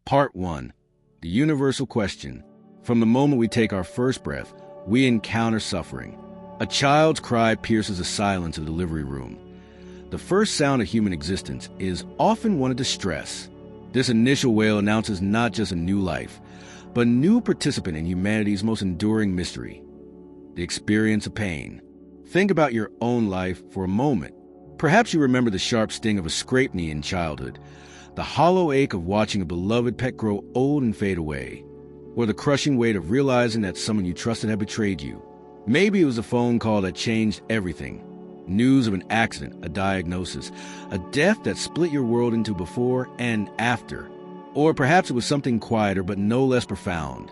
Part 1. The Universal Question. From the moment we take our first breath, we encounter suffering. A child's cry pierces the silence of the delivery room. The first sound of human existence is often one of distress. This initial wail announces not just a new life, but a new participant in humanity's most enduring mystery, the experience of pain. Think about your own life for a moment. Perhaps you remember the sharp sting of a scraped knee in childhood, the hollow ache of watching a beloved pet grow old and fade away, or the crushing weight of realizing that someone you trusted had betrayed you. Maybe it was a phone call that changed everything. News of an accident, a diagnosis, a death that split your world into before and after. Or perhaps it was something quieter but no less profound.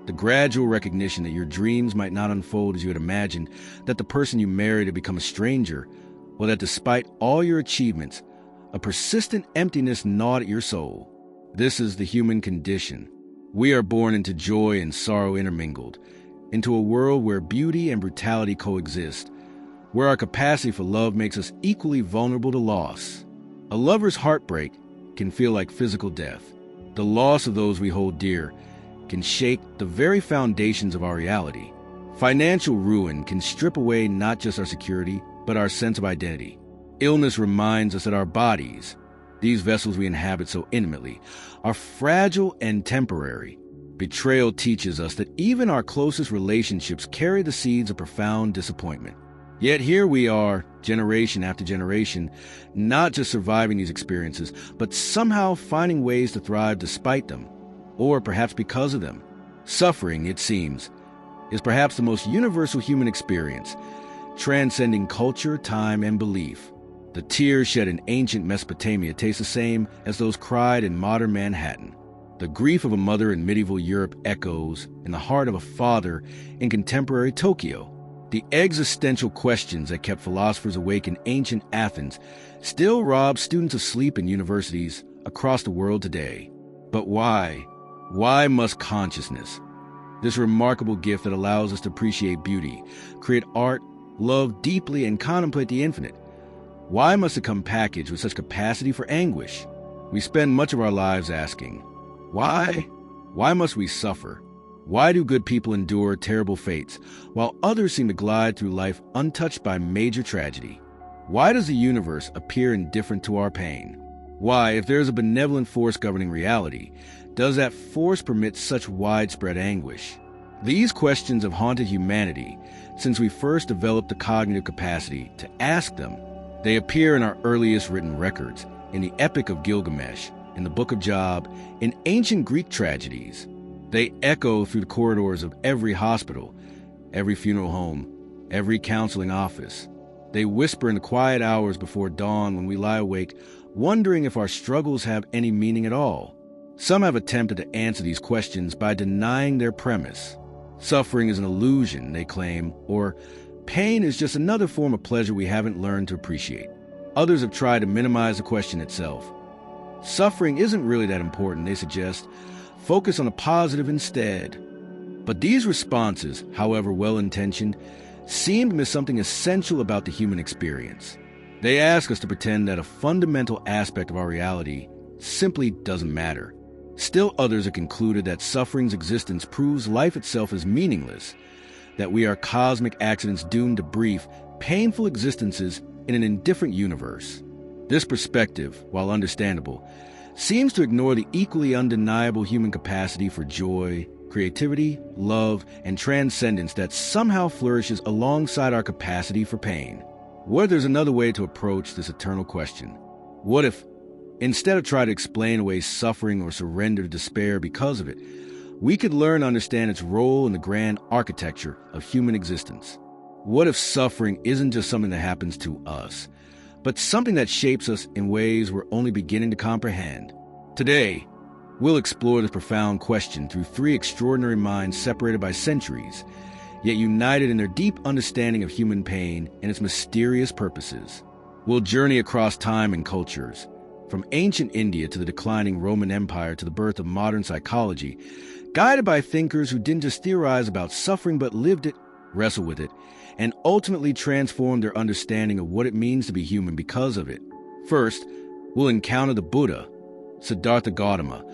The gradual recognition that your dreams might not unfold as you had imagined, that the person you married had become a stranger, or that despite all your achievements, a persistent emptiness gnawed at your soul. This is the human condition. We are born into joy and sorrow intermingled, into a world where beauty and brutality coexist, where our capacity for love makes us equally vulnerable to loss. A lover's heartbreak can feel like physical death. The loss of those we hold dear can shake the very foundations of our reality. Financial ruin can strip away not just our security, but our sense of identity. Illness reminds us that our bodies, these vessels we inhabit so intimately, are fragile and temporary. Betrayal teaches us that even our closest relationships carry the seeds of profound disappointment. Yet here we are, generation after generation, not just surviving these experiences, but somehow finding ways to thrive despite them, or perhaps because of them. Suffering, it seems, is perhaps the most universal human experience, transcending culture, time, and belief. The tears shed in ancient Mesopotamia taste the same as those cried in modern Manhattan. The grief of a mother in medieval Europe echoes in the heart of a father in contemporary Tokyo. The existential questions that kept philosophers awake in ancient Athens still rob students of sleep in universities across the world today. But why? Why must consciousness, this remarkable gift that allows us to appreciate beauty, create art, love deeply, and contemplate the infinite, why must it come packaged with such capacity for anguish? We spend much of our lives asking, why? Why must we suffer? Why do good people endure terrible fates, while others seem to glide through life untouched by major tragedy? Why does the universe appear indifferent to our pain? Why, if there is a benevolent force governing reality, does that force permit such widespread anguish? These questions have haunted humanity since we first developed the cognitive capacity to ask them. They appear in our earliest written records, in the Epic of Gilgamesh, in the Book of Job, in ancient Greek tragedies. They echo through the corridors of every hospital, every funeral home, every counseling office. They whisper in the quiet hours before dawn when we lie awake, wondering if our struggles have any meaning at all. Some have attempted to answer these questions by denying their premise. Suffering is an illusion, they claim, or pain is just another form of pleasure we haven't learned to appreciate. Others have tried to minimize the question itself. Suffering isn't really that important, they suggest. Focus on the positive instead. But these responses, however well-intentioned, seem to miss something essential about the human experience. They ask us to pretend that a fundamental aspect of our reality simply doesn't matter. Still others have concluded that suffering's existence proves life itself is meaningless, that we are cosmic accidents doomed to brief, painful existences in an indifferent universe. This perspective, while understandable, seems to ignore the equally undeniable human capacity for joy, creativity, love, and transcendence that somehow flourishes alongside our capacity for pain. What if there's another way to approach this eternal question? What if, instead of trying to explain away suffering or surrender to despair because of it, we could learn to understand its role in the grand architecture of human existence? What if suffering isn't just something that happens to us, but something that shapes us in ways we're only beginning to comprehend? Today, we'll explore this profound question through three extraordinary minds separated by centuries, yet united in their deep understanding of human pain and its mysterious purposes. We'll journey across time and cultures, from ancient India to the declining Roman Empire to the birth of modern psychology, guided by thinkers who didn't just theorize about suffering but lived it, wrestled with it, and ultimately transformed their understanding of what it means to be human because of it. First, we'll encounter the Buddha, Siddhartha Gautama,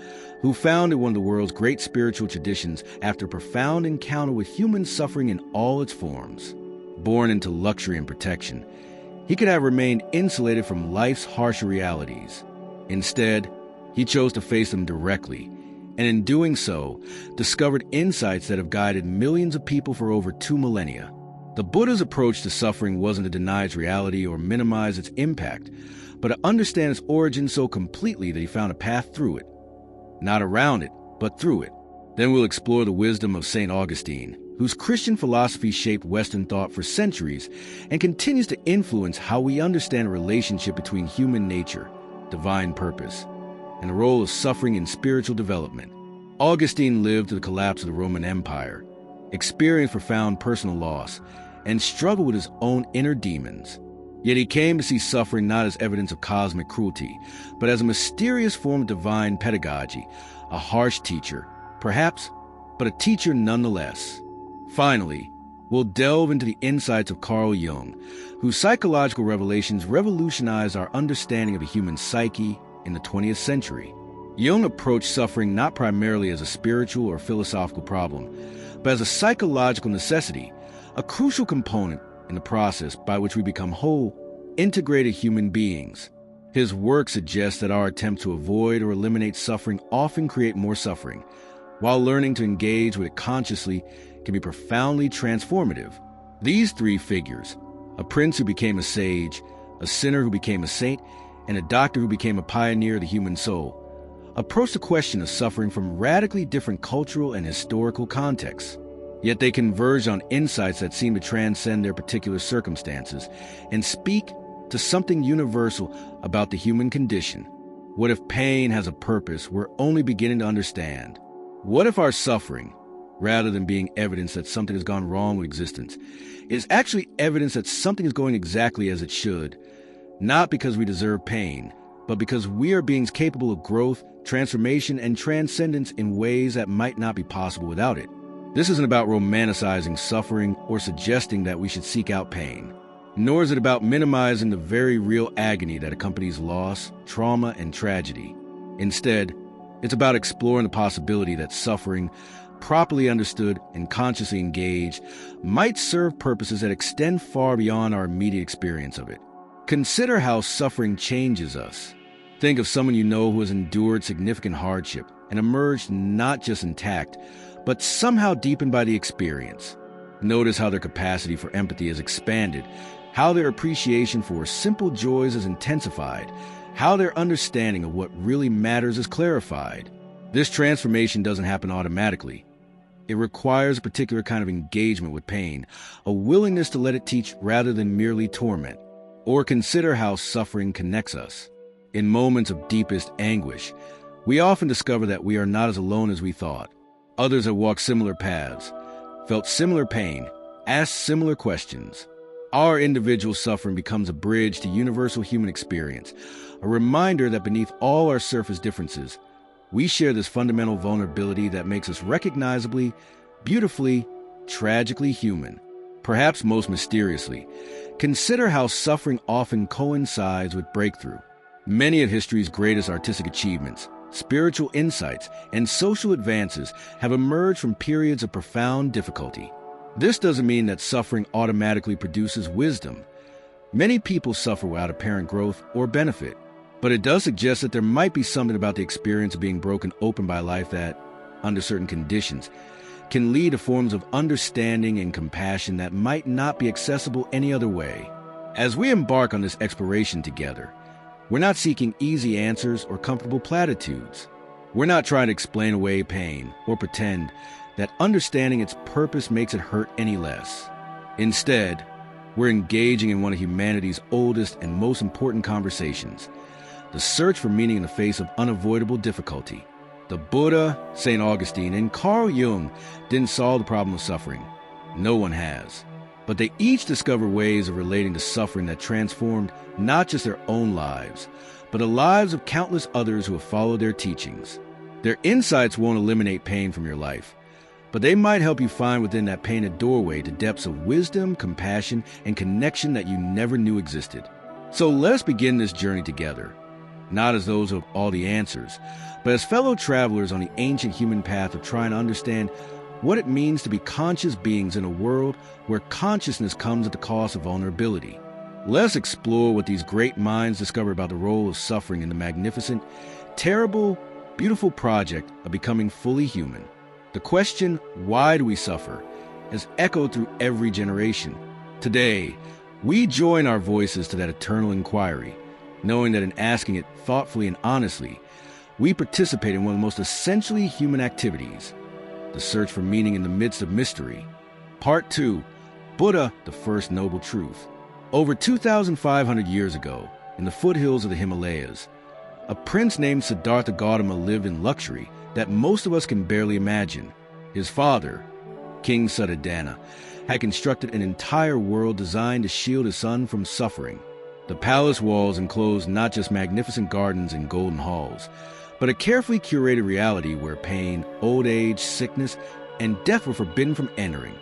who founded one of the world's great spiritual traditions after a profound encounter with human suffering in all its forms. Born into luxury and protection, he could have remained insulated from life's harsher realities. Instead, he chose to face them directly, and in doing so, discovered insights that have guided millions of people for over 2 millennia. The Buddha's approach to suffering wasn't to deny its reality or minimize its impact, but to understand its origin so completely that he found a path through it. Not around it, but through it. Then we'll explore the wisdom of St. Augustine, whose Christian philosophy shaped Western thought for centuries and continues to influence how we understand a relationship between human nature, divine purpose, and the role of suffering in spiritual development. Augustine lived through the collapse of the Roman Empire, experienced profound personal loss, and struggled with his own inner demons. Yet he came to see suffering not as evidence of cosmic cruelty, but as a mysterious form of divine pedagogy, a harsh teacher, perhaps, but a teacher nonetheless. Finally, we'll delve into the insights of Carl Jung, whose psychological revelations revolutionized our understanding of the human psyche in the 20th century. Jung approached suffering not primarily as a spiritual or philosophical problem, but as a psychological necessity, a crucial component in the process by which we become whole, integrated human beings. His work suggests that our attempts to avoid or eliminate suffering often create more suffering, while learning to engage with it consciously can be profoundly transformative. These 3 figures, a prince who became a sage, a sinner who became a saint, and a doctor who became a pioneer of the human soul, approach the question of suffering from radically different cultural and historical contexts. Yet they converge on insights that seem to transcend their particular circumstances and speak to something universal about the human condition. What if pain has a purpose we're only beginning to understand? What if our suffering, rather than being evidence that something has gone wrong with existence, is actually evidence that something is going exactly as it should, not because we deserve pain, but because we are beings capable of growth, transformation, and transcendence in ways that might not be possible without it? This isn't about romanticizing suffering or suggesting that we should seek out pain, nor is it about minimizing the very real agony that accompanies loss, trauma, and tragedy. Instead, it's about exploring the possibility that suffering, properly understood and consciously engaged, might serve purposes that extend far beyond our immediate experience of it. Consider how suffering changes us. Think of someone you know who has endured significant hardship and emerged not just intact, but somehow deepened by the experience. Notice how their capacity for empathy has expanded, how their appreciation for simple joys has intensified, how their understanding of what really matters is clarified. This transformation doesn't happen automatically. It requires a particular kind of engagement with pain, a willingness to let it teach rather than merely torment. Or consider how suffering connects us. In moments of deepest anguish, we often discover that we are not as alone as we thought. Others have walked similar paths, felt similar pain, asked similar questions. Our individual suffering becomes a bridge to universal human experience, a reminder that beneath all our surface differences, we share this fundamental vulnerability that makes us recognizably, beautifully, tragically human. Perhaps most mysteriously, consider how suffering often coincides with breakthrough. Many of history's greatest artistic achievements, spiritual insights, and social advances have emerged from periods of profound difficulty. This doesn't mean that suffering automatically produces wisdom. Many people suffer without apparent growth or benefit, but it does suggest that there might be something about the experience of being broken open by life that, under certain conditions, can lead to forms of understanding and compassion that might not be accessible any other way. As we embark on this exploration together, we're not seeking easy answers or comfortable platitudes. We're not trying to explain away pain or pretend that understanding its purpose makes it hurt any less. Instead, we're engaging in one of humanity's oldest and most important conversations, the search for meaning in the face of unavoidable difficulty. The Buddha, St. Augustine, and Carl Jung didn't solve the problem of suffering. No one has. But they each discovered ways of relating to suffering that transformed not just their own lives, but the lives of countless others who have followed their teachings. Their insights won't eliminate pain from your life, but they might help you find within that pain a doorway to depths of wisdom, compassion, and connection that you never knew existed. So let us begin this journey together. not as those of all the answers, but as fellow travelers on the ancient human path of trying to understand what it means to be conscious beings in a world where consciousness comes at the cost of vulnerability. Let's explore what these great minds discovered about the role of suffering in the magnificent, terrible, beautiful project of becoming fully human. The question, why do we suffer, has echoed through every generation. Today, we join our voices to that eternal inquiry, knowing that in asking it thoughtfully and honestly, we participate in one of the most essentially human activities, the search for meaning in the midst of mystery. Part 2, Buddha, the First Noble Truth. Over 2,500 years ago, in the foothills of the Himalayas, a prince named Siddhartha Gautama lived in luxury that most of us can barely imagine. His father, King Suddhodana, had constructed an entire world designed to shield his son from suffering. The palace walls enclosed not just magnificent gardens and golden halls, but a carefully curated reality where pain, old age, sickness, and death were forbidden from entering.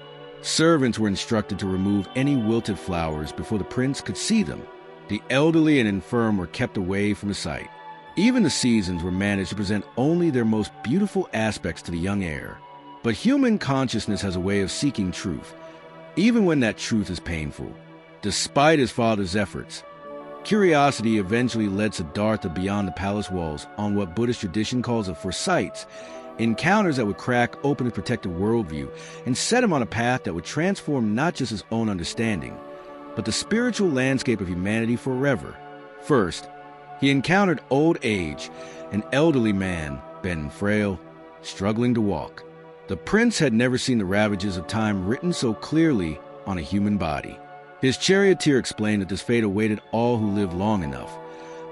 Servants were instructed to remove any wilted flowers before the prince could see them. The elderly and infirm were kept away from the sight. Even the seasons were managed to present only their most beautiful aspects to the young heir. But human consciousness has a way of seeking truth, even when that truth is painful. Despite his father's efforts, curiosity eventually led Siddhartha beyond the palace walls on what Buddhist tradition calls a foresights, encounters that would crack open his protected worldview and set him on a path that would transform not just his own understanding, but the spiritual landscape of humanity forever. First, he encountered old age, an elderly man, bent and frail, struggling to walk. The prince had never seen the ravages of time written so clearly on a human body. His charioteer explained that this fate awaited all who lived long enough,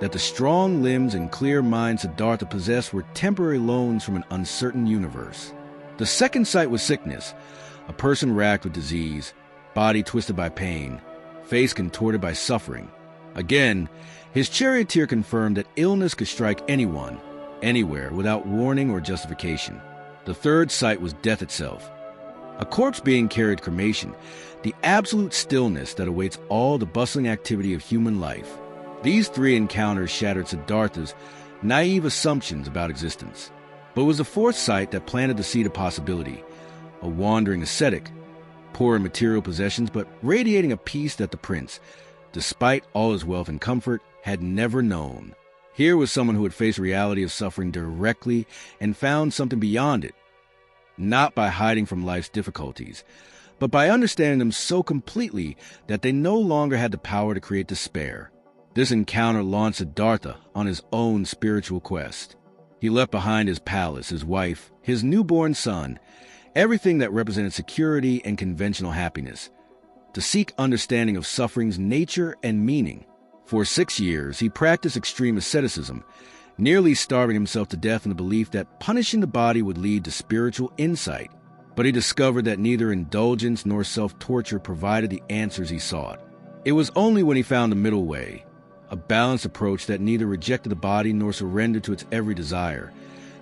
that the strong limbs and clear mind Siddhartha possessed were temporary loans from an uncertain universe. The second sight was sickness, a person racked with disease, body twisted by pain, face contorted by suffering. Again, his charioteer confirmed that illness could strike anyone, anywhere, without warning or justification. The third sight was death itself. A corpse being carried to cremation, the absolute stillness that awaits all the bustling activity of human life. These three encounters shattered Siddhartha's naive assumptions about existence. But it was the fourth sight that planted the seed of possibility, a wandering ascetic, poor in material possessions but radiating a peace that the prince, despite all his wealth and comfort, had never known. Here was someone who had faced the reality of suffering directly and found something beyond it, not by hiding from life's difficulties, but by understanding them so completely that they no longer had the power to create despair. This encounter launched Siddhartha on his own spiritual quest. He left behind his palace, his wife, his newborn son, everything that represented security and conventional happiness, to seek understanding of suffering's nature and meaning. For 6 years, he practiced extreme asceticism, nearly starving himself to death in the belief that punishing the body would lead to spiritual insight. But he discovered that neither indulgence nor self-torture provided the answers he sought. It was only when he found the middle way, a balanced approach that neither rejected the body nor surrendered to its every desire,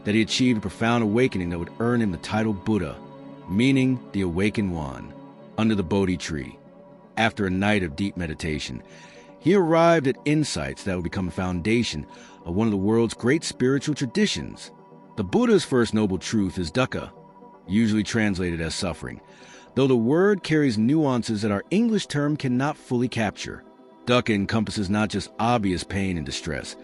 that he achieved a profound awakening that would earn him the title Buddha, meaning the awakened one. Under the Bodhi tree, after a night of deep meditation, he arrived at insights that would become the foundation of one of the world's great spiritual traditions. The Buddha's first noble truth is dukkha, usually translated as suffering, though the word carries nuances that our English term cannot fully capture. Dukkha encompasses not just obvious pain and distress,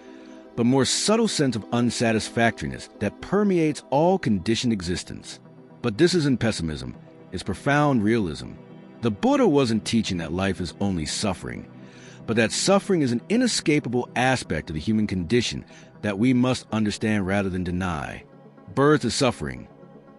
but more subtle sense of unsatisfactoriness that permeates all conditioned existence. But this isn't pessimism, it's profound realism. The Buddha wasn't teaching that life is only suffering, but that suffering is an inescapable aspect of the human condition that we must understand rather than deny. Birth is suffering,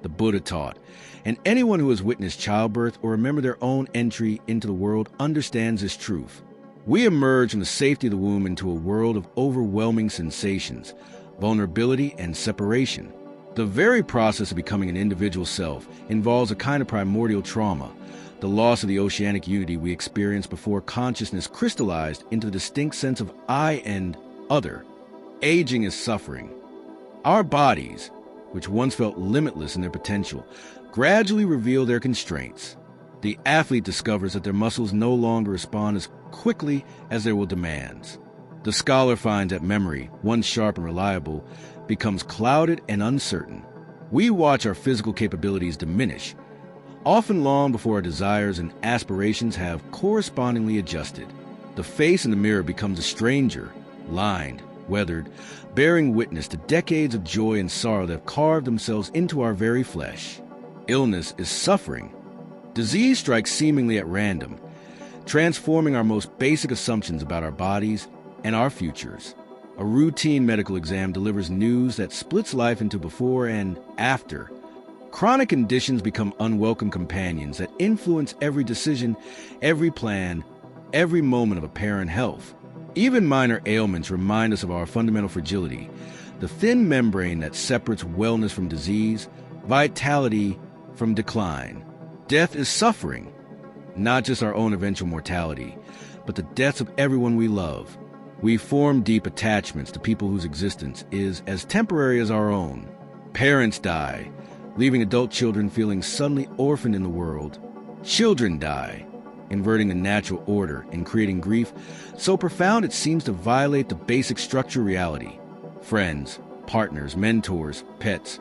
the Buddha taught, and anyone who has witnessed childbirth or remembered their own entry into the world understands this truth. We emerge from the safety of the womb into a world of overwhelming sensations, vulnerability, and separation. The very process of becoming an individual self involves a kind of primordial trauma, the loss of the oceanic unity we experienced before consciousness crystallized into the distinct sense of I and other. Aging is suffering. Our bodies, which once felt limitless in their potential, gradually reveal their constraints. The athlete discovers that their muscles no longer respond as quickly as their will demands. The scholar finds that memory, once sharp and reliable, becomes clouded and uncertain. We watch our physical capabilities diminish, often long before our desires and aspirations have correspondingly adjusted. The face in the mirror becomes a stranger, lined, weathered, bearing witness to decades of joy and sorrow that have carved themselves into our very flesh. Illness is suffering. Disease strikes seemingly at random, transforming our most basic assumptions about our bodies and our futures. A routine medical exam delivers news that splits life into before and after. Chronic conditions become unwelcome companions that influence every decision, every plan, every moment of apparent health. Even minor ailments remind us of our fundamental fragility, the thin membrane that separates wellness from disease, vitality from decline. Death is suffering, not just our own eventual mortality, but the deaths of everyone we love. We form deep attachments to people whose existence is as temporary as our own. Parents die, leaving adult children feeling suddenly orphaned in the world. Children die, inverting the natural order and creating grief so profound it seems to violate the basic structure of reality. Friends, partners, mentors, pets,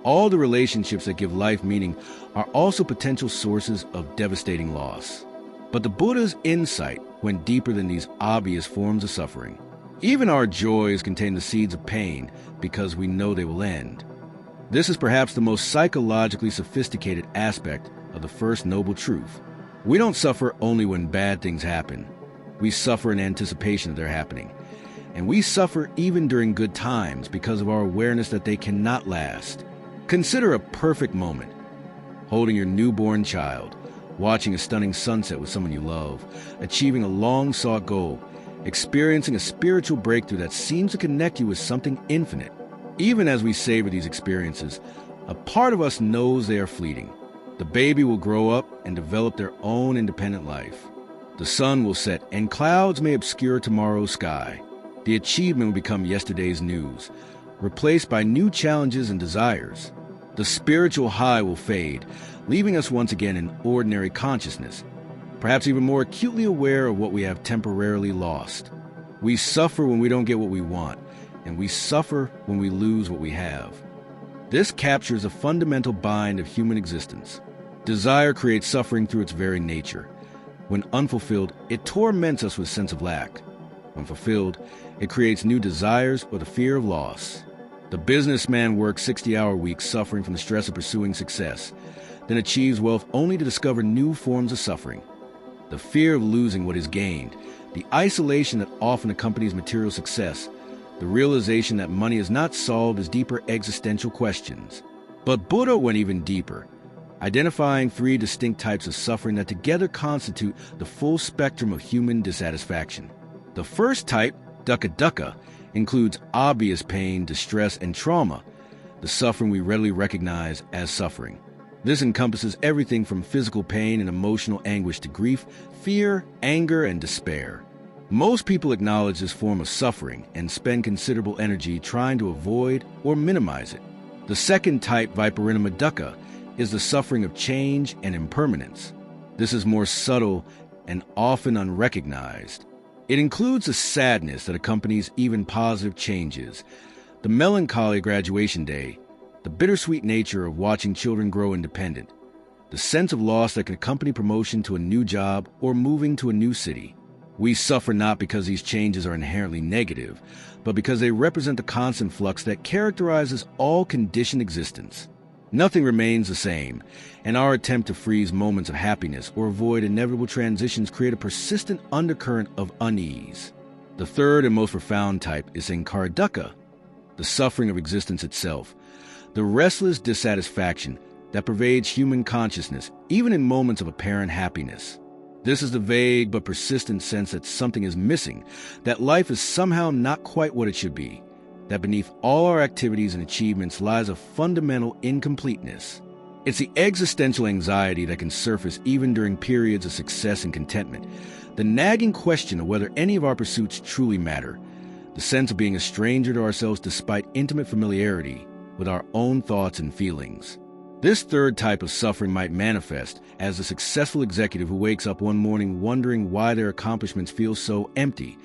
all the relationships that give life meaning are also potential sources of devastating loss. But the Buddha's insight went deeper than these obvious forms of suffering. Even our joys contain the seeds of pain because we know they will end. This is perhaps the most psychologically sophisticated aspect of the first noble truth. We don't suffer only when bad things happen. We suffer in anticipation of their happening. And we suffer even during good times because of our awareness that they cannot last. Consider a perfect moment. Holding your newborn child, watching a stunning sunset with someone you love, achieving a long-sought goal, experiencing a spiritual breakthrough that seems to connect you with something infinite. Even as we savor these experiences, a part of us knows they are fleeting. The baby will grow up and develop their own independent life. The sun will set and clouds may obscure tomorrow's sky. The achievement will become yesterday's news, replaced by new challenges and desires. The spiritual high will fade, leaving us once again in ordinary consciousness, perhaps even more acutely aware of what we have temporarily lost. We suffer when we don't get what we want, and we suffer when we lose what we have. This captures a fundamental bind of human existence. Desire creates suffering through its very nature. When unfulfilled, it torments us with sense of lack. When fulfilled, it creates new desires or the fear of loss. The businessman works 60-hour weeks suffering from the stress of pursuing success, then achieves wealth only to discover new forms of suffering. The fear of losing what is gained, the isolation that often accompanies material success, the realization that money has not solved his deeper existential questions. But Buddha went even deeper, identifying 3 distinct types of suffering that together constitute the full spectrum of human dissatisfaction. The first type, dukkha dukkha, includes obvious pain, distress, and trauma, the suffering we readily recognize as suffering. This encompasses everything from physical pain and emotional anguish to grief, fear, anger, and despair. Most people acknowledge this form of suffering and spend considerable energy trying to avoid or minimize it. The second type, viparinama dukkha, is the suffering of change and impermanence. This is more subtle and often unrecognized. It includes the sadness that accompanies even positive changes, the melancholy of graduation day, the bittersweet nature of watching children grow independent, the sense of loss that can accompany promotion to a new job or moving to a new city. We suffer not because these changes are inherently negative, but because they represent the constant flux that characterizes all conditioned existence. Nothing remains the same, and our attempt to freeze moments of happiness or avoid inevitable transitions create a persistent undercurrent of unease. The third and most profound type is sankhara dukkha, the suffering of existence itself, the restless dissatisfaction that pervades human consciousness, even in moments of apparent happiness. This is the vague but persistent sense that something is missing, that life is somehow not quite what it should be, that beneath all our activities and achievements lies a fundamental incompleteness. It's the existential anxiety that can surface even during periods of success and contentment, the nagging question of whether any of our pursuits truly matter, the sense of being a stranger to ourselves despite intimate familiarity with our own thoughts and feelings. This third type of suffering might manifest as the successful executive who wakes up one morning wondering why their accomplishments feel so empty,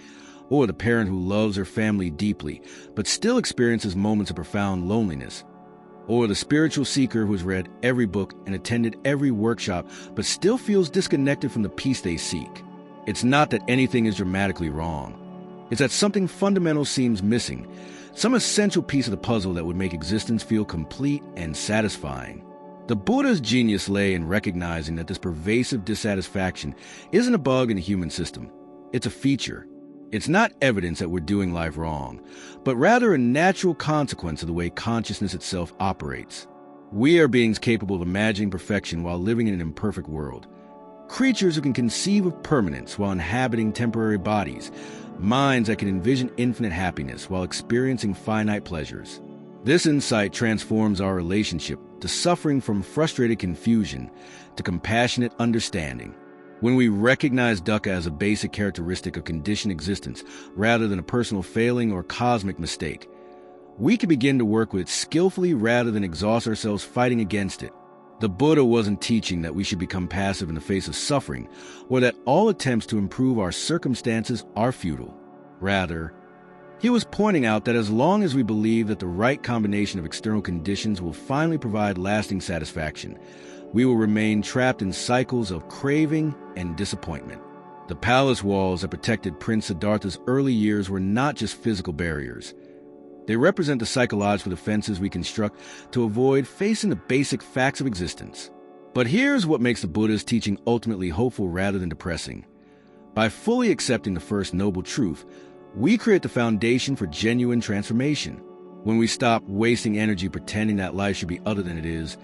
or the parent who loves her family deeply but still experiences moments of profound loneliness, or the spiritual seeker who has read every book and attended every workshop but still feels disconnected from the peace they seek. It's not that anything is dramatically wrong. It's that something fundamental seems missing, some essential piece of the puzzle that would make existence feel complete and satisfying. The Buddha's genius lay in recognizing that this pervasive dissatisfaction isn't a bug in the human system. It's a feature. It's not evidence that we're doing life wrong, but rather a natural consequence of the way consciousness itself operates. We are beings capable of imagining perfection while living in an imperfect world. Creatures who can conceive of permanence while inhabiting temporary bodies. Minds that can envision infinite happiness while experiencing finite pleasures. This insight transforms our relationship to suffering from frustrated confusion to compassionate understanding. When we recognize dukkha as a basic characteristic of conditioned existence rather than a personal failing or cosmic mistake, we can begin to work with it skillfully rather than exhaust ourselves fighting against it. The Buddha wasn't teaching that we should become passive in the face of suffering or that all attempts to improve our circumstances are futile. Rather, he was pointing out that as long as we believe that the right combination of external conditions will finally provide lasting satisfaction, we will remain trapped in cycles of craving and disappointment. The palace walls that protected Prince Siddhartha's early years were not just physical barriers. They represent the psychological defenses we construct to avoid facing the basic facts of existence. But here's what makes the Buddha's teaching ultimately hopeful rather than depressing. By fully accepting the first noble truth, we create the foundation for genuine transformation. When we stop wasting energy pretending that life should be other than it is,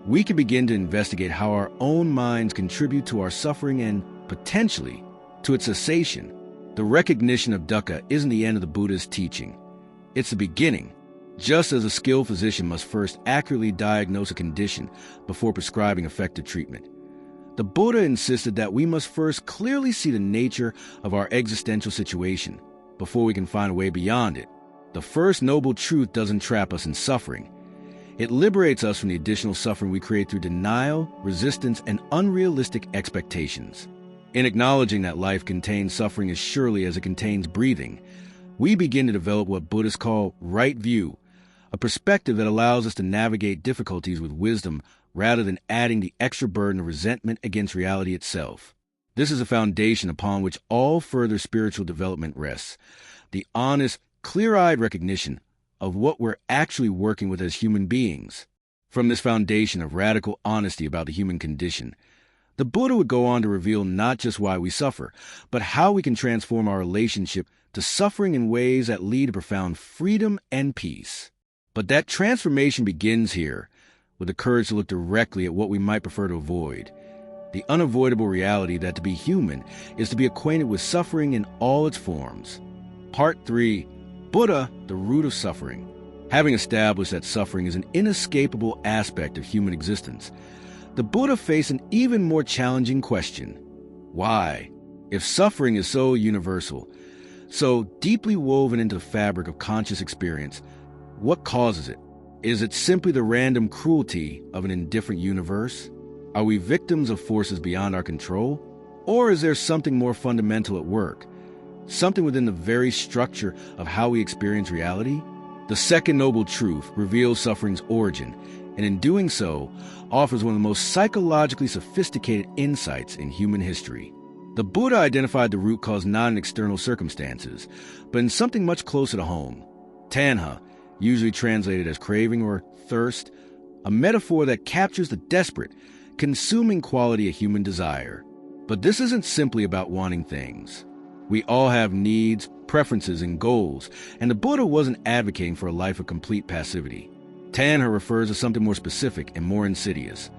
we can begin to investigate how our own minds contribute to our suffering and, potentially, to its cessation. The recognition of dukkha isn't the end of the Buddha's teaching. It's the beginning. Just as a skilled physician must first accurately diagnose a condition before prescribing effective treatment, the Buddha insisted that we must first clearly see the nature of our existential situation before we can find a way beyond it. The first noble truth doesn't trap us in suffering. It liberates us from the additional suffering we create through denial, resistance, and unrealistic expectations. In acknowledging that life contains suffering as surely as it contains breathing, we begin to develop what Buddhists call right view, a perspective that allows us to navigate difficulties with wisdom rather than adding the extra burden of resentment against reality itself. This is a foundation upon which all further spiritual development rests, the honest, clear-eyed recognition of what we're actually working with as human beings. From this foundation of radical honesty about the human condition, the Buddha would go on to reveal not just why we suffer, but how we can transform our relationship to suffering in ways that lead to profound freedom and peace. But that transformation begins here, with the courage to look directly at what we might prefer to avoid. The unavoidable reality that to be human is to be acquainted with suffering in all its forms. Part 3. Buddha, the root of suffering. Having established that suffering is an inescapable aspect of human existence, the Buddha faced an even more challenging question. Why? If suffering is so universal, so deeply woven into the fabric of conscious experience, what causes it? Is it simply the random cruelty of an indifferent universe? Are we victims of forces beyond our control? Or is there something more fundamental at work? Something within the very structure of how we experience reality? The second noble truth reveals suffering's origin, and in doing so, offers one of the most psychologically sophisticated insights in human history. The Buddha identified the root cause not in external circumstances, but in something much closer to home. Tanha, usually translated as craving or thirst, a metaphor that captures the desperate, consuming quality of human desire. But this isn't simply about wanting things. We all have needs, preferences, and goals, and the Buddha wasn't advocating for a life of complete passivity. Tanha refers to something more specific and more insidious.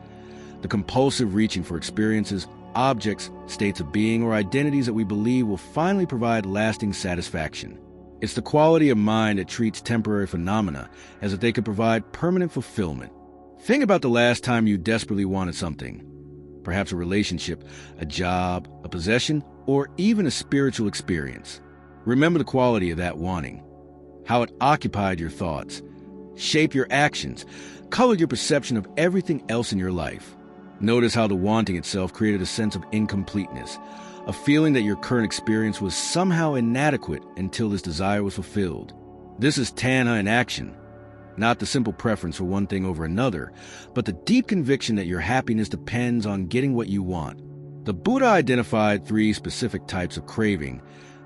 The compulsive reaching for experiences, objects, states of being, or identities that we believe will finally provide lasting satisfaction. It's the quality of mind that treats temporary phenomena as if they could provide permanent fulfillment. Think about the last time you desperately wanted something. Perhaps a relationship, a job, a possession, or even a spiritual experience. Remember the quality of that wanting, how it occupied your thoughts, shaped your actions, colored your perception of everything else in your life. Notice how the wanting itself created a sense of incompleteness, a feeling that your current experience was somehow inadequate until this desire was fulfilled. This is tanha in action, not the simple preference for one thing over another, but the deep conviction that your happiness depends on getting what you want. The Buddha identified 3 specific types of craving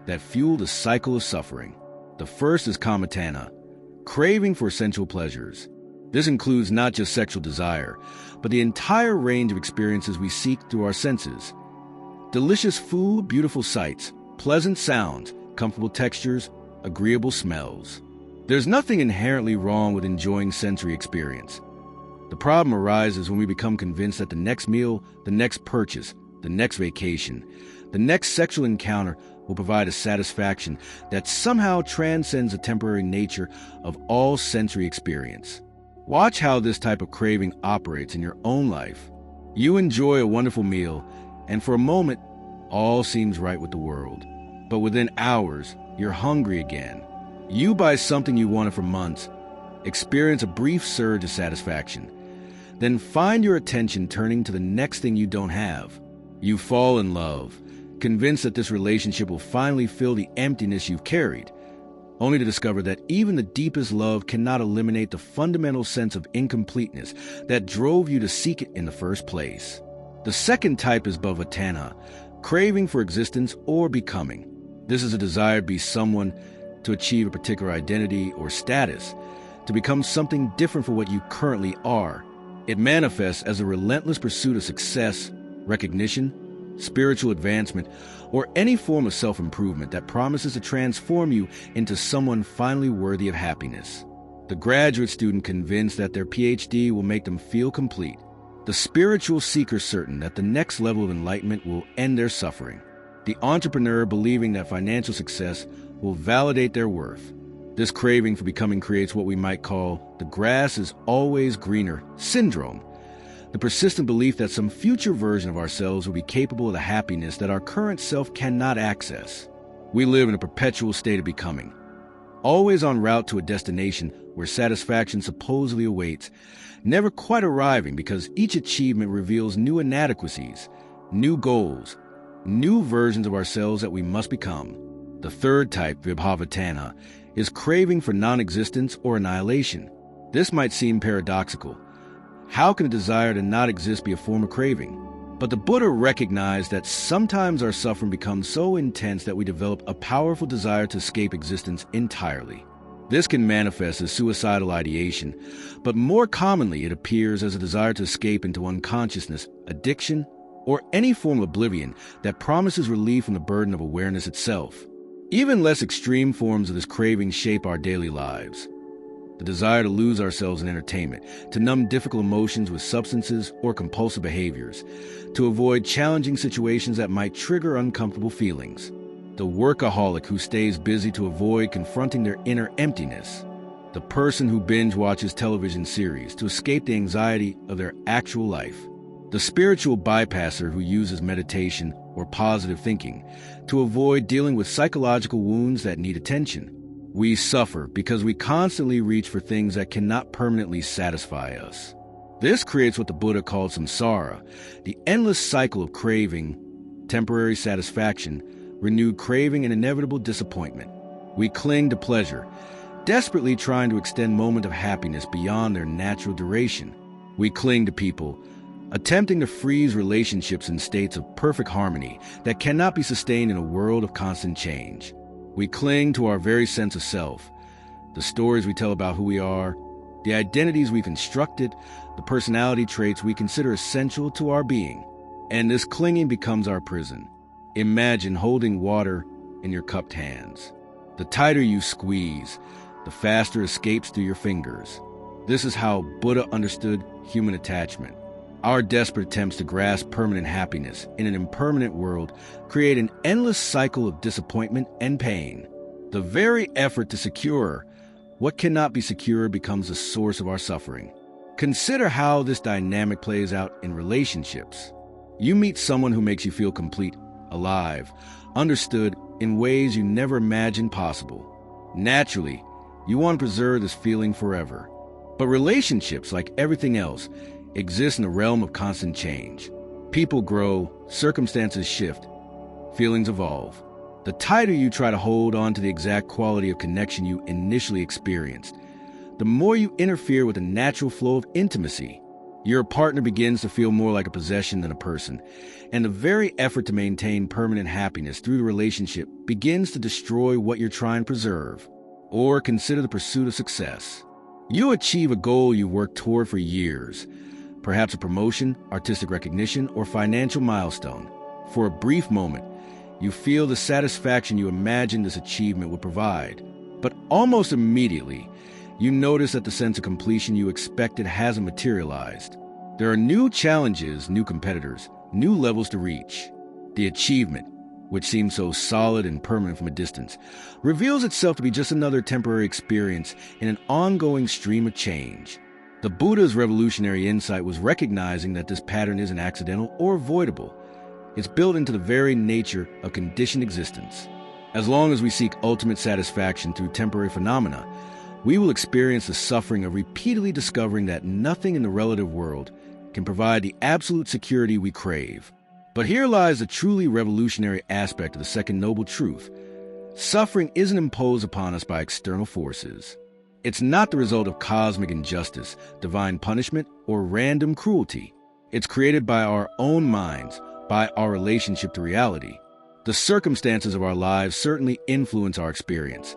that fuel the cycle of suffering. The first is kama tanha, craving for sensual pleasures. This includes not just sexual desire, but the entire range of experiences we seek through our senses. Delicious food, beautiful sights, pleasant sounds, comfortable textures, agreeable smells. There's nothing inherently wrong with enjoying sensory experience. The problem arises when we become convinced that the next meal, the next purchase, the next vacation, the next sexual encounter will provide a satisfaction that somehow transcends the temporary nature of all sensory experience. Watch how this type of craving operates in your own life. You enjoy a wonderful meal, and for a moment, all seems right with the world. But within hours, you're hungry again. You buy something you wanted for months, experience a brief surge of satisfaction, then find your attention turning to the next thing you don't have. You fall in love, convinced that this relationship will finally fill the emptiness you've carried, only to discover that even the deepest love cannot eliminate the fundamental sense of incompleteness that drove you to seek it in the first place. The second type is bhava tanha, craving for existence or becoming. This is a desire to be someone, to achieve a particular identity or status, to become something different from what you currently are. It manifests as a relentless pursuit of success, recognition, spiritual advancement, or any form of self-improvement that promises to transform you into someone finally worthy of happiness. The graduate student convinced that their PhD will make them feel complete. The spiritual seeker certain that the next level of enlightenment will end their suffering. The entrepreneur believing that financial success will validate their worth. This craving for becoming creates what we might call the grass is always greener syndrome, the persistent belief that some future version of ourselves will be capable of the happiness that our current self cannot access. We live in a perpetual state of becoming, always en route to a destination where satisfaction supposedly awaits, never quite arriving because each achievement reveals new inadequacies, new goals, new versions of ourselves that we must become. The third type, vibhava tanha, is craving for non-existence or annihilation. This might seem paradoxical. How can a desire to not exist be a form of craving? But the Buddha recognized that sometimes our suffering becomes so intense that we develop a powerful desire to escape existence entirely. This can manifest as suicidal ideation, but more commonly it appears as a desire to escape into unconsciousness, addiction, or any form of oblivion that promises relief from the burden of awareness itself. Even less extreme forms of this craving shape our daily lives. The desire to lose ourselves in entertainment, to numb difficult emotions with substances or compulsive behaviors, to avoid challenging situations that might trigger uncomfortable feelings. The workaholic who stays busy to avoid confronting their inner emptiness. The person who binge watches television series to escape the anxiety of their actual life. The spiritual bypasser who uses meditation or positive thinking to avoid dealing with psychological wounds that need attention. We suffer because we constantly reach for things that cannot permanently satisfy us. This creates what the Buddha called samsara, the endless cycle of craving, temporary satisfaction, renewed craving, and inevitable disappointment. We cling to pleasure, desperately trying to extend moments of happiness beyond their natural duration. We cling to people, attempting to freeze relationships in states of perfect harmony that cannot be sustained in a world of constant change. We cling to our very sense of self, the stories we tell about who we are, the identities we've constructed, the personality traits we consider essential to our being. And this clinging becomes our prison. Imagine holding water in your cupped hands. The tighter you squeeze, the faster it escapes through your fingers. This is how Buddha understood human attachment. Our desperate attempts to grasp permanent happiness in an impermanent world create an endless cycle of disappointment and pain. The very effort to secure what cannot be secured becomes the source of our suffering. Consider how this dynamic plays out in relationships. You meet someone who makes you feel complete, alive, understood in ways you never imagined possible. Naturally, you want to preserve this feeling forever. But relationships, like everything else, exists in a realm of constant change. People grow, circumstances shift, feelings evolve. The tighter you try to hold on to the exact quality of connection you initially experienced, the more you interfere with the natural flow of intimacy. Your partner begins to feel more like a possession than a person, and the very effort to maintain permanent happiness through the relationship begins to destroy what you're trying to preserve, or consider the pursuit of success. You achieve a goal you worked toward for years, perhaps a promotion, artistic recognition, or financial milestone. For a brief moment, you feel the satisfaction you imagined this achievement would provide, but almost immediately, you notice that the sense of completion you expected hasn't materialized. There are new challenges, new competitors, new levels to reach. The achievement, which seems so solid and permanent from a distance, reveals itself to be just another temporary experience in an ongoing stream of change. The Buddha's revolutionary insight was recognizing that this pattern isn't accidental or avoidable. It's built into the very nature of conditioned existence. As long as we seek ultimate satisfaction through temporary phenomena, we will experience the suffering of repeatedly discovering that nothing in the relative world can provide the absolute security we crave. But here lies the truly revolutionary aspect of the second noble truth. Suffering isn't imposed upon us by external forces. It's not the result of cosmic injustice, divine punishment, or random cruelty. It's created by our own minds, by our relationship to reality. The circumstances of our lives certainly influence our experience,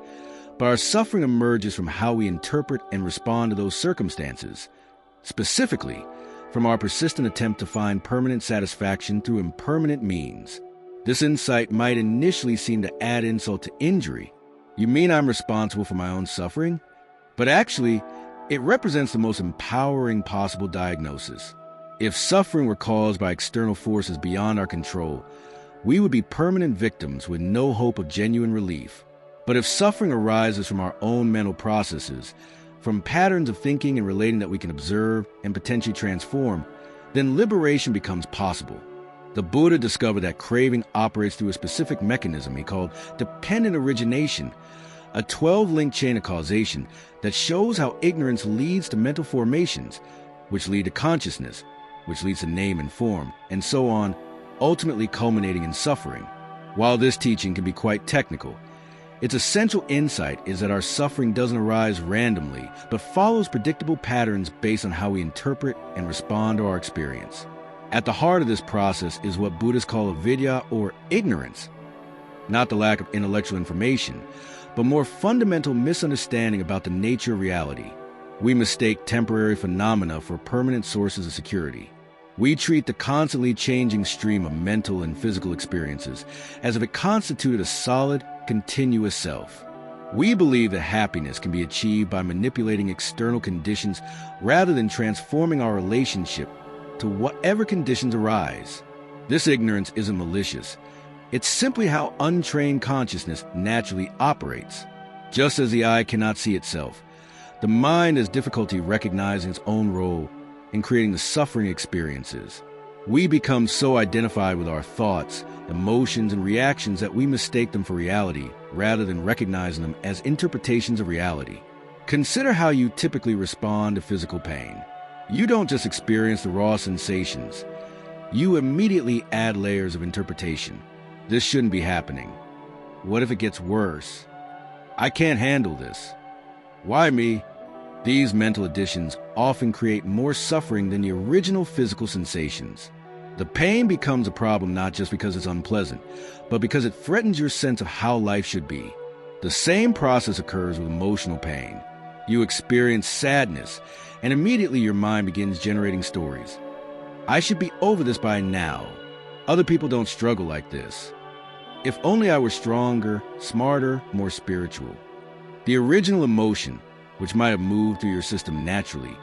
but our suffering emerges from how we interpret and respond to those circumstances, specifically from our persistent attempt to find permanent satisfaction through impermanent means. This insight might initially seem to add insult to injury. You mean I'm responsible for my own suffering? But actually, it represents the most empowering possible diagnosis. If suffering were caused by external forces beyond our control, we would be permanent victims with no hope of genuine relief. But if suffering arises from our own mental processes, from patterns of thinking and relating that we can observe and potentially transform, then liberation becomes possible. The Buddha discovered that craving operates through a specific mechanism he called dependent origination, a 12-link chain of causation that shows how ignorance leads to mental formations, which lead to consciousness, which leads to name and form, and so on, ultimately culminating in suffering. While this teaching can be quite technical, its essential insight is that our suffering doesn't arise randomly, but follows predictable patterns based on how we interpret and respond to our experience. At the heart of this process is what Buddhists call avidya, or ignorance, not the lack of intellectual information, but more fundamental misunderstanding about the nature of reality. We mistake temporary phenomena for permanent sources of security. We treat the constantly changing stream of mental and physical experiences as if it constituted a solid, continuous self. We believe that happiness can be achieved by manipulating external conditions rather than transforming our relationship to whatever conditions arise. This ignorance isn't malicious. It's simply how untrained consciousness naturally operates. Just as the eye cannot see itself, the mind has difficulty recognizing its own role in creating the suffering experiences. We become so identified with our thoughts, emotions, and reactions that we mistake them for reality rather than recognizing them as interpretations of reality. Consider how you typically respond to physical pain. You don't just experience the raw sensations. You immediately add layers of interpretation. This shouldn't be happening. What if it gets worse? I can't handle this. Why me? These mental additions often create more suffering than the original physical sensations. The pain becomes a problem not just because it's unpleasant, but because it threatens your sense of how life should be. The same process occurs with emotional pain. You experience sadness, and immediately your mind begins generating stories. I should be over this by now. Other people don't struggle like this. If only I were stronger, smarter, more spiritual. The original emotion, which might have moved through your system naturally,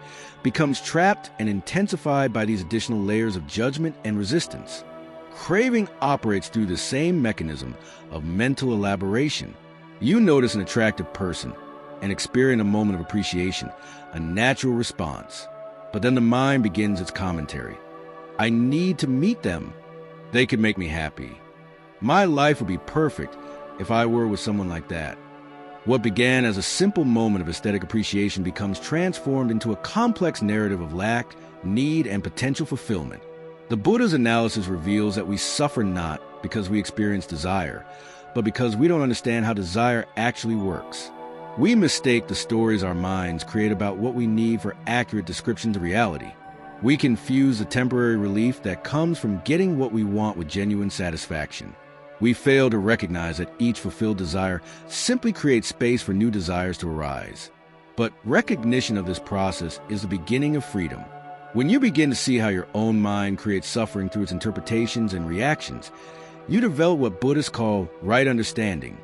becomes trapped and intensified by these additional layers of judgment and resistance. Craving operates through the same mechanism of mental elaboration. You notice an attractive person and experience a moment of appreciation, a natural response. But then the mind begins its commentary. I need to meet them. They could make me happy. My life would be perfect if I were with someone like that. What began as a simple moment of aesthetic appreciation becomes transformed into a complex narrative of lack, need, and potential fulfillment. The Buddha's analysis reveals that we suffer not because we experience desire, but because we don't understand how desire actually works. We mistake the stories our minds create about what we need for accurate descriptions of reality. We confuse the temporary relief that comes from getting what we want with genuine satisfaction. We fail to recognize that each fulfilled desire simply creates space for new desires to arise. But recognition of this process is the beginning of freedom. When you begin to see how your own mind creates suffering through its interpretations and reactions, you develop what Buddhists call right understanding,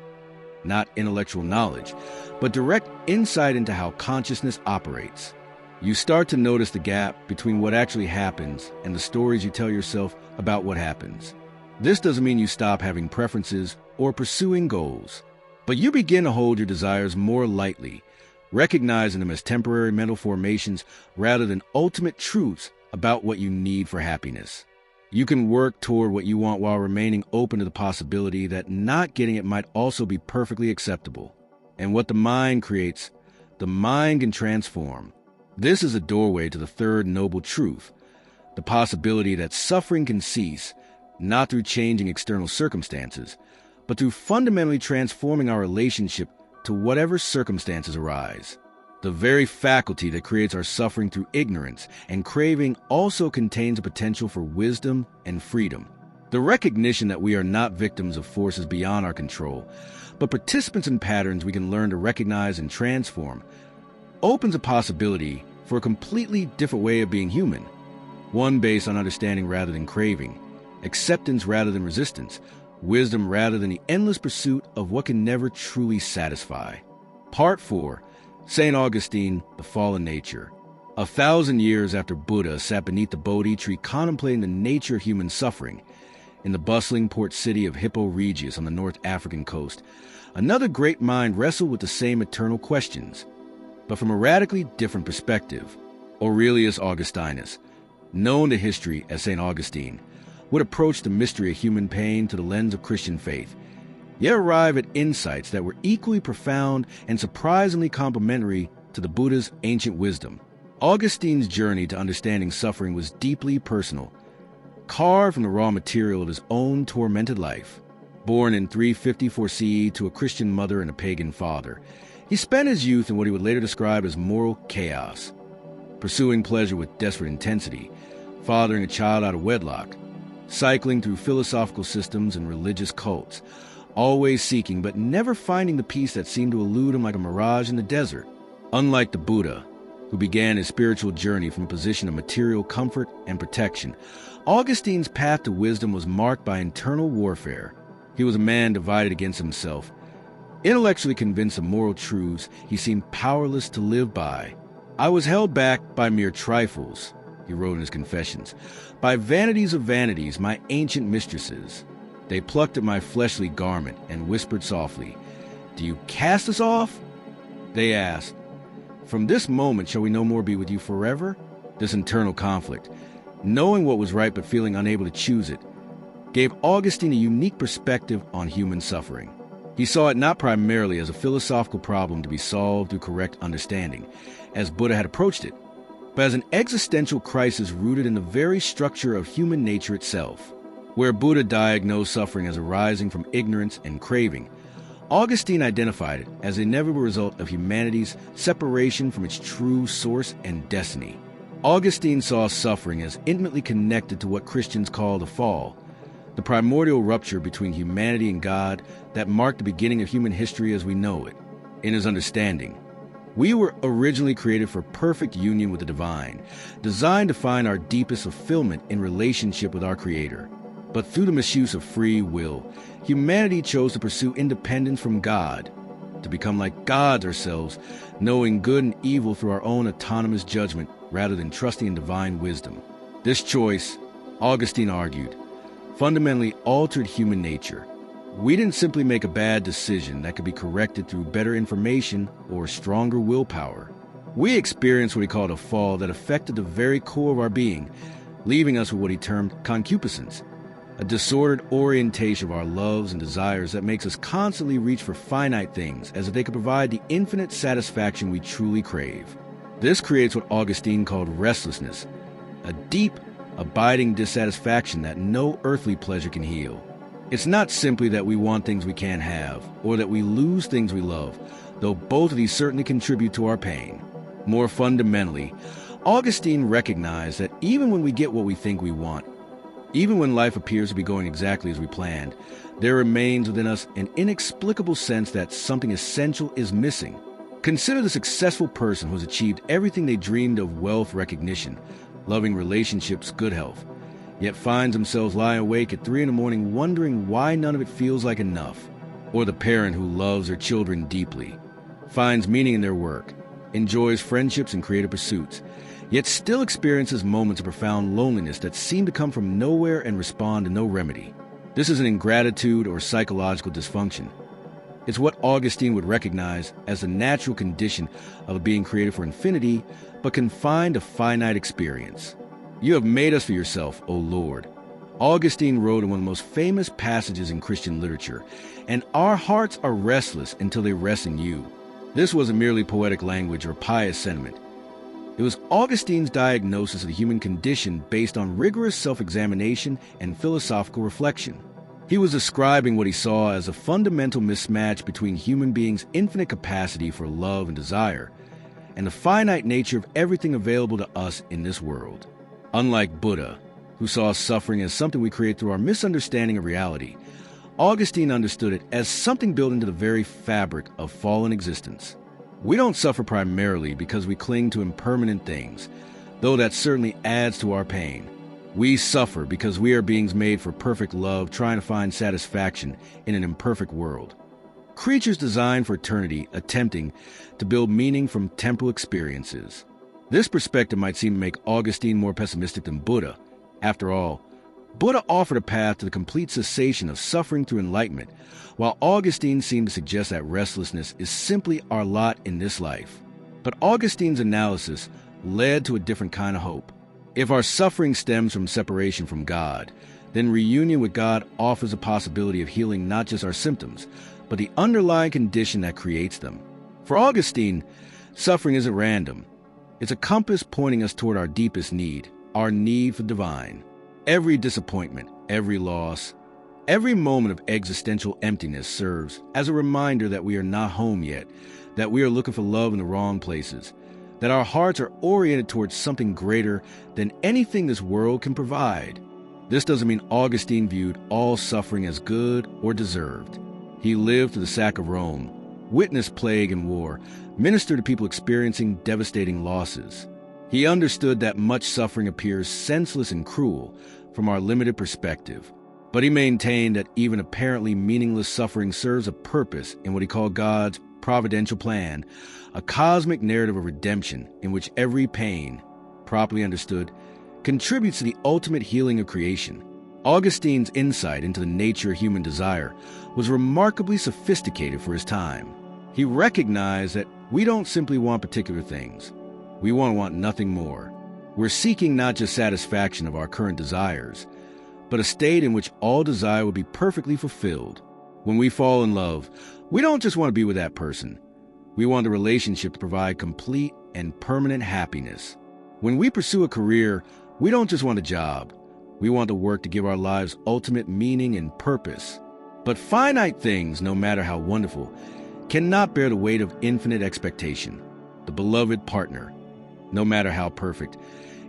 not intellectual knowledge, but direct insight into how consciousness operates. You start to notice the gap between what actually happens and the stories you tell yourself about what happens. This doesn't mean you stop having preferences or pursuing goals, but you begin to hold your desires more lightly, recognizing them as temporary mental formations rather than ultimate truths about what you need for happiness. You can work toward what you want while remaining open to the possibility that not getting it might also be perfectly acceptable. And what the mind creates, the mind can transform. This is a doorway to the third noble truth, the possibility that suffering can cease, not through changing external circumstances, but through fundamentally transforming our relationship to whatever circumstances arise. The very faculty that creates our suffering through ignorance and craving also contains a potential for wisdom and freedom. The recognition that we are not victims of forces beyond our control, but participants in patterns we can learn to recognize and transform, opens a possibility for a completely different way of being human, one based on understanding rather than craving, acceptance rather than resistance, wisdom rather than the endless pursuit of what can never truly satisfy. Part 4. St. Augustine, the Fallen Nature. 1,000 years after Buddha sat beneath the Bodhi tree contemplating the nature of human suffering, in the bustling port city of Hippo Regius on the North African coast, another great mind wrestled with the same eternal questions, but from a radically different perspective. Aurelius Augustinus, known to history as St. Augustine, would approach the mystery of human pain to the lens of Christian faith, yet arrive at insights that were equally profound and surprisingly complementary to the Buddha's ancient wisdom. Augustine's journey to understanding suffering was deeply personal, carved from the raw material of his own tormented life. Born in 354 CE to a Christian mother and a pagan father, he spent his youth in what he would later describe as moral chaos, pursuing pleasure with desperate intensity, fathering a child out of wedlock, cycling through philosophical systems and religious cults, always seeking but never finding the peace that seemed to elude him like a mirage in the desert. Unlike the Buddha, who began his spiritual journey from a position of material comfort and protection, Augustine's path to wisdom was marked by internal warfare. He was a man divided against himself. Intellectually convinced of moral truths he seemed powerless to live by. "I was held back by mere trifles," he wrote in his Confessions, "by vanities of vanities, my ancient mistresses. They plucked at my fleshly garment and whispered softly, 'Do you cast us off?' They asked, 'From this moment shall we no more be with you forever?'" This internal conflict, knowing what was right but feeling unable to choose it, gave Augustine a unique perspective on human suffering. He saw it not primarily as a philosophical problem to be solved through correct understanding, as Buddha had approached it, but as an existential crisis rooted in the very structure of human nature itself. Where Buddha diagnosed suffering as arising from ignorance and craving, Augustine identified it as the inevitable result of humanity's separation from its true source and destiny. Augustine saw suffering as intimately connected to what Christians call the fall, the primordial rupture between humanity and God that marked the beginning of human history as we know it. In his understanding, we were originally created for perfect union with the divine, designed to find our deepest fulfillment in relationship with our Creator. But through the misuse of free will, humanity chose to pursue independence from God, to become like gods ourselves, knowing good and evil through our own autonomous judgment rather than trusting in divine wisdom. This choice, Augustine argued, fundamentally altered human nature. We didn't simply make a bad decision that could be corrected through better information or stronger willpower. We experienced what he called a fall that affected the very core of our being, leaving us with what he termed concupiscence, a disordered orientation of our loves and desires that makes us constantly reach for finite things as if they could provide the infinite satisfaction we truly crave. This creates what Augustine called restlessness, a deep, abiding dissatisfaction that no earthly pleasure can heal. It's not simply that we want things we can't have, or that we lose things we love, though both of these certainly contribute to our pain. More fundamentally, Augustine recognized that even when we get what we think we want, even when life appears to be going exactly as we planned, there remains within us an inexplicable sense that something essential is missing. Consider the successful person who has achieved everything they dreamed of: wealth, recognition, loving relationships, good health, yet finds themselves lying awake at 3 a.m. wondering why none of it feels like enough. Or the parent who loves their children deeply, finds meaning in their work, enjoys friendships and creative pursuits, yet still experiences moments of profound loneliness that seem to come from nowhere and respond to no remedy. This is an ingratitude or psychological dysfunction. It's what Augustine would recognize as the natural condition of a being created for infinity, but confined to finite experience. "You have made us for yourself, O Lord," Augustine wrote in one of the most famous passages in Christian literature, "and our hearts are restless until they rest in you." This wasn't merely poetic language or pious sentiment. It was Augustine's diagnosis of the human condition based on rigorous self-examination and philosophical reflection. He was describing what he saw as a fundamental mismatch between human beings' infinite capacity for love and desire and the finite nature of everything available to us in this world. Unlike Buddha, who saw suffering as something we create through our misunderstanding of reality, Augustine understood it as something built into the very fabric of fallen existence. We don't suffer primarily because we cling to impermanent things, though that certainly adds to our pain. We suffer because we are beings made for perfect love, trying to find satisfaction in an imperfect world. Creatures designed for eternity, attempting to build meaning from temporal experiences. This perspective might seem to make Augustine more pessimistic than Buddha. After all, Buddha offered a path to the complete cessation of suffering through enlightenment, while Augustine seemed to suggest that restlessness is simply our lot in this life. But Augustine's analysis led to a different kind of hope. If our suffering stems from separation from God, then reunion with God offers a possibility of healing not just our symptoms, but the underlying condition that creates them. For Augustine, suffering isn't random. It's a compass pointing us toward our deepest need, our need for divine. Every disappointment, every loss, every moment of existential emptiness serves as a reminder that we are not home yet, that we are looking for love in the wrong places, that our hearts are oriented towards something greater than anything this world can provide. This doesn't mean Augustine viewed all suffering as good or deserved. He lived through the sack of Rome, witnessed plague and war, ministered to people experiencing devastating losses. He understood that much suffering appears senseless and cruel from our limited perspective, but he maintained that even apparently meaningless suffering serves a purpose in what he called God's providential plan, a cosmic narrative of redemption in which every pain, properly understood, contributes to the ultimate healing of creation. Augustine's insight into the nature of human desire was remarkably sophisticated for his time. He recognized that we don't simply want particular things. We want nothing more. We're seeking not just satisfaction of our current desires, but a state in which all desire will be perfectly fulfilled. When we fall in love, we don't just want to be with that person. We want a relationship to provide complete and permanent happiness. When we pursue a career, we don't just want a job. We want the work to give our lives ultimate meaning and purpose. But finite things, no matter how wonderful, cannot bear the weight of infinite expectation. The beloved partner, no matter how perfect,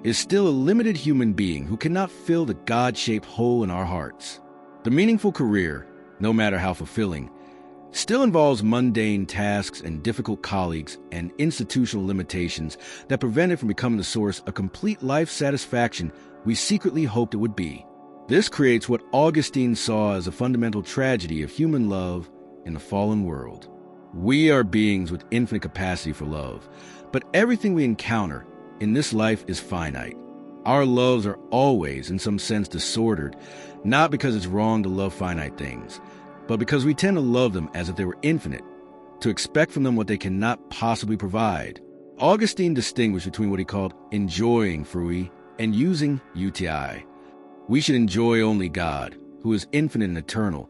is still a limited human being who cannot fill the God-shaped hole in our hearts. The meaningful career, no matter how fulfilling, still involves mundane tasks and difficult colleagues and institutional limitations that prevent it from becoming the source of complete life satisfaction we secretly hoped it would be. This creates what Augustine saw as a fundamental tragedy of human love in the fallen world. We are beings with infinite capacity for love, but everything we encounter in this life is finite. Our loves are always, in some sense, disordered, not because it's wrong to love finite things, but because we tend to love them as if they were infinite, to expect from them what they cannot possibly provide. Augustine distinguished between what he called enjoying frui and using uti. We should enjoy only God, who is infinite and eternal,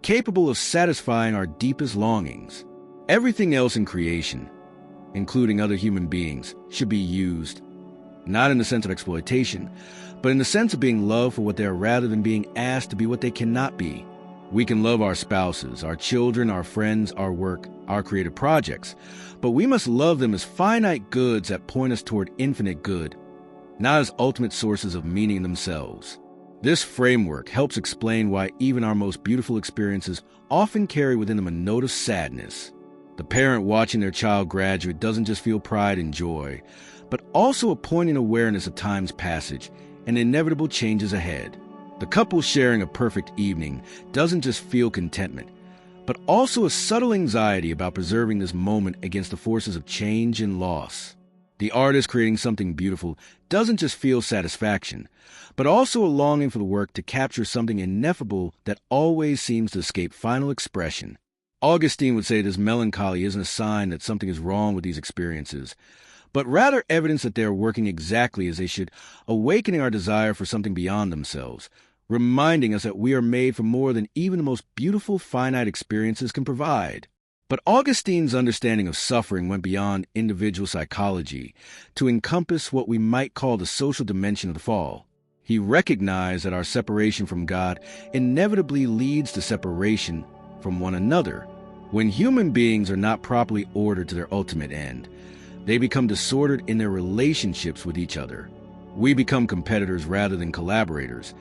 capable of satisfying our deepest longings. Everything else in creation, including other human beings, should be used, not in the sense of exploitation, but in the sense of being loved for what they are rather than being asked to be what they cannot be. We can love our spouses, our children, our friends, our work, our creative projects, but we must love them as finite goods that point us toward infinite good, not as ultimate sources of meaning themselves. This framework helps explain why even our most beautiful experiences often carry within them a note of sadness. The parent watching their child graduate doesn't just feel pride and joy, but also a poignant awareness of time's passage and inevitable changes ahead. The couple sharing a perfect evening doesn't just feel contentment, but also a subtle anxiety about preserving this moment against the forces of change and loss. The artist creating something beautiful doesn't just feel satisfaction, but also a longing for the work to capture something ineffable that always seems to escape final expression. Augustine would say this melancholy isn't a sign that something is wrong with these experiences, but rather evidence that they are working exactly as they should, awakening our desire for something beyond themselves, reminding us that we are made for more than even the most beautiful finite experiences can provide. But Augustine's understanding of suffering went beyond individual psychology to encompass what we might call the social dimension of the fall. He recognized that our separation from God inevitably leads to separation from one another. When human beings are not properly ordered to their ultimate end, they become disordered in their relationships with each other. We become competitors rather than collaborators,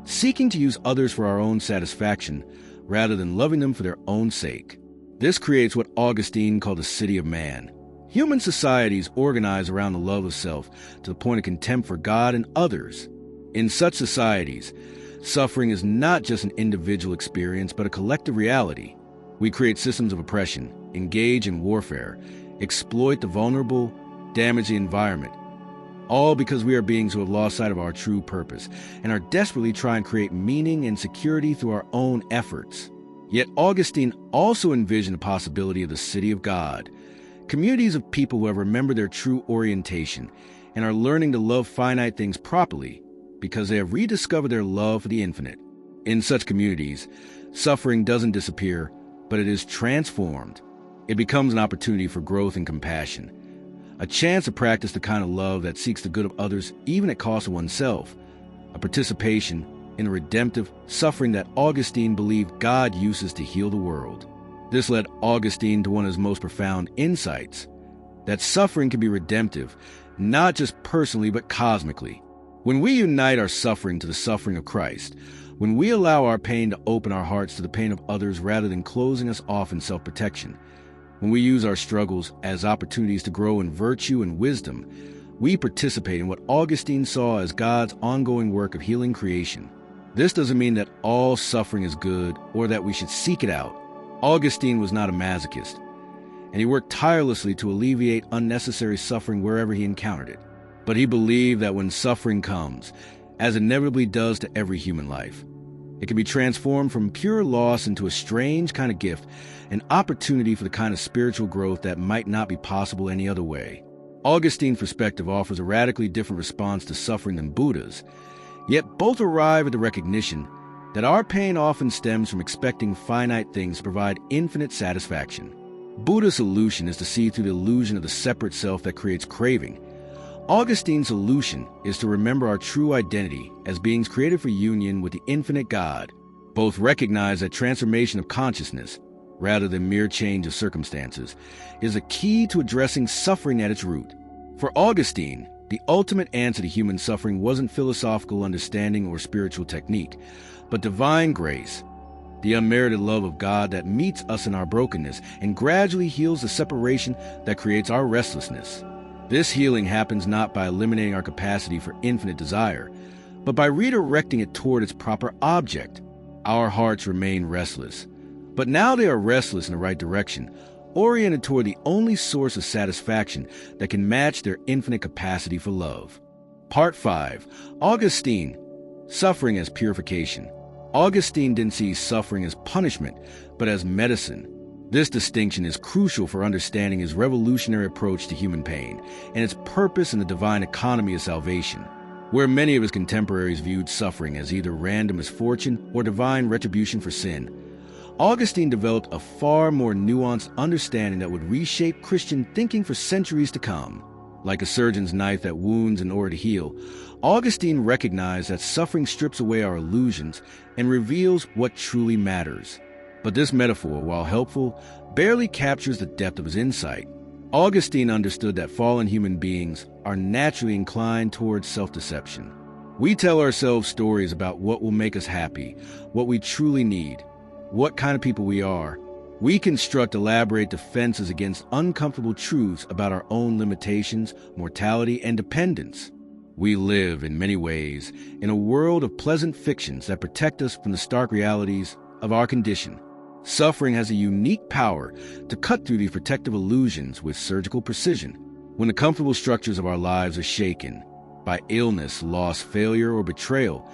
seeking to use others for our own satisfaction rather than loving them for their own sake. This creates what Augustine called the city of man. Human societies organize around the love of self to the point of contempt for God and others. In such societies, suffering is not just an individual experience, but a collective reality. We create systems of oppression, engage in warfare, exploit the vulnerable, damage the environment, all because we are beings who have lost sight of our true purpose and are desperately trying to create meaning and security through our own efforts. Yet Augustine also envisioned the possibility of the city of God, communities of people who have remembered their true orientation and are learning to love finite things properly because they have rediscovered their love for the infinite. In such communities, suffering doesn't disappear, but it is transformed. It becomes an opportunity for growth and compassion, a chance to practice the kind of love that seeks the good of others even at cost of oneself, a participation in a redemptive suffering that Augustine believed God uses to heal the world. This led Augustine to one of his most profound insights, that suffering can be redemptive, not just personally but cosmically. When we unite our suffering to the suffering of Christ, when we allow our pain to open our hearts to the pain of others rather than closing us off in self-protection, when we use our struggles as opportunities to grow in virtue and wisdom, we participate in what Augustine saw as God's ongoing work of healing creation. This doesn't mean that all suffering is good or that we should seek it out. Augustine was not a masochist, and he worked tirelessly to alleviate unnecessary suffering wherever he encountered it. But he believed that when suffering comes, as it inevitably does to every human life, it can be transformed from pure loss into a strange kind of gift, an opportunity for the kind of spiritual growth that might not be possible any other way. Augustine's perspective offers a radically different response to suffering than Buddha's, yet both arrive at the recognition that our pain often stems from expecting finite things to provide infinite satisfaction. Buddha's solution is to see through the illusion of the separate self that creates craving. Augustine's solution is to remember our true identity as beings created for union with the infinite God. Both recognize that transformation of consciousness, rather than mere change of circumstances, is a key to addressing suffering at its root. For Augustine, the ultimate answer to human suffering wasn't philosophical understanding or spiritual technique, but divine grace, the unmerited love of God that meets us in our brokenness and gradually heals the separation that creates our restlessness. This healing happens not by eliminating our capacity for infinite desire, but by redirecting it toward its proper object. Our hearts remain restless, but now they are restless in the right direction, oriented toward the only source of satisfaction that can match their infinite capacity for love. Part 5. Augustine, Suffering as Purification. Augustine didn't see suffering as punishment, but as medicine. This distinction is crucial for understanding his revolutionary approach to human pain and its purpose in the divine economy of salvation. Where many of his contemporaries viewed suffering as either random misfortune or divine retribution for sin, Augustine developed a far more nuanced understanding that would reshape Christian thinking for centuries to come. Like a surgeon's knife that wounds in order to heal, Augustine recognized that suffering strips away our illusions and reveals what truly matters. But this metaphor, while helpful, barely captures the depth of his insight. Augustine understood that fallen human beings are naturally inclined towards self-deception. We tell ourselves stories about what will make us happy, what we truly need, what kind of people we are. We construct elaborate defenses against uncomfortable truths about our own limitations, mortality, and dependence. We live, in many ways, in a world of pleasant fictions that protect us from the stark realities of our condition. Suffering has a unique power to cut through these protective illusions with surgical precision. When the comfortable structures of our lives are shaken by illness, loss, failure, or betrayal,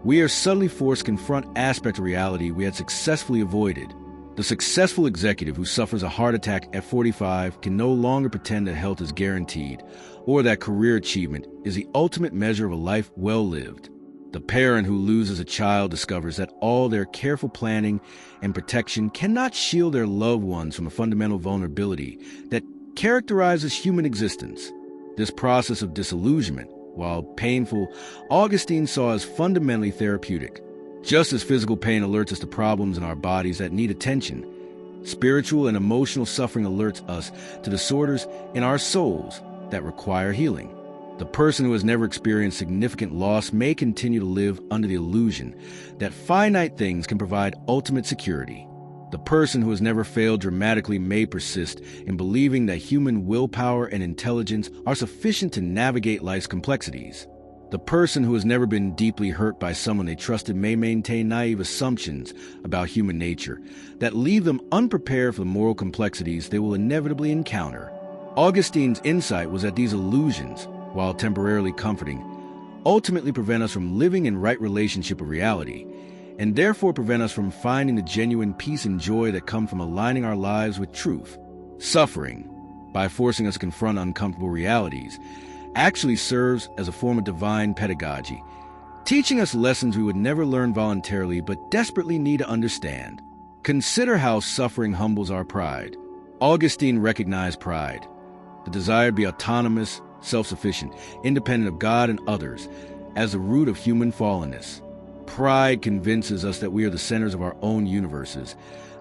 we are suddenly forced to confront aspects of reality we had successfully avoided. The successful executive who suffers a heart attack at 45 can no longer pretend that health is guaranteed or that career achievement is the ultimate measure of a life well lived. The parent who loses a child discovers that all their careful planning and protection cannot shield their loved ones from a fundamental vulnerability that characterizes human existence. This process of disillusionment, while painful, Augustine saw as fundamentally therapeutic. Just as physical pain alerts us to problems in our bodies that need attention, spiritual and emotional suffering alerts us to disorders in our souls that require healing. The person who has never experienced significant loss may continue to live under the illusion that finite things can provide ultimate security. The person who has never failed dramatically may persist in believing that human willpower and intelligence are sufficient to navigate life's complexities. The person who has never been deeply hurt by someone they trusted may maintain naive assumptions about human nature that leave them unprepared for the moral complexities they will inevitably encounter. Augustine's insight was that these illusions, while temporarily comforting, ultimately prevent us from living in right relationship with reality, and therefore prevent us from finding the genuine peace and joy that come from aligning our lives with truth. Suffering, by forcing us to confront uncomfortable realities, actually serves as a form of divine pedagogy, teaching us lessons we would never learn voluntarily but desperately need to understand. Consider how suffering humbles our pride. Augustine recognized pride, the desire to be autonomous, self-sufficient, independent of God and others, as the root of human fallenness. Pride convinces us that we are the centers of our own universes,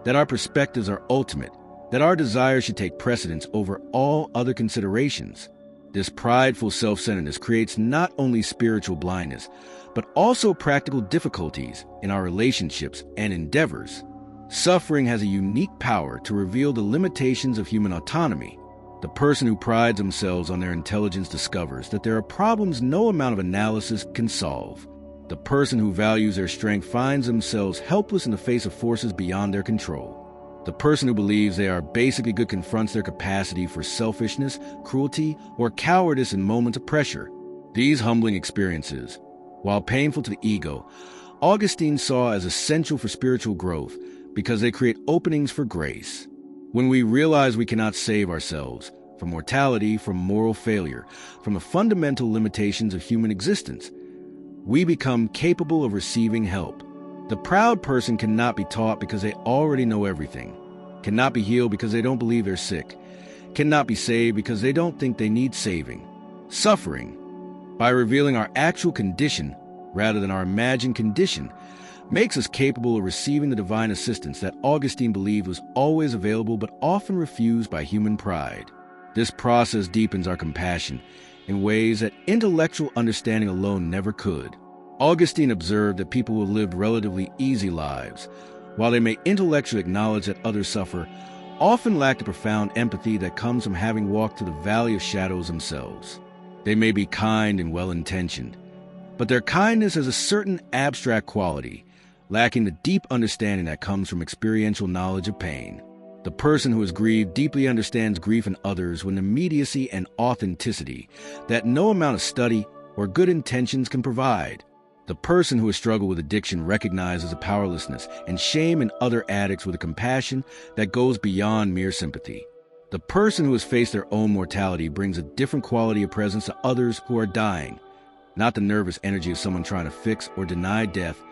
that our perspectives are ultimate, that our desires should take precedence over all other considerations. This prideful self-centeredness creates not only spiritual blindness, but also practical difficulties in our relationships and endeavors. Suffering has a unique power to reveal the limitations of human autonomy. The person who prides themselves on their intelligence discovers that there are problems no amount of analysis can solve. The person who values their strength finds themselves helpless in the face of forces beyond their control. The person who believes they are basically good confronts their capacity for selfishness, cruelty, or cowardice in moments of pressure. These humbling experiences, while painful to the ego, Augustine saw as essential for spiritual growth because they create openings for grace. When we realize we cannot save ourselves from mortality, from moral failure, from the fundamental limitations of human existence, we become capable of receiving help. The proud person cannot be taught because they already know everything, cannot be healed because they don't believe they're sick, cannot be saved because they don't think they need saving. Suffering, by revealing our actual condition rather than our imagined condition, makes us capable of receiving the divine assistance that Augustine believed was always available but often refused by human pride. This process deepens our compassion in ways that intellectual understanding alone never could. Augustine observed that people who lived relatively easy lives, while they may intellectually acknowledge that others suffer, often lack the profound empathy that comes from having walked through the valley of shadows themselves. They may be kind and well-intentioned, but their kindness has a certain abstract quality, lacking the deep understanding that comes from experiential knowledge of pain. The person who is grieved deeply understands grief in others with an immediacy and authenticity that no amount of study or good intentions can provide. The person who has struggled with addiction recognizes the powerlessness and shame in other addicts with a compassion that goes beyond mere sympathy. The person who has faced their own mortality brings a different quality of presence to others who are dying, not the nervous energy of someone trying to fix or deny death,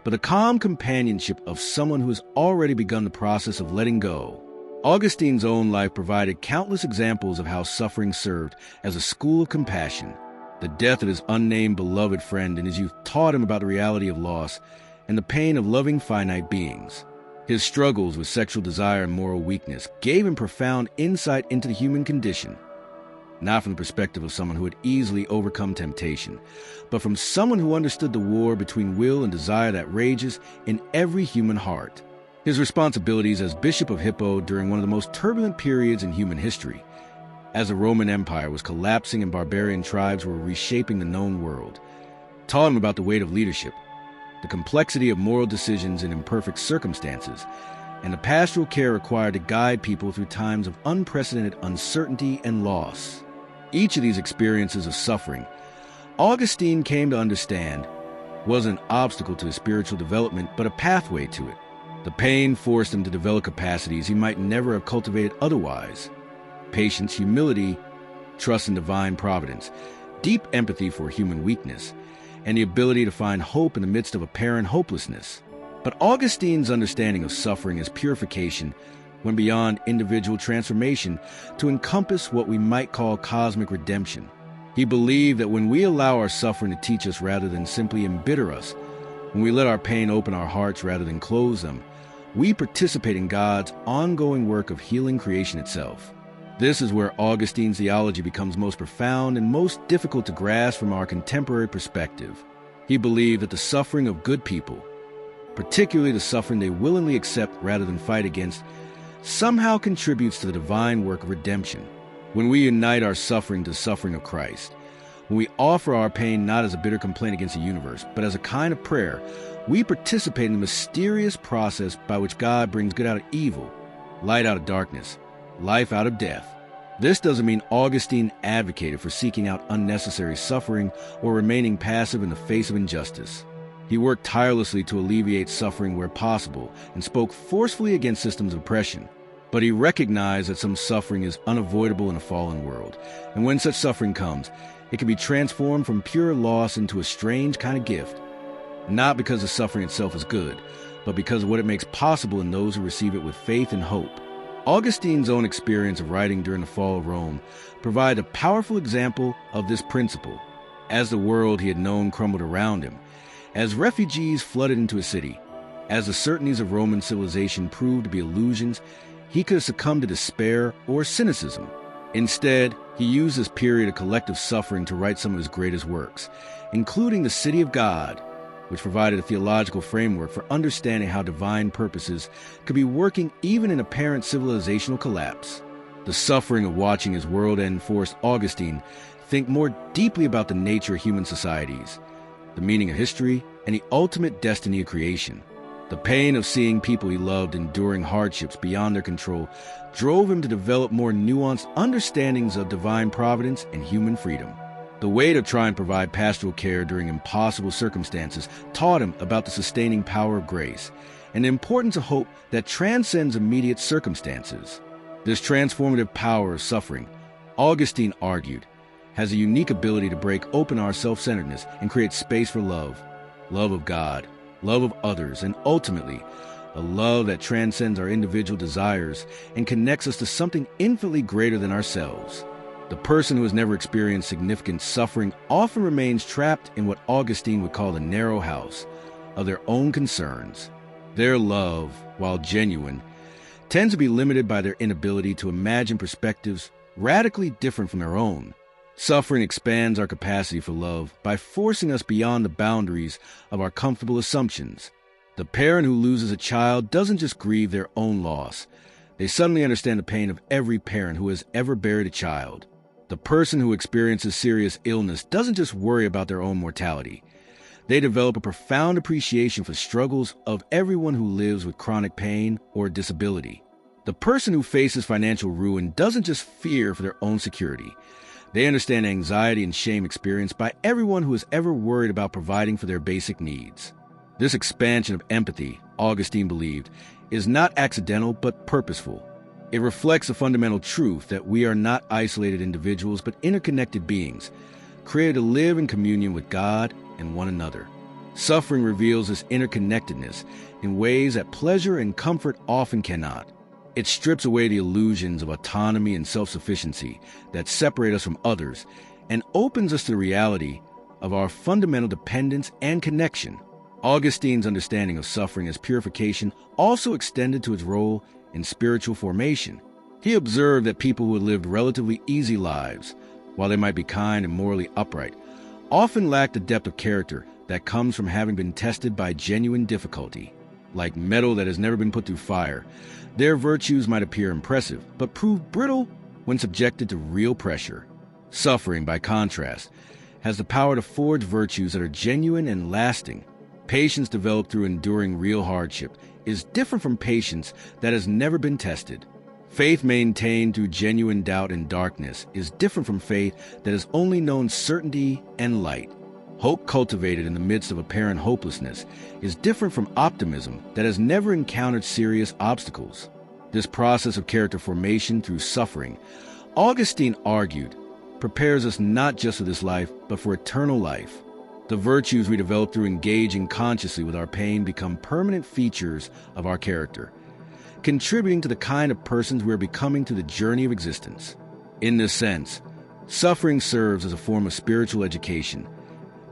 but the calm companionship of someone who has already begun the process of letting go. Augustine's own life provided countless examples of how suffering served as a school of compassion. The death of his unnamed beloved friend in his youth taught him about the reality of loss and the pain of loving finite beings. His struggles with sexual desire and moral weakness gave him profound insight into the human condition, not from the perspective of someone who had easily overcome temptation, but from someone who understood the war between will and desire that rages in every human heart. His responsibilities as Bishop of Hippo during one of the most turbulent periods in human history, as the Roman Empire was collapsing and barbarian tribes were reshaping the known world, taught him about the weight of leadership, the complexity of moral decisions in imperfect circumstances, and the pastoral care required to guide people through times of unprecedented uncertainty and loss. Each of these experiences of suffering, Augustine came to understand, wasn't an obstacle to his spiritual development, but a pathway to it. The pain forced him to develop capacities he might never have cultivated otherwise: patience, humility, trust in divine providence, deep empathy for human weakness, and the ability to find hope in the midst of apparent hopelessness. But Augustine's understanding of suffering as purification went beyond individual transformation to encompass what we might call cosmic redemption. He believed that when we allow our suffering to teach us rather than simply embitter us, when we let our pain open our hearts rather than close them, we participate in God's ongoing work of healing creation itself. This is where Augustine's theology becomes most profound and most difficult to grasp from our contemporary perspective. He believed that the suffering of good people, particularly the suffering they willingly accept rather than fight against, somehow contributes to the divine work of redemption. When we unite our suffering to the suffering of Christ, when we offer our pain not as a bitter complaint against the universe, but as a kind of prayer, we participate in the mysterious process by which God brings good out of evil, light out of darkness, life out of death. This doesn't mean Augustine advocated for seeking out unnecessary suffering or remaining passive in the face of injustice. He worked tirelessly to alleviate suffering where possible and spoke forcefully against systems of oppression. But he recognized that some suffering is unavoidable in a fallen world, and when such suffering comes, it can be transformed from pure loss into a strange kind of gift, not because the suffering itself is good, but because of what it makes possible in those who receive it with faith and hope. Augustine's own experience of writing during the fall of Rome provided a powerful example of this principle. As the world he had known crumbled around him, as refugees flooded into his city, as the certainties of Roman civilization proved to be illusions, he could have succumbed to despair or cynicism. Instead, he used this period of collective suffering to write some of his greatest works, including The City of God, which provided a theological framework for understanding how divine purposes could be working even in apparent civilizational collapse. The suffering of watching his world end forced Augustine think more deeply about the nature of human societies, the meaning of history, and the ultimate destiny of creation. The pain of seeing people he loved enduring hardships beyond their control drove him to develop more nuanced understandings of divine providence and human freedom. The weight of trying to provide pastoral care during impossible circumstances taught him about the sustaining power of grace and the importance of hope that transcends immediate circumstances. This transformative power of suffering, Augustine argued, has a unique ability to break open our self-centeredness and create space for love, love of God, love of others, and ultimately, a love that transcends our individual desires and connects us to something infinitely greater than ourselves. The person who has never experienced significant suffering often remains trapped in what Augustine would call the narrow house of their own concerns. Their love, while genuine, tends to be limited by their inability to imagine perspectives radically different from their own. Suffering expands our capacity for love by forcing us beyond the boundaries of our comfortable assumptions. The parent who loses a child doesn't just grieve their own loss. They suddenly understand the pain of every parent who has ever buried a child. The person who experiences serious illness doesn't just worry about their own mortality. They develop a profound appreciation for the struggles of everyone who lives with chronic pain or disability. The person who faces financial ruin doesn't just fear for their own security. They understand anxiety and shame experienced by everyone who has ever worried about providing for their basic needs. This expansion of empathy, Augustine believed, is not accidental but purposeful. It reflects a fundamental truth that we are not isolated individuals but interconnected beings, created to live in communion with God and one another. Suffering reveals this interconnectedness in ways that pleasure and comfort often cannot. It strips away the illusions of autonomy and self-sufficiency that separate us from others and opens us to the reality of our fundamental dependence and connection. Augustine's understanding of suffering as purification also extended to its role in spiritual formation. He observed that people who had lived relatively easy lives, while they might be kind and morally upright, often lacked the depth of character that comes from having been tested by genuine difficulty. Like metal that has never been put through fire, their virtues might appear impressive, but prove brittle when subjected to real pressure. Suffering, by contrast, has the power to forge virtues that are genuine and lasting. Patience developed through enduring real hardship is different from patience that has never been tested. Faith maintained through genuine doubt and darkness is different from faith that has only known certainty and light. Hope cultivated in the midst of apparent hopelessness is different from optimism that has never encountered serious obstacles. This process of character formation through suffering, Augustine argued, prepares us not just for this life, but for eternal life. The virtues we develop through engaging consciously with our pain become permanent features of our character, contributing to the kind of persons we are becoming through the journey of existence. In this sense, suffering serves as a form of spiritual education,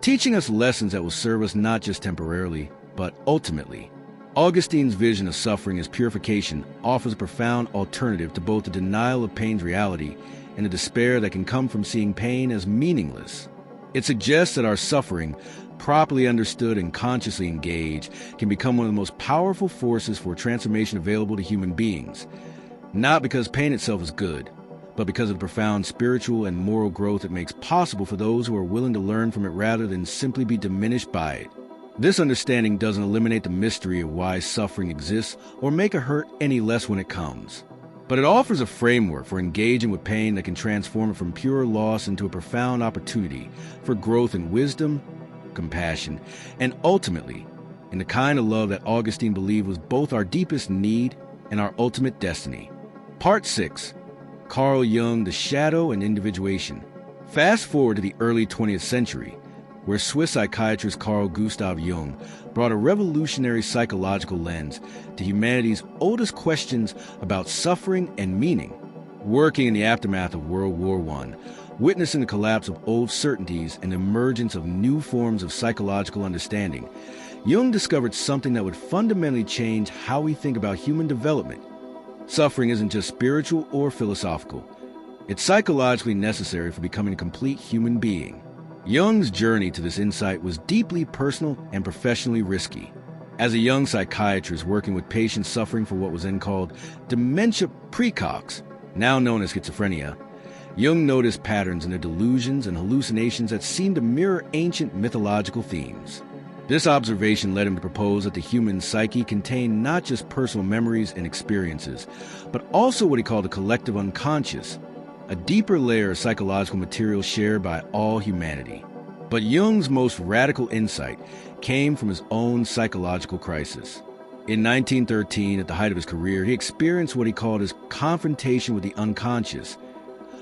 teaching us lessons that will serve us not just temporarily, but ultimately. Augustine's vision of suffering as purification offers a profound alternative to both the denial of pain's reality and the despair that can come from seeing pain as meaningless. It suggests that our suffering, properly understood and consciously engaged, can become one of the most powerful forces for transformation available to human beings, not because pain itself is good, but because of the profound spiritual and moral growth it makes possible for those who are willing to learn from it rather than simply be diminished by it. This understanding doesn't eliminate the mystery of why suffering exists or make it hurt any less when it comes, but it offers a framework for engaging with pain that can transform it from pure loss into a profound opportunity for growth in wisdom, compassion, and ultimately, in the kind of love that Augustine believed was both our deepest need and our ultimate destiny. Part 6. Carl Jung, the Shadow and Individuation. Fast forward to the early 20th century, where Swiss psychiatrist Carl Gustav Jung brought a revolutionary psychological lens to humanity's oldest questions about suffering and meaning. Working in the aftermath of World War I, witnessing the collapse of old certainties and the emergence of new forms of psychological understanding, Jung discovered something that would fundamentally change how we think about human development. Suffering isn't just spiritual or philosophical. It's psychologically necessary for becoming a complete human being. Jung's journey to this insight was deeply personal and professionally risky. As a young psychiatrist working with patients suffering from what was then called dementia praecox, now known as schizophrenia, Jung noticed patterns in their delusions and hallucinations that seemed to mirror ancient mythological themes. This observation led him to propose that the human psyche contained not just personal memories and experiences, but also what he called the collective unconscious, a deeper layer of psychological material shared by all humanity. But Jung's most radical insight came from his own psychological crisis. In 1913, at the height of his career, he experienced what he called his confrontation with the unconscious,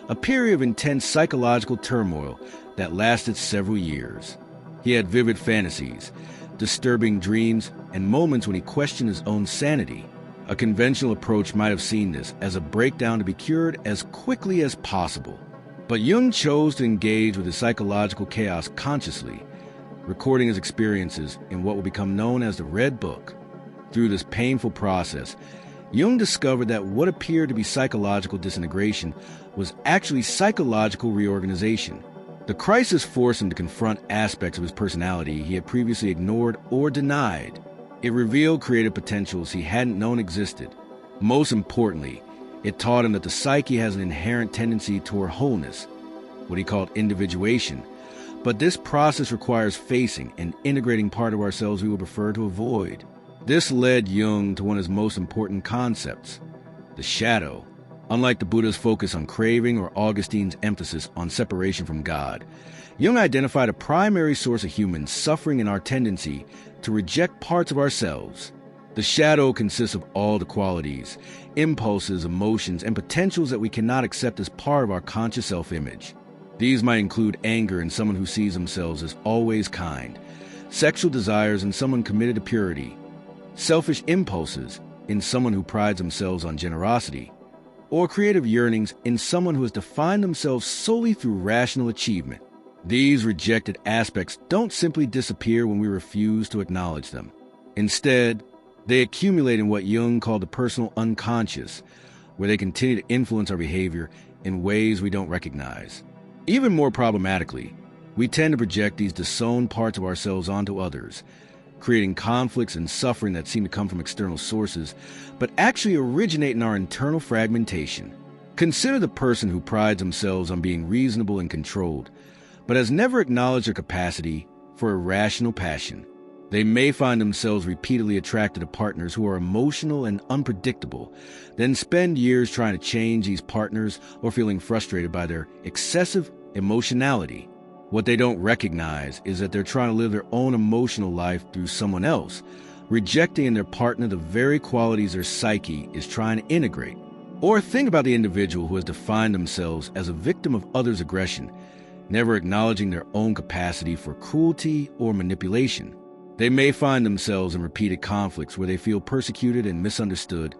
a period of intense psychological turmoil that lasted several years. He had vivid fantasies, disturbing dreams, and moments when he questioned his own sanity. A conventional approach might have seen this as a breakdown to be cured as quickly as possible. But Jung chose to engage with his psychological chaos consciously, recording his experiences in what will become known as the Red Book. Through this painful process, Jung discovered that what appeared to be psychological disintegration was actually psychological reorganization. The crisis forced him to confront aspects of his personality he had previously ignored or denied. It revealed creative potentials he hadn't known existed. Most importantly, it taught him that the psyche has an inherent tendency toward wholeness, what he called individuation. But this process requires facing and integrating part of ourselves we would prefer to avoid. This led Jung to one of his most important concepts, the shadow. Unlike the Buddha's focus on craving or Augustine's emphasis on separation from God, Jung identified a primary source of humans suffering in our tendency to reject parts of ourselves. The shadow consists of all the qualities, impulses, emotions, and potentials that we cannot accept as part of our conscious self-image. These might include anger in someone who sees themselves as always kind, sexual desires in someone committed to purity, selfish impulses in someone who prides themselves on generosity, or creative yearnings in someone who has defined themselves solely through rational achievement. These rejected aspects don't simply disappear when we refuse to acknowledge them. Instead, they accumulate in what Jung called the personal unconscious, where they continue to influence our behavior in ways we don't recognize. Even more problematically, we tend to project these disowned parts of ourselves onto others, creating conflicts and suffering that seem to come from external sources, but actually originate in our internal fragmentation. Consider the person who prides themselves on being reasonable and controlled, but has never acknowledged their capacity for irrational passion. They may find themselves repeatedly attracted to partners who are emotional and unpredictable, then spend years trying to change these partners or feeling frustrated by their excessive emotionality. What they don't recognize is that they're trying to live their own emotional life through someone else, rejecting in their partner the very qualities their psyche is trying to integrate. Or think about the individual who has defined themselves as a victim of others' aggression, never acknowledging their own capacity for cruelty or manipulation. They may find themselves in repeated conflicts where they feel persecuted and misunderstood,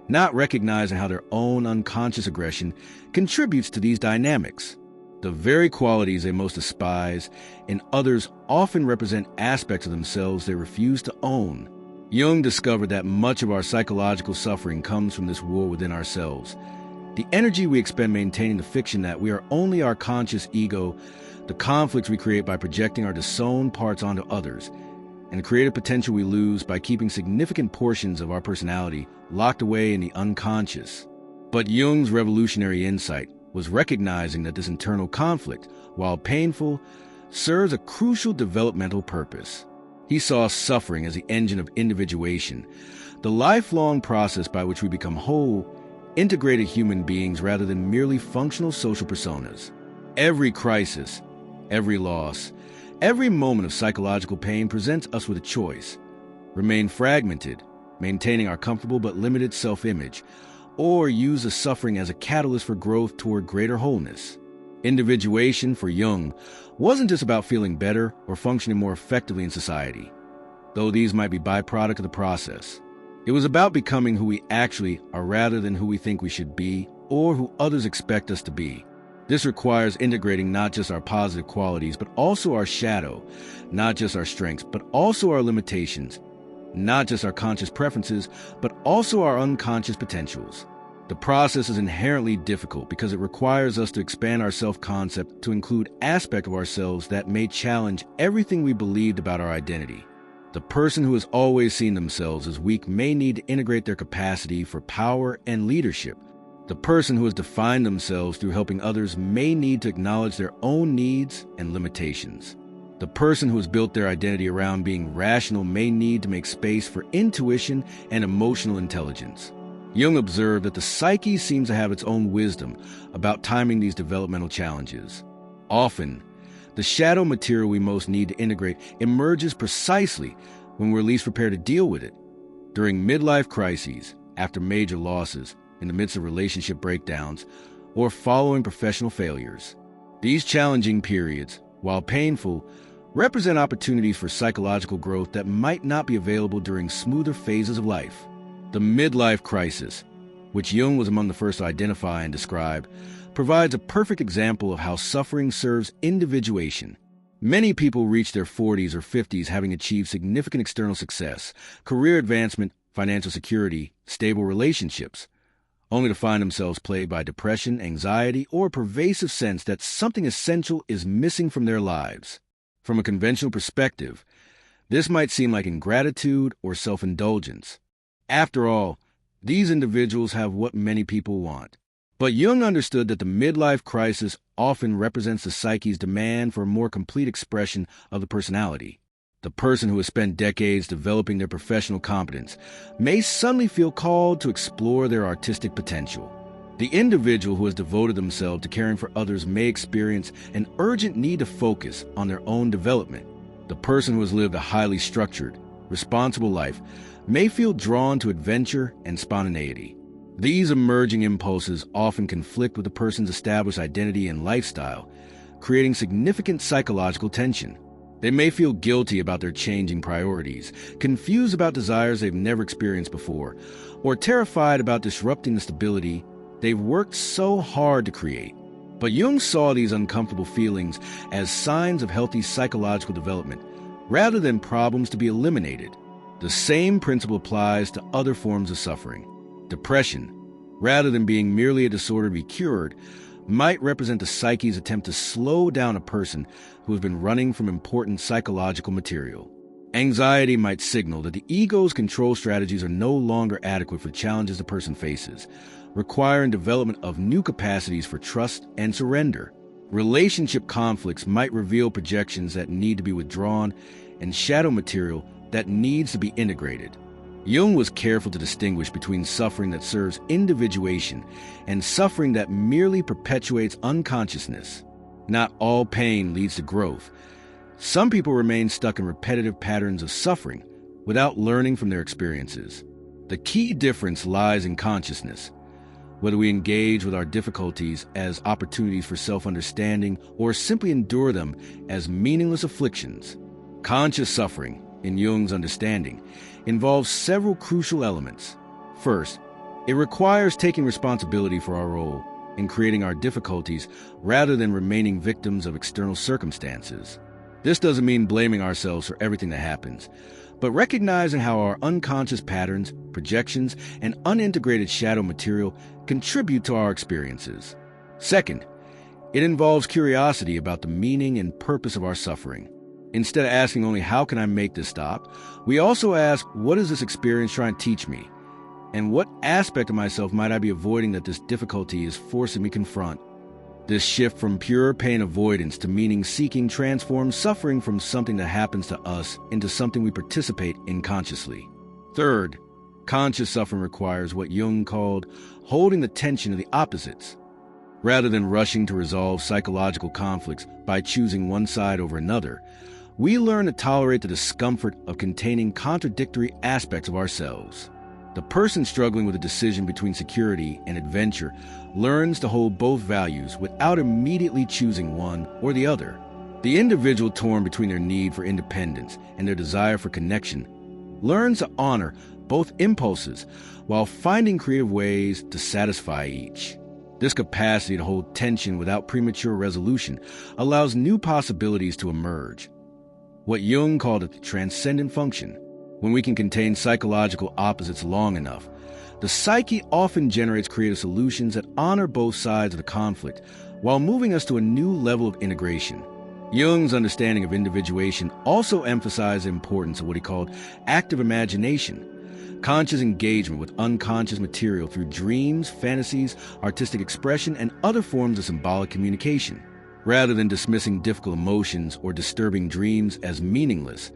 not recognizing how their own unconscious aggression contributes to these dynamics. The very qualities they most despise in others often represent aspects of themselves they refuse to own. Jung discovered that much of our psychological suffering comes from this war within ourselves. The energy we expend maintaining the fiction that we are only our conscious ego, the conflicts we create by projecting our disowned parts onto others, and the creative potential we lose by keeping significant portions of our personality locked away in the unconscious. But Jung's revolutionary insight was recognizing that this internal conflict, while painful, serves a crucial developmental purpose. He saw suffering as the engine of individuation, the lifelong process by which we become whole, integrated human beings rather than merely functional social personas. Every crisis, every loss, every moment of psychological pain presents us with a choice: remain fragmented, maintaining our comfortable but limited self-image, or use the suffering as a catalyst for growth toward greater wholeness. Individuation, for Jung, wasn't just about feeling better or functioning more effectively in society, though these might be byproduct of the process. It was about becoming who we actually are rather than who we think we should be or who others expect us to be. This requires integrating not just our positive qualities, but also our shadow, not just our strengths, but also our limitations, not just our conscious preferences, but also our unconscious potentials. The process is inherently difficult because it requires us to expand our self-concept to include aspects of ourselves that may challenge everything we believed about our identity. The person who has always seen themselves as weak may need to integrate their capacity for power and leadership. The person who has defined themselves through helping others may need to acknowledge their own needs and limitations. The person who has built their identity around being rational may need to make space for intuition and emotional intelligence. Jung observed that the psyche seems to have its own wisdom about timing these developmental challenges. Often, the shadow material we most need to integrate emerges precisely when we're least prepared to deal with it. During midlife crises, after major losses, in the midst of relationship breakdowns, or following professional failures. These challenging periods, while painful, represent opportunities for psychological growth that might not be available during smoother phases of life. The midlife crisis, which Jung was among the first to identify and describe, provides a perfect example of how suffering serves individuation. Many people reach their 40s or 50s having achieved significant external success, career advancement, financial security, stable relationships, only to find themselves plagued by depression, anxiety, or a pervasive sense that something essential is missing from their lives. From a conventional perspective, this might seem like ingratitude or self-indulgence. After all, these individuals have what many people want. But Jung understood that the midlife crisis often represents the psyche's demand for a more complete expression of the personality. The person who has spent decades developing their professional competence may suddenly feel called to explore their artistic potential. The individual who has devoted themselves to caring for others may experience an urgent need to focus on their own development. The person who has lived a highly structured, responsible life may feel drawn to adventure and spontaneity. These emerging impulses often conflict with the person's established identity and lifestyle, creating significant psychological tension. They may feel guilty about their changing priorities, confused about desires they've never experienced before, or terrified about disrupting the stability they've worked so hard to create. But Jung saw these uncomfortable feelings as signs of healthy psychological development, rather than problems to be eliminated. The same principle applies to other forms of suffering. Depression, rather than being merely a disorder to be cured, might represent the psyche's attempt to slow down a person who has been running from important psychological material. Anxiety might signal that the ego's control strategies are no longer adequate for challenges the person faces, requiring development of new capacities for trust and surrender. Relationship conflicts might reveal projections that need to be withdrawn and shadow material that needs to be integrated. Jung was careful to distinguish between suffering that serves individuation and suffering that merely perpetuates unconsciousness. Not all pain leads to growth. Some people remain stuck in repetitive patterns of suffering without learning from their experiences. The key difference lies in consciousness. Whether we engage with our difficulties as opportunities for self-understanding or simply endure them as meaningless afflictions. Conscious suffering, in Jung's understanding, involves several crucial elements. First, it requires taking responsibility for our role in creating our difficulties rather than remaining victims of external circumstances. This doesn't mean blaming ourselves for everything that happens, but recognizing how our unconscious patterns, projections, and unintegrated shadow material contribute to our experiences. Second, it involves curiosity about the meaning and purpose of our suffering. Instead of asking only, how can I make this stop, we also ask, what is this experience trying to teach me? And what aspect of myself might I be avoiding that this difficulty is forcing me to confront? This shift from pure pain avoidance to meaning-seeking transforms suffering from something that happens to us into something we participate in consciously. Third, conscious suffering requires what Jung called holding the tension of the opposites. Rather than rushing to resolve psychological conflicts by choosing one side over another, we learn to tolerate the discomfort of containing contradictory aspects of ourselves. The person struggling with a decision between security and adventure learns to hold both values without immediately choosing one or the other. The individual torn between their need for independence and their desire for connection learns to honor both impulses while finding creative ways to satisfy each. This capacity to hold tension without premature resolution allows new possibilities to emerge. What Jung called it the transcendent function. When we can contain psychological opposites long enough, the psyche often generates creative solutions that honor both sides of the conflict while moving us to a new level of integration. Jung's understanding of individuation also emphasized the importance of what he called active imagination, conscious engagement with unconscious material through dreams, fantasies, artistic expression, and other forms of symbolic communication. Rather than dismissing difficult emotions or disturbing dreams as meaningless,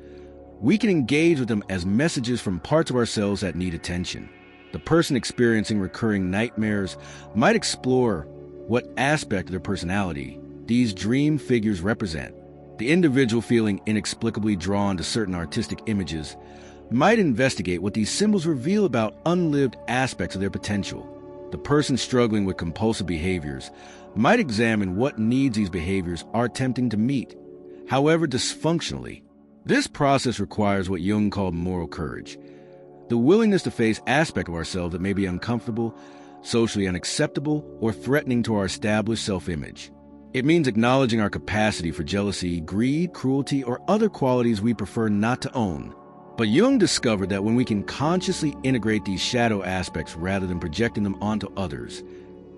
we can engage with them as messages from parts of ourselves that need attention. The person experiencing recurring nightmares might explore what aspect of their personality these dream figures represent. The individual feeling inexplicably drawn to certain artistic images might investigate what these symbols reveal about unlived aspects of their potential. The person struggling with compulsive behaviors might examine what needs these behaviors are attempting to meet, however dysfunctionally. This process requires what Jung called moral courage, the willingness to face aspects of ourselves that may be uncomfortable, socially unacceptable, or threatening to our established self-image. It means acknowledging our capacity for jealousy, greed, cruelty, or other qualities we prefer not to own. But Jung discovered that when we can consciously integrate these shadow aspects rather than projecting them onto others,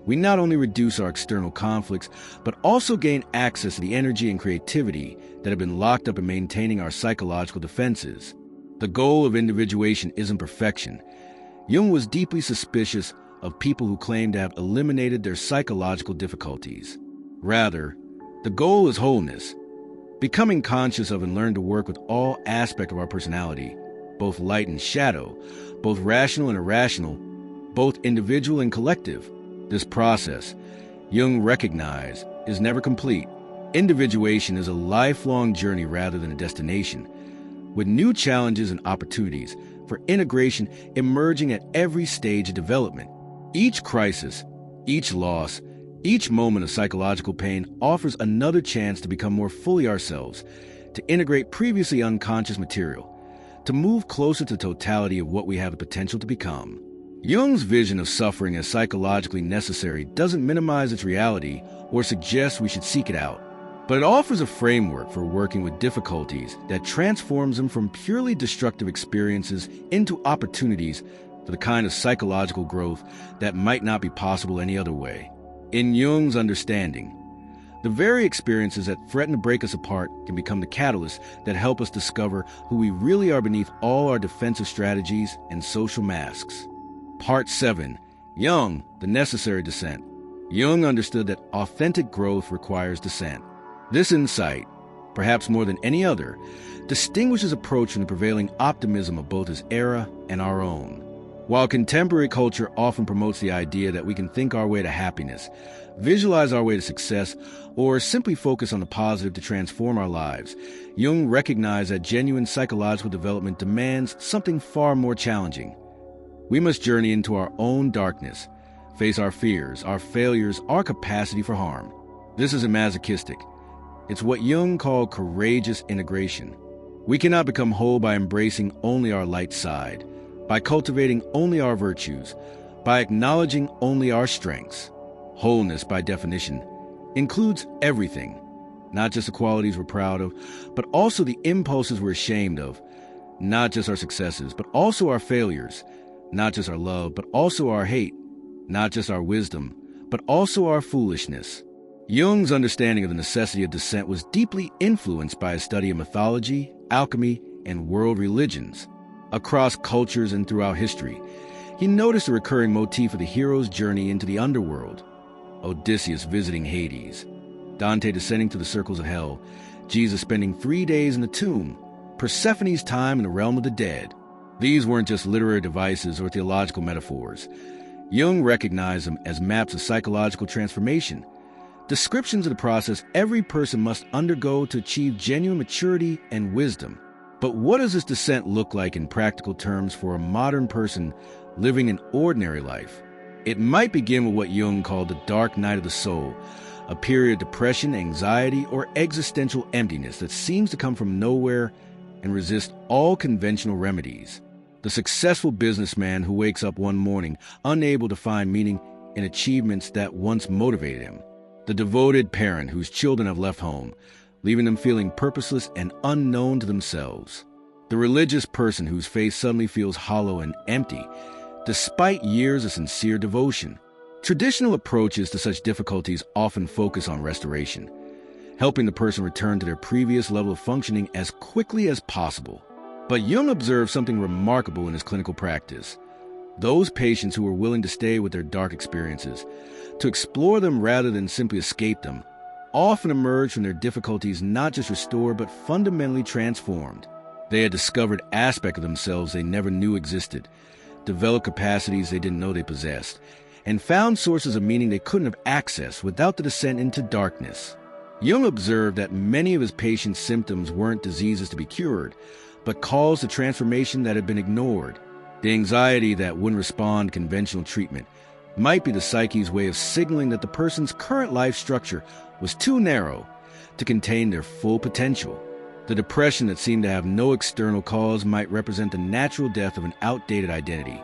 we not only reduce our external conflicts, but also gain access to the energy and creativity that have been locked up in maintaining our psychological defenses. The goal of individuation isn't perfection. Jung was deeply suspicious of people who claimed to have eliminated their psychological difficulties. Rather, the goal is wholeness, becoming conscious of and learn to work with all aspects of our personality, both light and shadow, both rational and irrational, both individual and collective. This process, Jung recognized, is never complete. Individuation is a lifelong journey rather than a destination, with new challenges and opportunities for integration emerging at every stage of development. Each crisis, each loss, Each moment of psychological pain offers another chance to become more fully ourselves, to integrate previously unconscious material, to move closer to the totality of what we have the potential to become. Jung's vision of suffering as psychologically necessary doesn't minimize its reality or suggest we should seek it out, but it offers a framework for working with difficulties that transforms them from purely destructive experiences into opportunities for the kind of psychological growth that might not be possible any other way. In Jung's understanding, the very experiences that threaten to break us apart can become the catalysts that help us discover who we really are beneath all our defensive strategies and social masks. Part 7. Jung, the necessary descent. Jung understood that authentic growth requires descent. This insight, perhaps more than any other, distinguishes approach from the prevailing optimism of both his era and our own. While contemporary culture often promotes the idea that we can think our way to happiness, visualize our way to success, or simply focus on the positive to transform our lives, Jung recognized that genuine psychological development demands something far more challenging. We must journey into our own darkness, face our fears, our failures, our capacity for harm. This isn't masochistic. It's what Jung called courageous integration. We cannot become whole by embracing only our light side, by cultivating only our virtues, by acknowledging only our strengths. Wholeness, by definition, includes everything, not just the qualities we're proud of, but also the impulses we're ashamed of, not just our successes, but also our failures, not just our love, but also our hate, not just our wisdom, but also our foolishness. Jung's understanding of the necessity of descent was deeply influenced by his study of mythology, alchemy, and world religions. Across cultures and throughout history, he noticed a recurring motif of the hero's journey into the underworld. Odysseus visiting Hades, Dante descending to the circles of hell, Jesus spending 3 days in the tomb, Persephone's time in the realm of the dead. These weren't just literary devices or theological metaphors. Jung recognized them as maps of psychological transformation, descriptions of the process every person must undergo to achieve genuine maturity and wisdom. But what does this descent look like in practical terms for a modern person living an ordinary life? It might begin with what Jung called the dark night of the soul, a period of depression, anxiety, or existential emptiness that seems to come from nowhere and resist all conventional remedies. The successful businessman who wakes up one morning unable to find meaning in achievements that once motivated him. The devoted parent whose children have left home, leaving them feeling purposeless and unknown to themselves. The religious person whose faith suddenly feels hollow and empty, despite years of sincere devotion. Traditional approaches to such difficulties often focus on restoration, helping the person return to their previous level of functioning as quickly as possible. But Jung observed something remarkable in his clinical practice. Those patients who were willing to stay with their dark experiences, to explore them rather than simply escape them, often emerged from their difficulties not just restored but fundamentally transformed. They had discovered aspects of themselves they never knew existed, developed capacities they didn't know they possessed, and found sources of meaning they couldn't have accessed without the descent into darkness. Jung observed that many of his patients' symptoms weren't diseases to be cured, but calls to transformation that had been ignored. The anxiety that wouldn't respond to conventional treatment might be the psyche's way of signaling that the person's current life structure was too narrow to contain their full potential. The depression that seemed to have no external cause might represent the natural death of an outdated identity,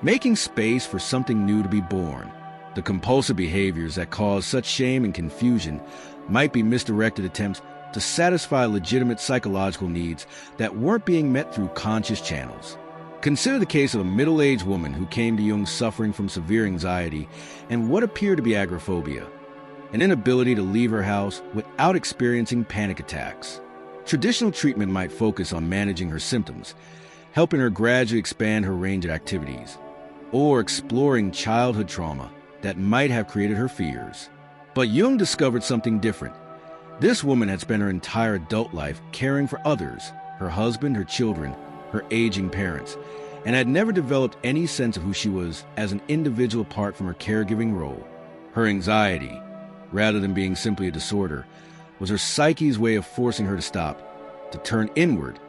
making space for something new to be born. The compulsive behaviors that cause such shame and confusion might be misdirected attempts to satisfy legitimate psychological needs that weren't being met through conscious channels. Consider the case of a middle-aged woman who came to Jung suffering from severe anxiety and what appeared to be agoraphobia, an inability to leave her house without experiencing panic attacks. Traditional treatment might focus on managing her symptoms, helping her gradually expand her range of activities, or exploring childhood trauma that might have created her fears. But Jung discovered something different. This woman had spent her entire adult life caring for others, her husband, her children, her aging parents, and had never developed any sense of who she was as an individual apart from her caregiving role. Her anxiety, rather than being simply a disorder, was her psyche's way of forcing her to stop, to turn inward,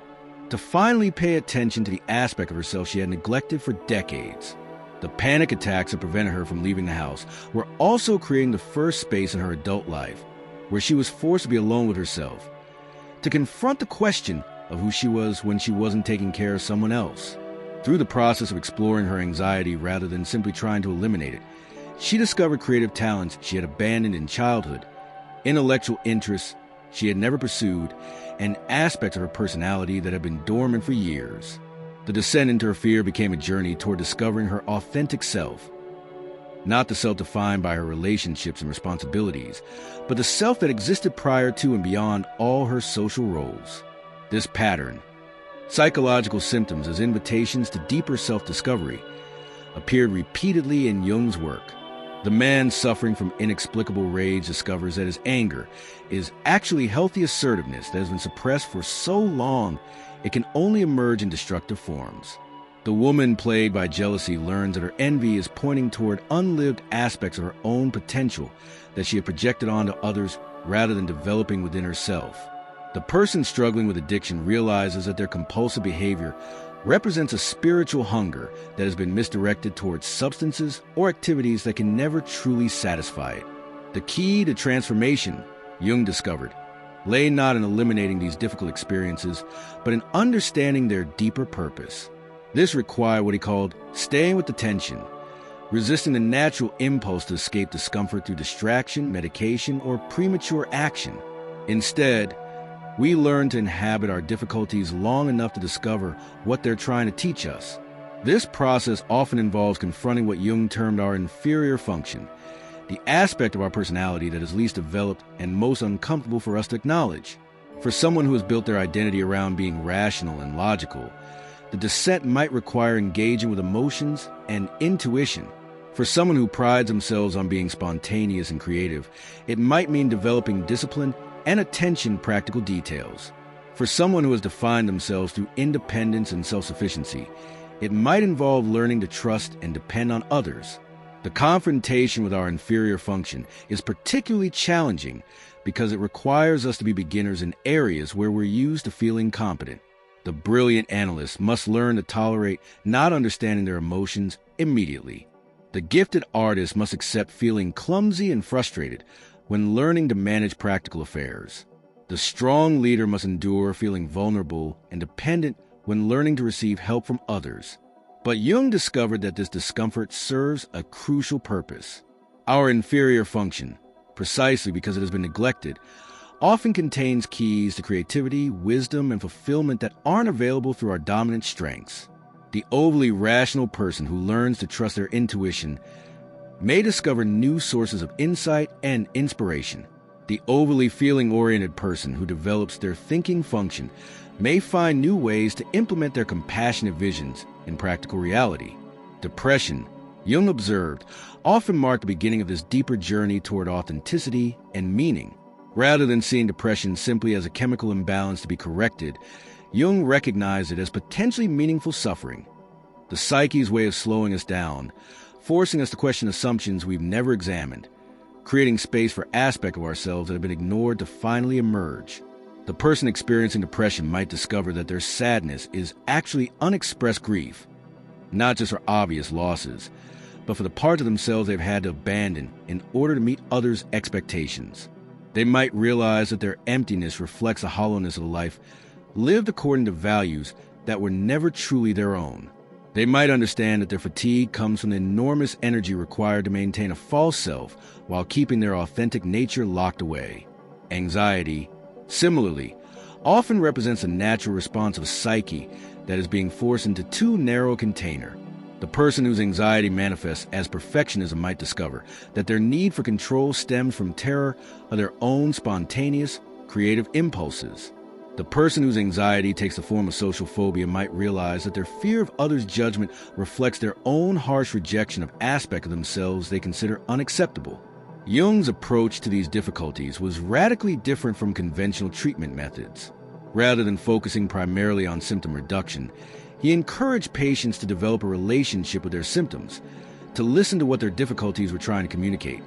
to finally pay attention to the aspect of herself she had neglected for decades. The panic attacks that prevented her from leaving the house were also creating the first space in her adult life where she was forced to be alone with herself, to confront the question of who she was when she wasn't taking care of someone else. Through the process of exploring her anxiety rather than simply trying to eliminate it, she discovered creative talents she had abandoned in childhood, intellectual interests she had never pursued, and aspects of her personality that had been dormant for years. The descent into her fear became a journey toward discovering her authentic self. Not the self defined by her relationships and responsibilities, but the self that existed prior to and beyond all her social roles. This pattern, psychological symptoms as invitations to deeper self-discovery, appeared repeatedly in Jung's work. The man suffering from inexplicable rage discovers that his anger is actually healthy assertiveness that has been suppressed for so long it can only emerge in destructive forms. The woman plagued by jealousy learns that her envy is pointing toward unlived aspects of her own potential that she had projected onto others rather than developing within herself. The person struggling with addiction realizes that their compulsive behavior represents a spiritual hunger that has been misdirected towards substances or activities that can never truly satisfy it. The key to transformation, Jung discovered, lay not in eliminating these difficult experiences, but in understanding their deeper purpose. This required what he called staying with the tension, resisting the natural impulse to escape discomfort through distraction, medication, or premature action. Instead, we learn to inhabit our difficulties long enough to discover what they're trying to teach us. This process often involves confronting what Jung termed our inferior function, the aspect of our personality that is least developed and most uncomfortable for us to acknowledge. For someone who has built their identity around being rational and logical, the descent might require engaging with emotions and intuition. For someone who prides themselves on being spontaneous and creative, it might mean developing discipline and attention to practical details. For someone who has defined themselves through independence and self-sufficiency, it might involve learning to trust and depend on others. The confrontation with our inferior function is particularly challenging because it requires us to be beginners in areas where we're used to feeling competent. The brilliant analyst must learn to tolerate not understanding their emotions immediately. The gifted artist must accept feeling clumsy and frustrated when learning to manage practical affairs. The strong leader must endure feeling vulnerable and dependent when learning to receive help from others. But Jung discovered that this discomfort serves a crucial purpose. Our inferior function, precisely because it has been neglected, often contains keys to creativity, wisdom, and fulfillment that aren't available through our dominant strengths. The overly rational person who learns to trust their intuition may discover new sources of insight and inspiration. The overly feeling-oriented person who develops their thinking function may find new ways to implement their compassionate visions in practical reality. Depression, Jung observed, often marked the beginning of this deeper journey toward authenticity and meaning. Rather than seeing depression simply as a chemical imbalance to be corrected, Jung recognized it as potentially meaningful suffering, the psyche's way of slowing us down, forcing us to question assumptions we've never examined, creating space for aspects of ourselves that have been ignored to finally emerge. The person experiencing depression might discover that their sadness is actually unexpressed grief, not just for obvious losses, but for the parts of themselves they've had to abandon in order to meet others' expectations. They might realize that their emptiness reflects a hollowness of a life lived according to values that were never truly their own. They might understand that their fatigue comes from the enormous energy required to maintain a false self while keeping their authentic nature locked away. Anxiety, similarly, often represents a natural response of psyche that is being forced into too narrow a container. The person whose anxiety manifests as perfectionism might discover that their need for control stems from terror of their own spontaneous, creative impulses. The person whose anxiety takes the form of social phobia might realize that their fear of others' judgment reflects their own harsh rejection of aspects of themselves they consider unacceptable. Jung's approach to these difficulties was radically different from conventional treatment methods. Rather than focusing primarily on symptom reduction, he encouraged patients to develop a relationship with their symptoms, to listen to what their difficulties were trying to communicate,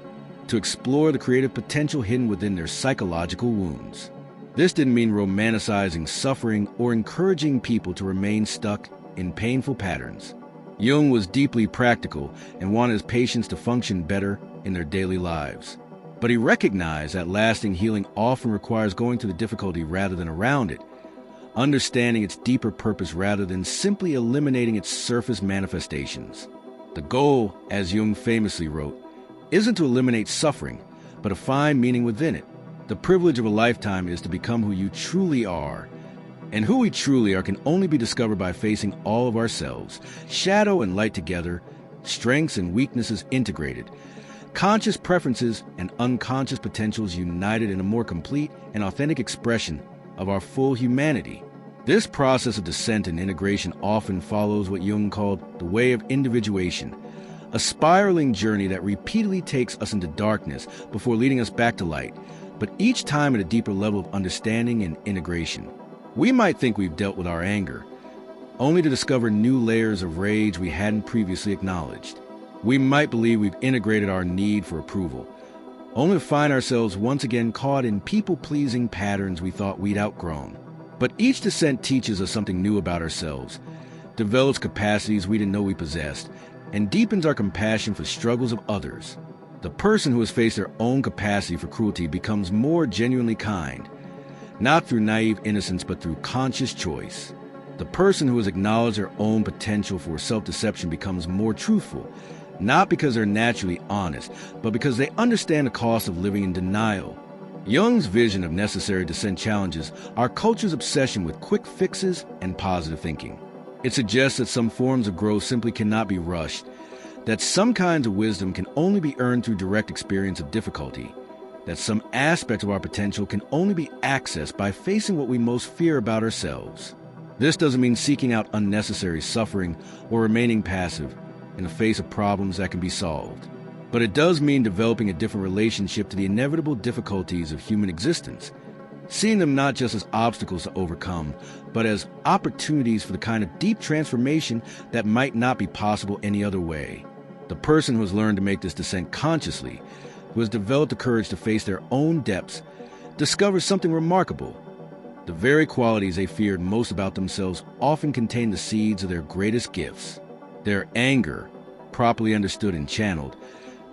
to explore the creative potential hidden within their psychological wounds. This didn't mean romanticizing suffering or encouraging people to remain stuck in painful patterns. Jung was deeply practical and wanted his patients to function better in their daily lives. But he recognized that lasting healing often requires going through the difficulty rather than around it, understanding its deeper purpose rather than simply eliminating its surface manifestations. The goal, as Jung famously wrote, isn't to eliminate suffering, but to find meaning within it. The privilege of a lifetime is to become who you truly are. And who we truly are can only be discovered by facing all of ourselves, shadow and light together, strengths and weaknesses integrated, conscious preferences and unconscious potentials united in a more complete and authentic expression of our full humanity. This process of descent and integration often follows what Jung called the way of individuation, a spiraling journey that repeatedly takes us into darkness before leading us back to light, but each time at a deeper level of understanding and integration. We might think we've dealt with our anger, only to discover new layers of rage we hadn't previously acknowledged. We might believe we've integrated our need for approval, only to find ourselves once again caught in people-pleasing patterns we thought we'd outgrown. But each descent teaches us something new about ourselves, develops capacities we didn't know we possessed, and deepens our compassion for struggles of others. The person who has faced their own capacity for cruelty becomes more genuinely kind, not through naive innocence but through conscious choice. The person who has acknowledged their own potential for self-deception becomes more truthful, not because they're naturally honest, but because they understand the cost of living in denial. Jung's vision of necessary descent challenges our culture's obsession with quick fixes and positive thinking. It suggests that some forms of growth simply cannot be rushed, that some kinds of wisdom can only be earned through direct experience of difficulty, that some aspects of our potential can only be accessed by facing what we most fear about ourselves. This doesn't mean seeking out unnecessary suffering or remaining passive in the face of problems that can be solved. But it does mean developing a different relationship to the inevitable difficulties of human existence, seeing them not just as obstacles to overcome, but as opportunities for the kind of deep transformation that might not be possible any other way. The person who has learned to make this descent consciously, who has developed the courage to face their own depths, discovers something remarkable. The very qualities they feared most about themselves often contain the seeds of their greatest gifts. Their anger, properly understood and channeled,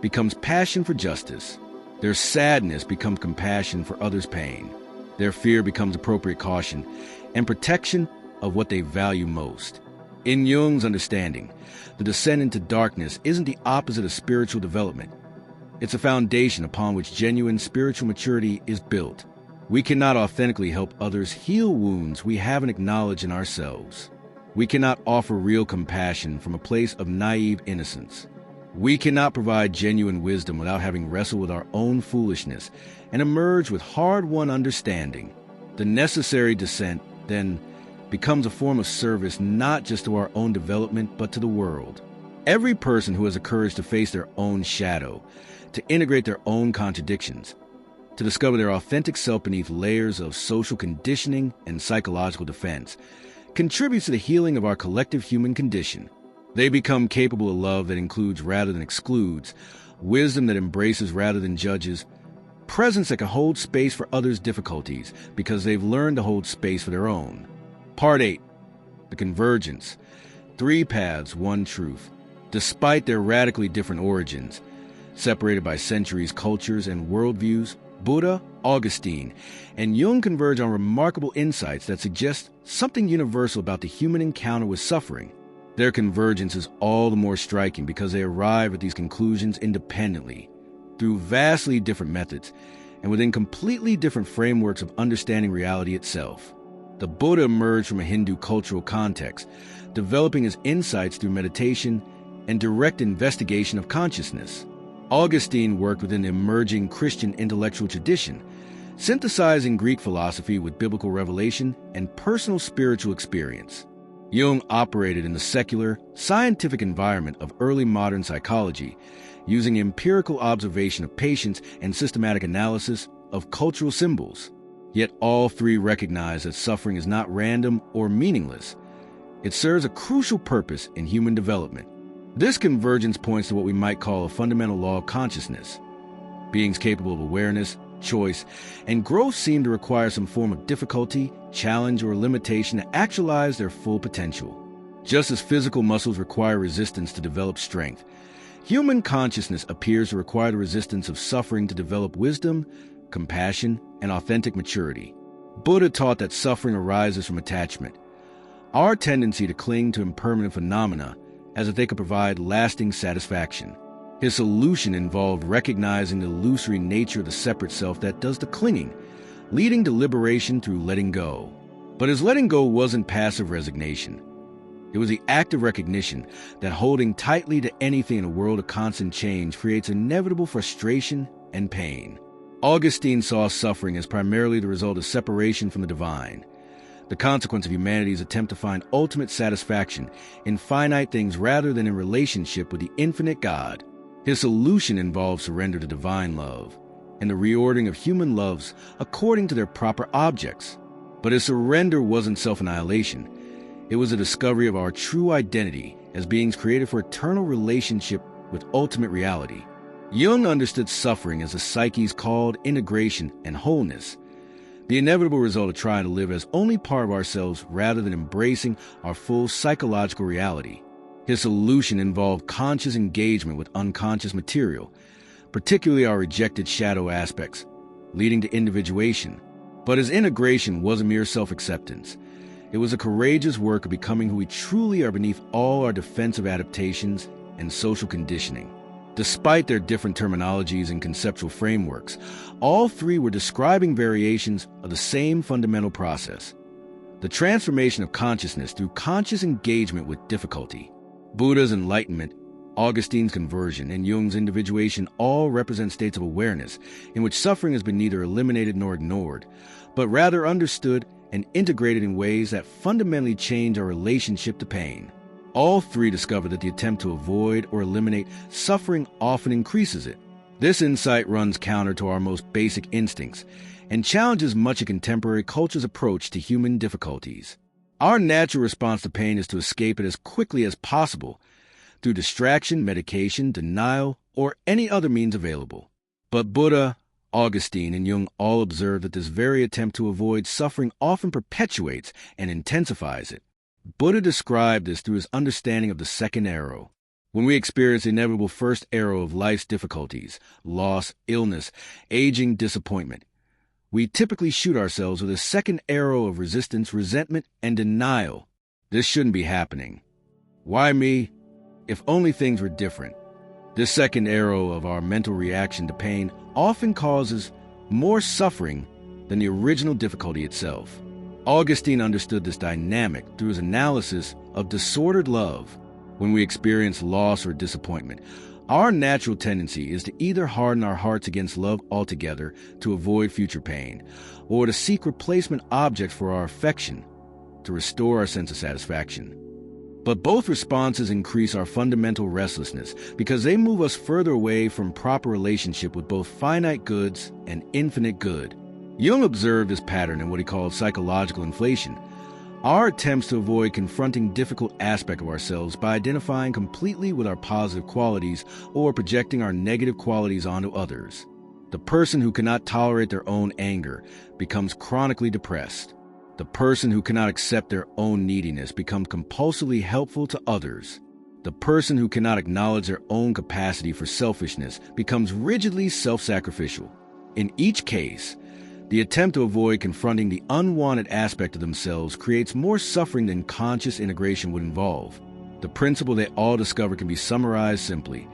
becomes passion for justice. Their sadness becomes compassion for others' pain. Their fear becomes appropriate caution and protection of what they value most. In Jung's understanding, the descent into darkness isn't the opposite of spiritual development. It's a foundation upon which genuine spiritual maturity is built. We cannot authentically help others heal wounds we haven't acknowledged in ourselves. We cannot offer real compassion from a place of naive innocence. We cannot provide genuine wisdom without having wrestled with our own foolishness and emerged with hard-won understanding. The necessary descent, then, becomes a form of service not just to our own development but to the world. Every person who has the courage to face their own shadow, to integrate their own contradictions, to discover their authentic self beneath layers of social conditioning and psychological defense, contributes to the healing of our collective human condition. They become capable of love that includes rather than excludes, wisdom that embraces rather than judges, presence that can hold space for others' difficulties because they've learned to hold space for their own. Part 8. The Convergence. 3 paths, 1 truth. Despite their radically different origins, separated by centuries, cultures, and worldviews, Buddha, Augustine, and Jung converge on remarkable insights that suggest something universal about the human encounter with suffering. Their convergence is all the more striking because they arrive at these conclusions independently, through vastly different methods, and within completely different frameworks of understanding reality itself. The Buddha emerged from a Hindu cultural context, developing his insights through meditation and direct investigation of consciousness. Augustine worked within the emerging Christian intellectual tradition, synthesizing Greek philosophy with biblical revelation and personal spiritual experience. Jung operated in the secular, scientific environment of early modern psychology, using empirical observation of patients and systematic analysis of cultural symbols. Yet all 3 recognize that suffering is not random or meaningless. It serves a crucial purpose in human development. This convergence points to what we might call a fundamental law of consciousness. Beings capable of awareness, choice, and growth seem to require some form of difficulty, challenge, or limitation to actualize their full potential. Just as physical muscles require resistance to develop strength, human consciousness appears to require the resistance of suffering to develop wisdom, compassion, and authentic maturity. Buddha taught that suffering arises from attachment, our tendency to cling to impermanent phenomena as if they could provide lasting satisfaction. His solution involved recognizing the illusory nature of the separate self that does the clinging, leading to liberation through letting go. But his letting go wasn't passive resignation. It was the active recognition that holding tightly to anything in a world of constant change creates inevitable frustration and pain. Augustine saw suffering as primarily the result of separation from the divine, the consequence of humanity's attempt to find ultimate satisfaction in finite things rather than in relationship with the infinite God. His solution involved surrender to divine love and the reordering of human loves according to their proper objects. But his surrender wasn't self-annihilation. It was a discovery of our true identity as beings created for eternal relationship with ultimate reality. Jung understood suffering as the psyche's called integration and wholeness, the inevitable result of trying to live as only part of ourselves rather than embracing our full psychological reality. His solution involved conscious engagement with unconscious material, particularly our rejected shadow aspects, leading to individuation. But his integration wasn't mere self-acceptance. It was a courageous work of becoming who we truly are beneath all our defensive adaptations and social conditioning. Despite their different terminologies and conceptual frameworks, all three were describing variations of the same fundamental process: the transformation of consciousness through conscious engagement with difficulty. Buddha's enlightenment, Augustine's conversion, and Jung's individuation all represent states of awareness in which suffering has been neither eliminated nor ignored, but rather understood and integrated in ways that fundamentally change our relationship to pain. All three discover that the attempt to avoid or eliminate suffering often increases it. This insight runs counter to our most basic instincts and challenges much of contemporary culture's approach to human difficulties. Our natural response to pain is to escape it as quickly as possible through distraction, medication, denial, or any other means available. But Buddha, Augustine, and Jung all observed that this very attempt to avoid suffering often perpetuates and intensifies it. Buddha described this through his understanding of the second arrow. When we experience the inevitable first arrow of life's difficulties, loss, illness, aging, disappointment, we typically shoot ourselves with a second arrow of resistance, resentment, and denial. This shouldn't be happening. Why me? If only things were different. This second arrow of our mental reaction to pain often causes more suffering than the original difficulty itself. Augustine understood this dynamic through his analysis of disordered love. When we experience loss or disappointment, our natural tendency is to either harden our hearts against love altogether to avoid future pain, or to seek replacement objects for our affection to restore our sense of satisfaction. But both responses increase our fundamental restlessness because they move us further away from proper relationship with both finite goods and infinite good. Jung observed this pattern in what he called psychological inflation, our attempts to avoid confronting difficult aspects of ourselves by identifying completely with our positive qualities or projecting our negative qualities onto others. The person who cannot tolerate their own anger becomes chronically depressed. The person who cannot accept their own neediness becomes compulsively helpful to others. The person who cannot acknowledge their own capacity for selfishness becomes rigidly self-sacrificial. In each case, the attempt to avoid confronting the unwanted aspect of themselves creates more suffering than conscious integration would involve. The principle they all discover can be summarized simply: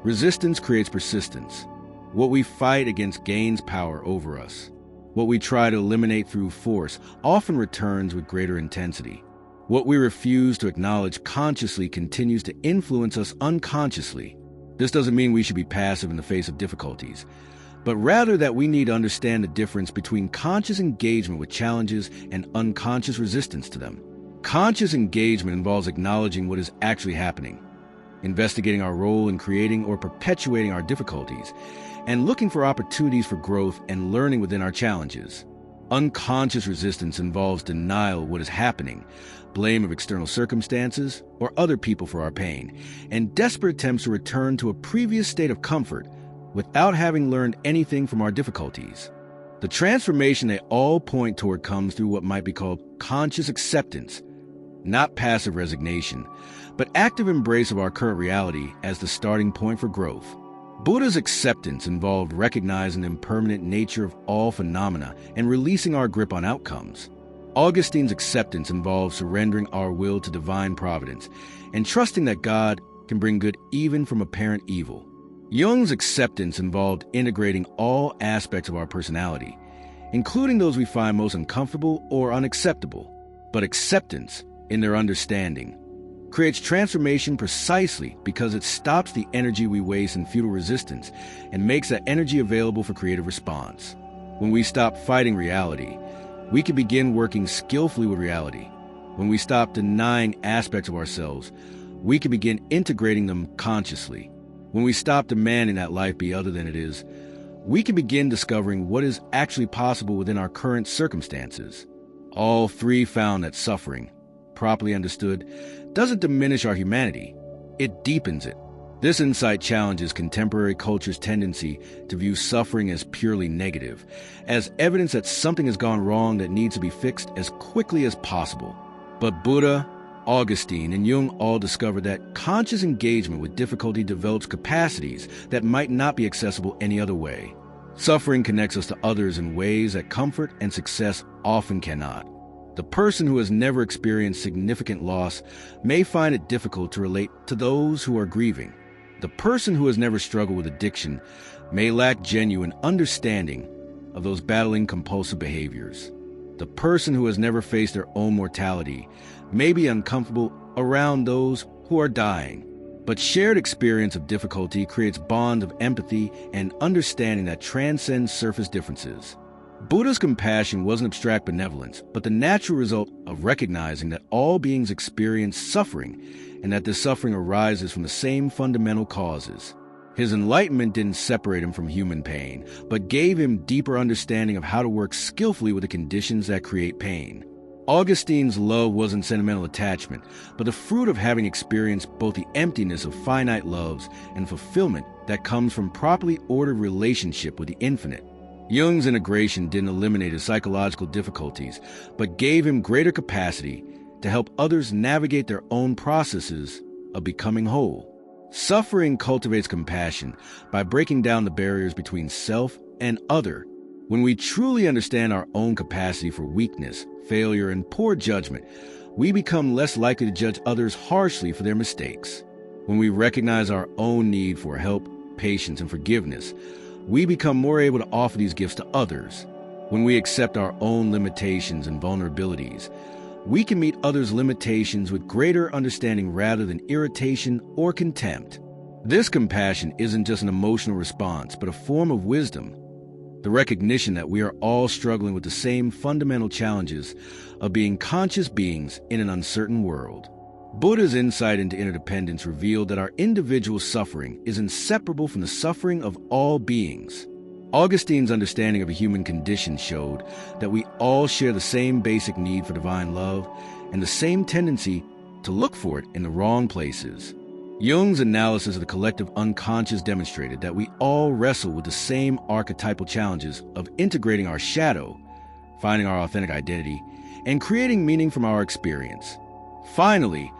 resistance creates persistence. What we fight against gains power over us. What we try to eliminate through force often returns with greater intensity. What we refuse to acknowledge consciously continues to influence us unconsciously. This doesn't mean we should be passive in the face of difficulties, but rather that we need to understand the difference between conscious engagement with challenges and unconscious resistance to them. Conscious engagement involves acknowledging what is actually happening, investigating our role in creating or perpetuating our difficulties, and looking for opportunities for growth and learning within our challenges. Unconscious resistance involves denial of what is happening, blame of external circumstances or other people for our pain, and desperate attempts to return to a previous state of comfort without having learned anything from our difficulties. The transformation they all point toward comes through what might be called conscious acceptance, not passive resignation, but active embrace of our current reality as the starting point for growth. Buddha's acceptance involved recognizing the impermanent nature of all phenomena and releasing our grip on outcomes. Augustine's acceptance involved surrendering our will to divine providence and trusting that God can bring good even from apparent evil. Jung's acceptance involved integrating all aspects of our personality, including those we find most uncomfortable or unacceptable, but acceptance in their understanding creates transformation precisely because it stops the energy we waste in futile resistance and makes that energy available for creative response. When we stop fighting reality, we can begin working skillfully with reality. When we stop denying aspects of ourselves, we can begin integrating them consciously. When we stop demanding that life be other than it is, we can begin discovering what is actually possible within our current circumstances. All three found that suffering, properly understood, doesn't diminish our humanity, it deepens it. This insight challenges contemporary culture's tendency to view suffering as purely negative, as evidence that something has gone wrong that needs to be fixed as quickly as possible. But Buddha, Augustine, and Jung all discovered that conscious engagement with difficulty develops capacities that might not be accessible any other way. Suffering connects us to others in ways that comfort and success often cannot. The person who has never experienced significant loss may find it difficult to relate to those who are grieving. The person who has never struggled with addiction may lack genuine understanding of those battling compulsive behaviors. The person who has never faced their own mortality may be uncomfortable around those who are dying. But shared experience of difficulty creates bonds of empathy and understanding that transcends surface differences. Buddha's compassion wasn't abstract benevolence, but the natural result of recognizing that all beings experience suffering and that this suffering arises from the same fundamental causes. His enlightenment didn't separate him from human pain, but gave him deeper understanding of how to work skillfully with the conditions that create pain. Augustine's love wasn't sentimental attachment, but the fruit of having experienced both the emptiness of finite loves and fulfillment that comes from properly ordered relationship with the infinite. Jung's integration didn't eliminate his psychological difficulties, but gave him greater capacity to help others navigate their own processes of becoming whole. Suffering cultivates compassion by breaking down the barriers between self and other. When we truly understand our own capacity for weakness, failure, and poor judgment, we become less likely to judge others harshly for their mistakes. When we recognize our own need for help, patience, and forgiveness, we become more able to offer these gifts to others. When we accept our own limitations and vulnerabilities, we can meet others' limitations with greater understanding rather than irritation or contempt. This compassion isn't just an emotional response, but a form of wisdom. The recognition that we are all struggling with the same fundamental challenges of being conscious beings in an uncertain world. Buddha's insight into interdependence revealed that our individual suffering is inseparable from the suffering of all beings. Augustine's understanding of a human condition showed that we all share the same basic need for divine love and the same tendency to look for it in the wrong places. Jung's analysis of the collective unconscious demonstrated that we all wrestle with the same archetypal challenges of integrating our shadow, finding our authentic identity, and creating meaning from our experience. Finally,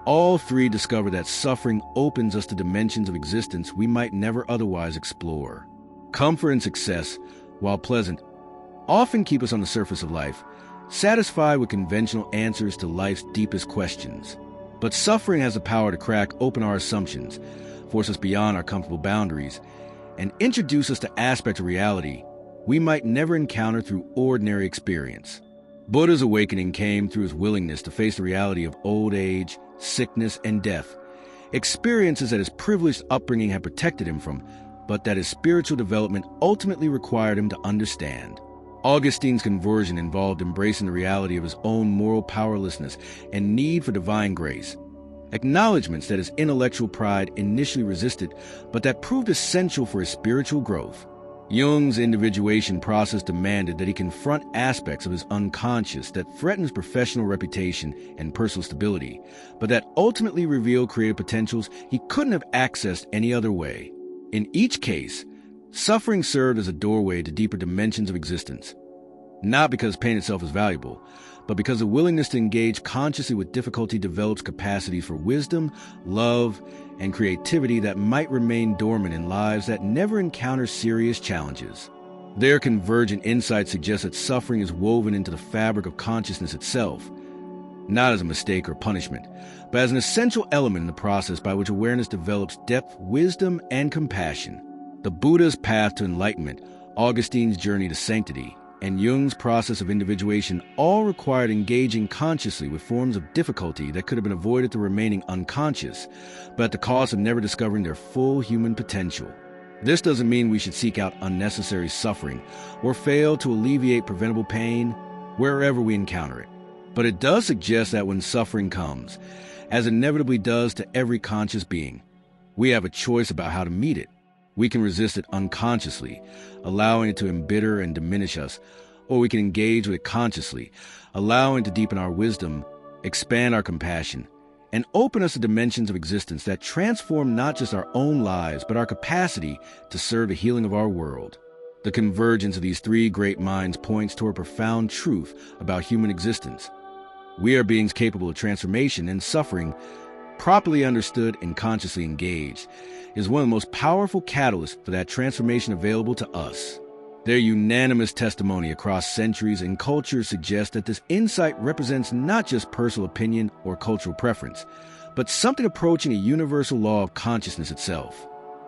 all three discovered that suffering opens us to dimensions of existence we might never otherwise explore. Comfort and success, while pleasant, often keep us on the surface of life, satisfied with conventional answers to life's deepest questions. But suffering has the power to crack open our assumptions, force us beyond our comfortable boundaries, and introduce us to aspects of reality we might never encounter through ordinary experience. Buddha's awakening came through his willingness to face the reality of old age, sickness, and death, experiences that his privileged upbringing had protected him from, but that his spiritual development ultimately required him to understand. Augustine's conversion involved embracing the reality of his own moral powerlessness and need for divine grace, acknowledgments that his intellectual pride initially resisted, but that proved essential for his spiritual growth. Jung's individuation process demanded that he confront aspects of his unconscious that threatened his professional reputation and personal stability, but that ultimately revealed creative potentials he couldn't have accessed any other way. In each case, suffering served as a doorway to deeper dimensions of existence, not because pain itself is valuable, but because the willingness to engage consciously with difficulty develops capacities for wisdom, love, and creativity that might remain dormant in lives that never encounter serious challenges. Their convergent insight suggests that suffering is woven into the fabric of consciousness itself, not as a mistake or punishment, but as an essential element in the process by which awareness develops depth, wisdom, and compassion. The Buddha's path to enlightenment, Augustine's journey to sanctity, and Jung's process of individuation all required engaging consciously with forms of difficulty that could have been avoided through remaining unconscious, but at the cost of never discovering their full human potential. This doesn't mean we should seek out unnecessary suffering or fail to alleviate preventable pain wherever we encounter it. But it does suggest that when suffering comes, as inevitably does to every conscious being, we have a choice about how to meet it. We can resist it unconsciously, allowing it to embitter and diminish us, or we can engage with it consciously, allowing it to deepen our wisdom, expand our compassion, and open us to dimensions of existence that transform not just our own lives, but our capacity to serve the healing of our world. The convergence of these three great minds points toward profound truth about human existence. We are beings capable of transformation, and suffering, properly understood and consciously engaged, is one of the most powerful catalysts for that transformation available to us. Their unanimous testimony across centuries and cultures suggests that this insight represents not just personal opinion or cultural preference, but something approaching a universal law of consciousness itself.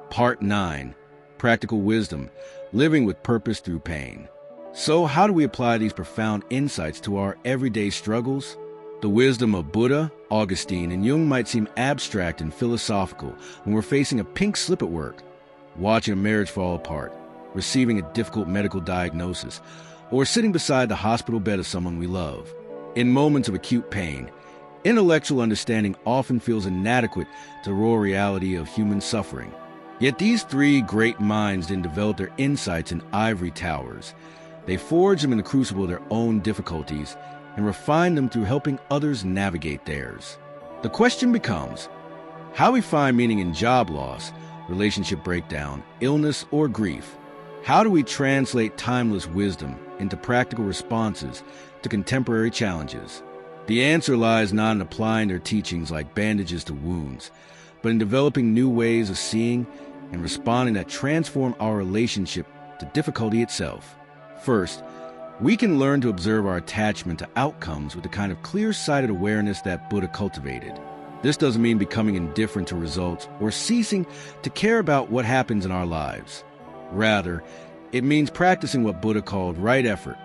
Part 9. Practical Wisdom, Living with Purpose Through Pain. So how do we apply these profound insights to our everyday struggles? The wisdom of Buddha, Augustine, and Jung might seem abstract and philosophical when we're facing a pink slip at work, watching a marriage fall apart, receiving a difficult medical diagnosis, or sitting beside the hospital bed of someone we love. In moments of acute pain, intellectual understanding often feels inadequate to the raw reality of human suffering. Yet these three great minds didn't develop their insights in ivory towers. They forged them in the crucible of their own difficulties and refined them through helping others navigate theirs. The question becomes, how we find meaning in job loss, relationship breakdown, illness, or grief. How do we translate timeless wisdom into practical responses to contemporary challenges? The answer lies not in applying their teachings like bandages to wounds, but in developing new ways of seeing and responding that transform our relationship to difficulty itself. First, we can learn to observe our attachment to outcomes with the kind of clear-sighted awareness that Buddha cultivated. This doesn't mean becoming indifferent to results or ceasing to care about what happens in our lives. Rather, it means practicing what Buddha called right effort,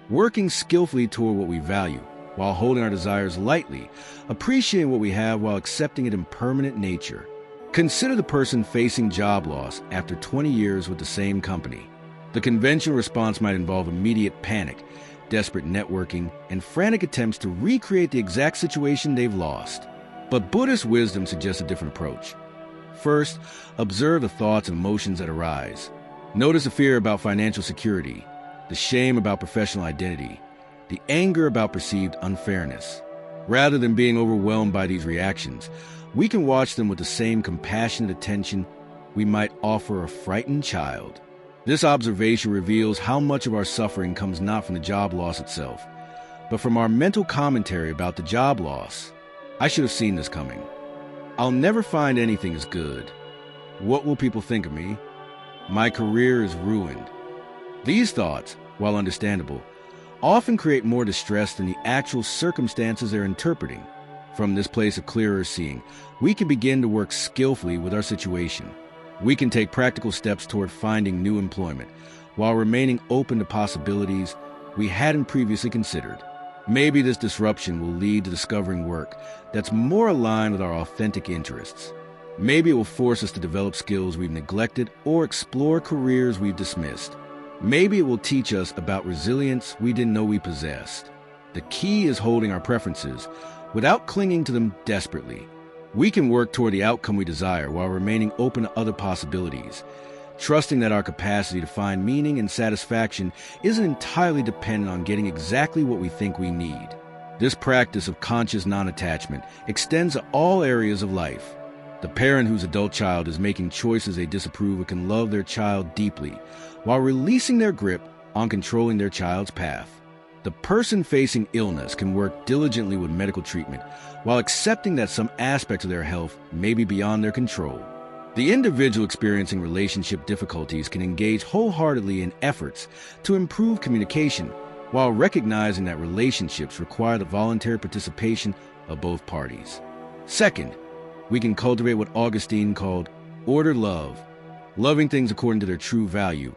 working skillfully toward what we value, while holding our desires lightly, appreciating what we have while accepting its impermanent nature. Consider the person facing job loss after 20 years with the same company. The conventional response might involve immediate panic, desperate networking, and frantic attempts to recreate the exact situation they've lost. But Buddhist wisdom suggests a different approach. First, observe the thoughts and emotions that arise. Notice the fear about financial security, the shame about professional identity, the anger about perceived unfairness. Rather than being overwhelmed by these reactions, we can watch them with the same compassionate attention we might offer a frightened child. This observation reveals how much of our suffering comes not from the job loss itself, but from our mental commentary about the job loss. I should have seen this coming. I'll never find anything as good. What will people think of me? My career is ruined. These thoughts, while understandable, often create more distress than the actual circumstances they're interpreting. From this place of clearer seeing, we can begin to work skillfully with our situation. We can take practical steps toward finding new employment, while remaining open to possibilities we hadn't previously considered. Maybe this disruption will lead to discovering work that's more aligned with our authentic interests. Maybe it will force us to develop skills we've neglected or explore careers we've dismissed. Maybe it will teach us about resilience we didn't know we possessed. The key is holding our preferences without clinging to them desperately. We can work toward the outcome we desire while remaining open to other possibilities, trusting that our capacity to find meaning and satisfaction isn't entirely dependent on getting exactly what we think we need. This practice of conscious non-attachment extends to all areas of life. The parent whose adult child is making choices they disapprove of can love their child deeply while releasing their grip on controlling their child's path. The The person facing illness can work diligently with medical treatment while accepting that some aspects of their health may be beyond their control. The individual experiencing relationship difficulties can engage wholeheartedly in efforts to improve communication while recognizing that relationships require the voluntary participation of both parties. Second, we can cultivate what Augustine called ordered love, loving things according to their true value,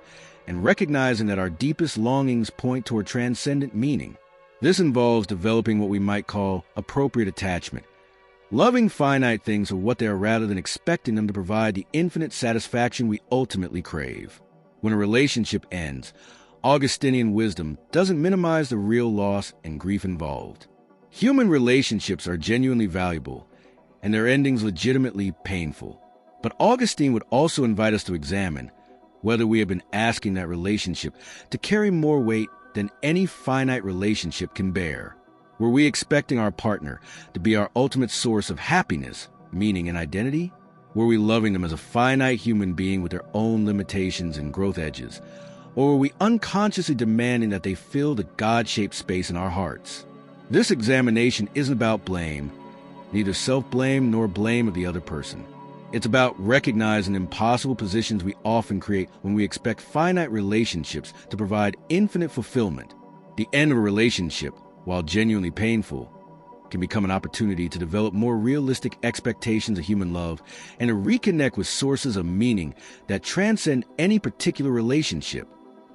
and recognizing that our deepest longings point toward transcendent meaning. This involves developing what we might call appropriate attachment, loving finite things for what they are rather than expecting them to provide the infinite satisfaction we ultimately crave. When a relationship ends, Augustinian wisdom doesn't minimize the real loss and grief involved. Human relationships are genuinely valuable, and their endings legitimately painful. But Augustine would also invite us to examine whether we have been asking that relationship to carry more weight than any finite relationship can bear. Were we expecting our partner to be our ultimate source of happiness, meaning, and identity? Were we loving them as a finite human being with their own limitations and growth edges? Or were we unconsciously demanding that they fill the God-shaped space in our hearts? This examination isn't about blame, neither self-blame nor blame of the other person. It's about recognizing impossible positions we often create when we expect finite relationships to provide infinite fulfillment. The end of a relationship, while genuinely painful, can become an opportunity to develop more realistic expectations of human love and to reconnect with sources of meaning that transcend any particular relationship.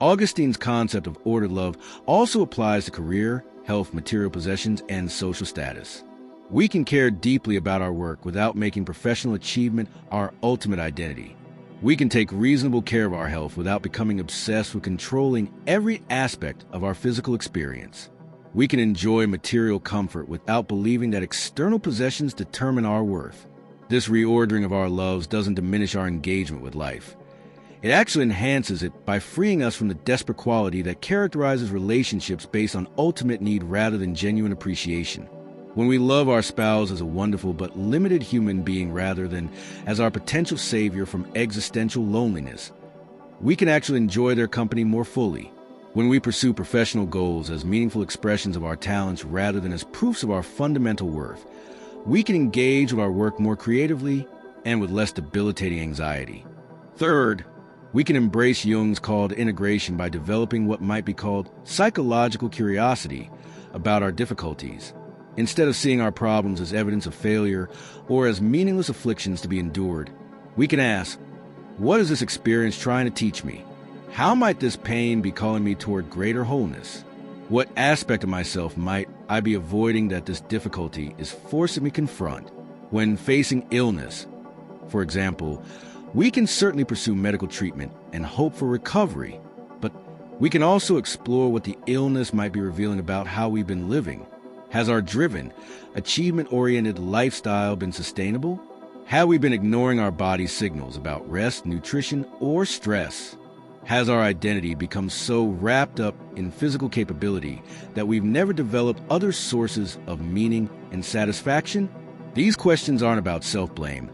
Augustine's concept of ordered love also applies to career, health, material possessions, and social status. We can care deeply about our work without making professional achievement our ultimate identity. We can take reasonable care of our health without becoming obsessed with controlling every aspect of our physical experience. We can enjoy material comfort without believing that external possessions determine our worth. This reordering of our loves doesn't diminish our engagement with life. It actually enhances it by freeing us from the desperate quality that characterizes relationships based on ultimate need rather than genuine appreciation. When we love our spouse as a wonderful but limited human being rather than as our potential savior from existential loneliness, we can actually enjoy their company more fully. When we pursue professional goals as meaningful expressions of our talents rather than as proofs of our fundamental worth, we can engage with our work more creatively and with less debilitating anxiety. Third, we can embrace Jung's call to integration by developing what might be called psychological curiosity about our difficulties. Instead of seeing our problems as evidence of failure or as meaningless afflictions to be endured, we can ask, what is this experience trying to teach me? How might this pain be calling me toward greater wholeness? What aspect of myself might I be avoiding that this difficulty is forcing me to confront? When facing illness, for example, we can certainly pursue medical treatment and hope for recovery, but we can also explore what the illness might be revealing about how we've been living. Has our driven, achievement-oriented lifestyle been sustainable? Have we been ignoring our body's signals about rest, nutrition, or stress? Has our identity become so wrapped up in physical capability that we've never developed other sources of meaning and satisfaction? These questions aren't about self-blame.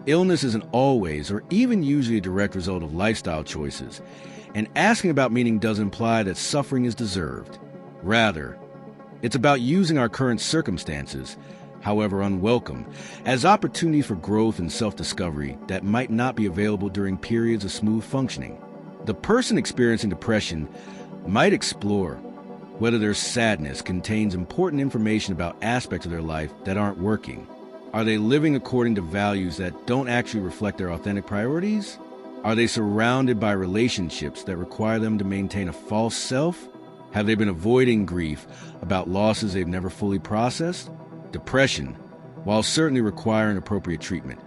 Illness isn't always or even usually a direct result of lifestyle choices, and asking about meaning doesn't imply that suffering is deserved. Rather, it's about using our current circumstances, however unwelcome, as opportunities for growth and self-discovery that might not be available during periods of smooth functioning. The person experiencing depression might explore whether their sadness contains important information about aspects of their life that aren't working. Are they living according to values that don't actually reflect their authentic priorities? Are they surrounded by relationships that require them to maintain a false self? Have they been avoiding grief about losses they've never fully processed? Depression, while certainly requiring appropriate treatment,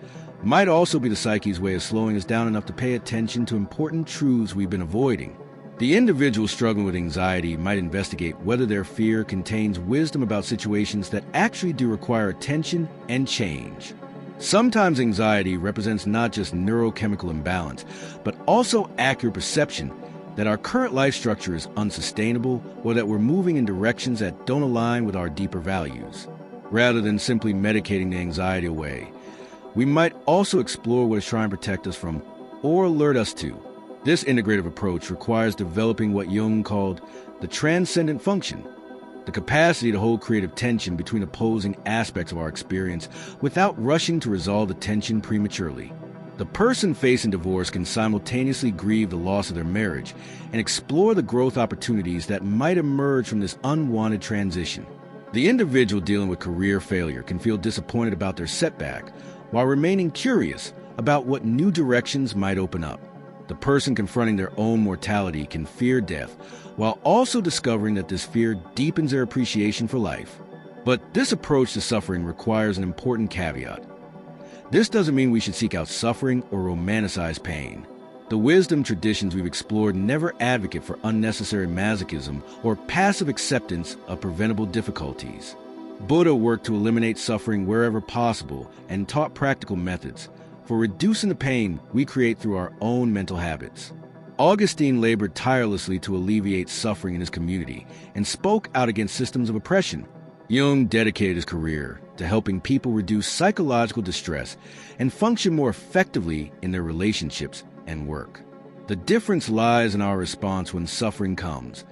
might also be the psyche's way of slowing us down enough to pay attention to important truths we've been avoiding. The individual struggling with anxiety might investigate whether their fear contains wisdom about situations that actually do require attention and change. Sometimes anxiety represents not just neurochemical imbalance, but also accurate perception that our current life structure is unsustainable or that we're moving in directions that don't align with our deeper values. Rather than simply medicating the anxiety away, we might also explore what is trying to protect us from or alert us to. This integrative approach requires developing what Jung called the transcendent function, the capacity to hold creative tension between opposing aspects of our experience without rushing to resolve the tension prematurely. The person facing divorce can simultaneously grieve the loss of their marriage and explore the growth opportunities that might emerge from this unwanted transition. The individual dealing with career failure can feel disappointed about their setback while remaining curious about what new directions might open up. The person confronting their own mortality can fear death while also discovering that this fear deepens their appreciation for life. But this approach to suffering requires an important caveat. This doesn't mean we should seek out suffering or romanticize pain. The wisdom traditions we've explored never advocate for unnecessary masochism or passive acceptance of preventable difficulties. Buddha worked to eliminate suffering wherever possible and taught practical methods for reducing the pain we create through our own mental habits. Augustine labored tirelessly to alleviate suffering in his community and spoke out against systems of oppression. Jung dedicated his career to helping people reduce psychological distress and function more effectively in their relationships and work. The difference lies in our response when suffering comes,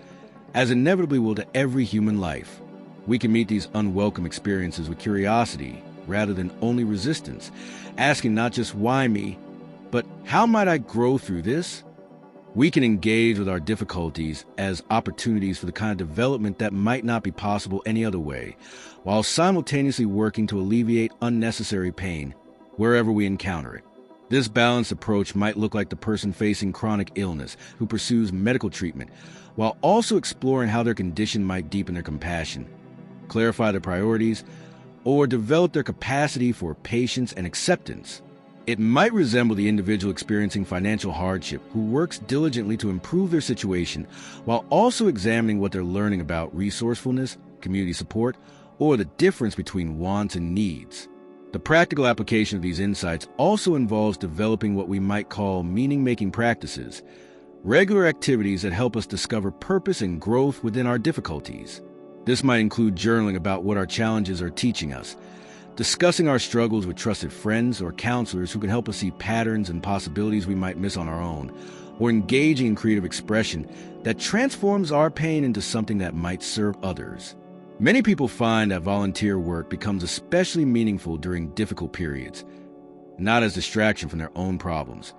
as inevitably will to every human life. We can meet these unwelcome experiences with curiosity rather than only resistance, asking not just why me, but how might I grow through this? We can engage with our difficulties as opportunities for the kind of development that might not be possible any other way, while simultaneously working to alleviate unnecessary pain wherever we encounter it. This balanced approach might look like the person facing chronic illness who pursues medical treatment, while also exploring how their condition might deepen their compassion, clarify their priorities, or develop their capacity for patience and acceptance. It might resemble the individual experiencing financial hardship who works diligently to improve their situation while also examining what they're learning about resourcefulness, community support, or the difference between wants and needs. The practical application of these insights also involves developing what we might call meaning-making practices, regular activities that help us discover purpose and growth within our difficulties. This might include journaling about what our challenges are teaching us, discussing our struggles with trusted friends or counselors who can help us see patterns and possibilities we might miss on our own, or engaging in creative expression that transforms our pain into something that might serve others. Many people find that volunteer work becomes especially meaningful during difficult periods, not as distraction from their own problems,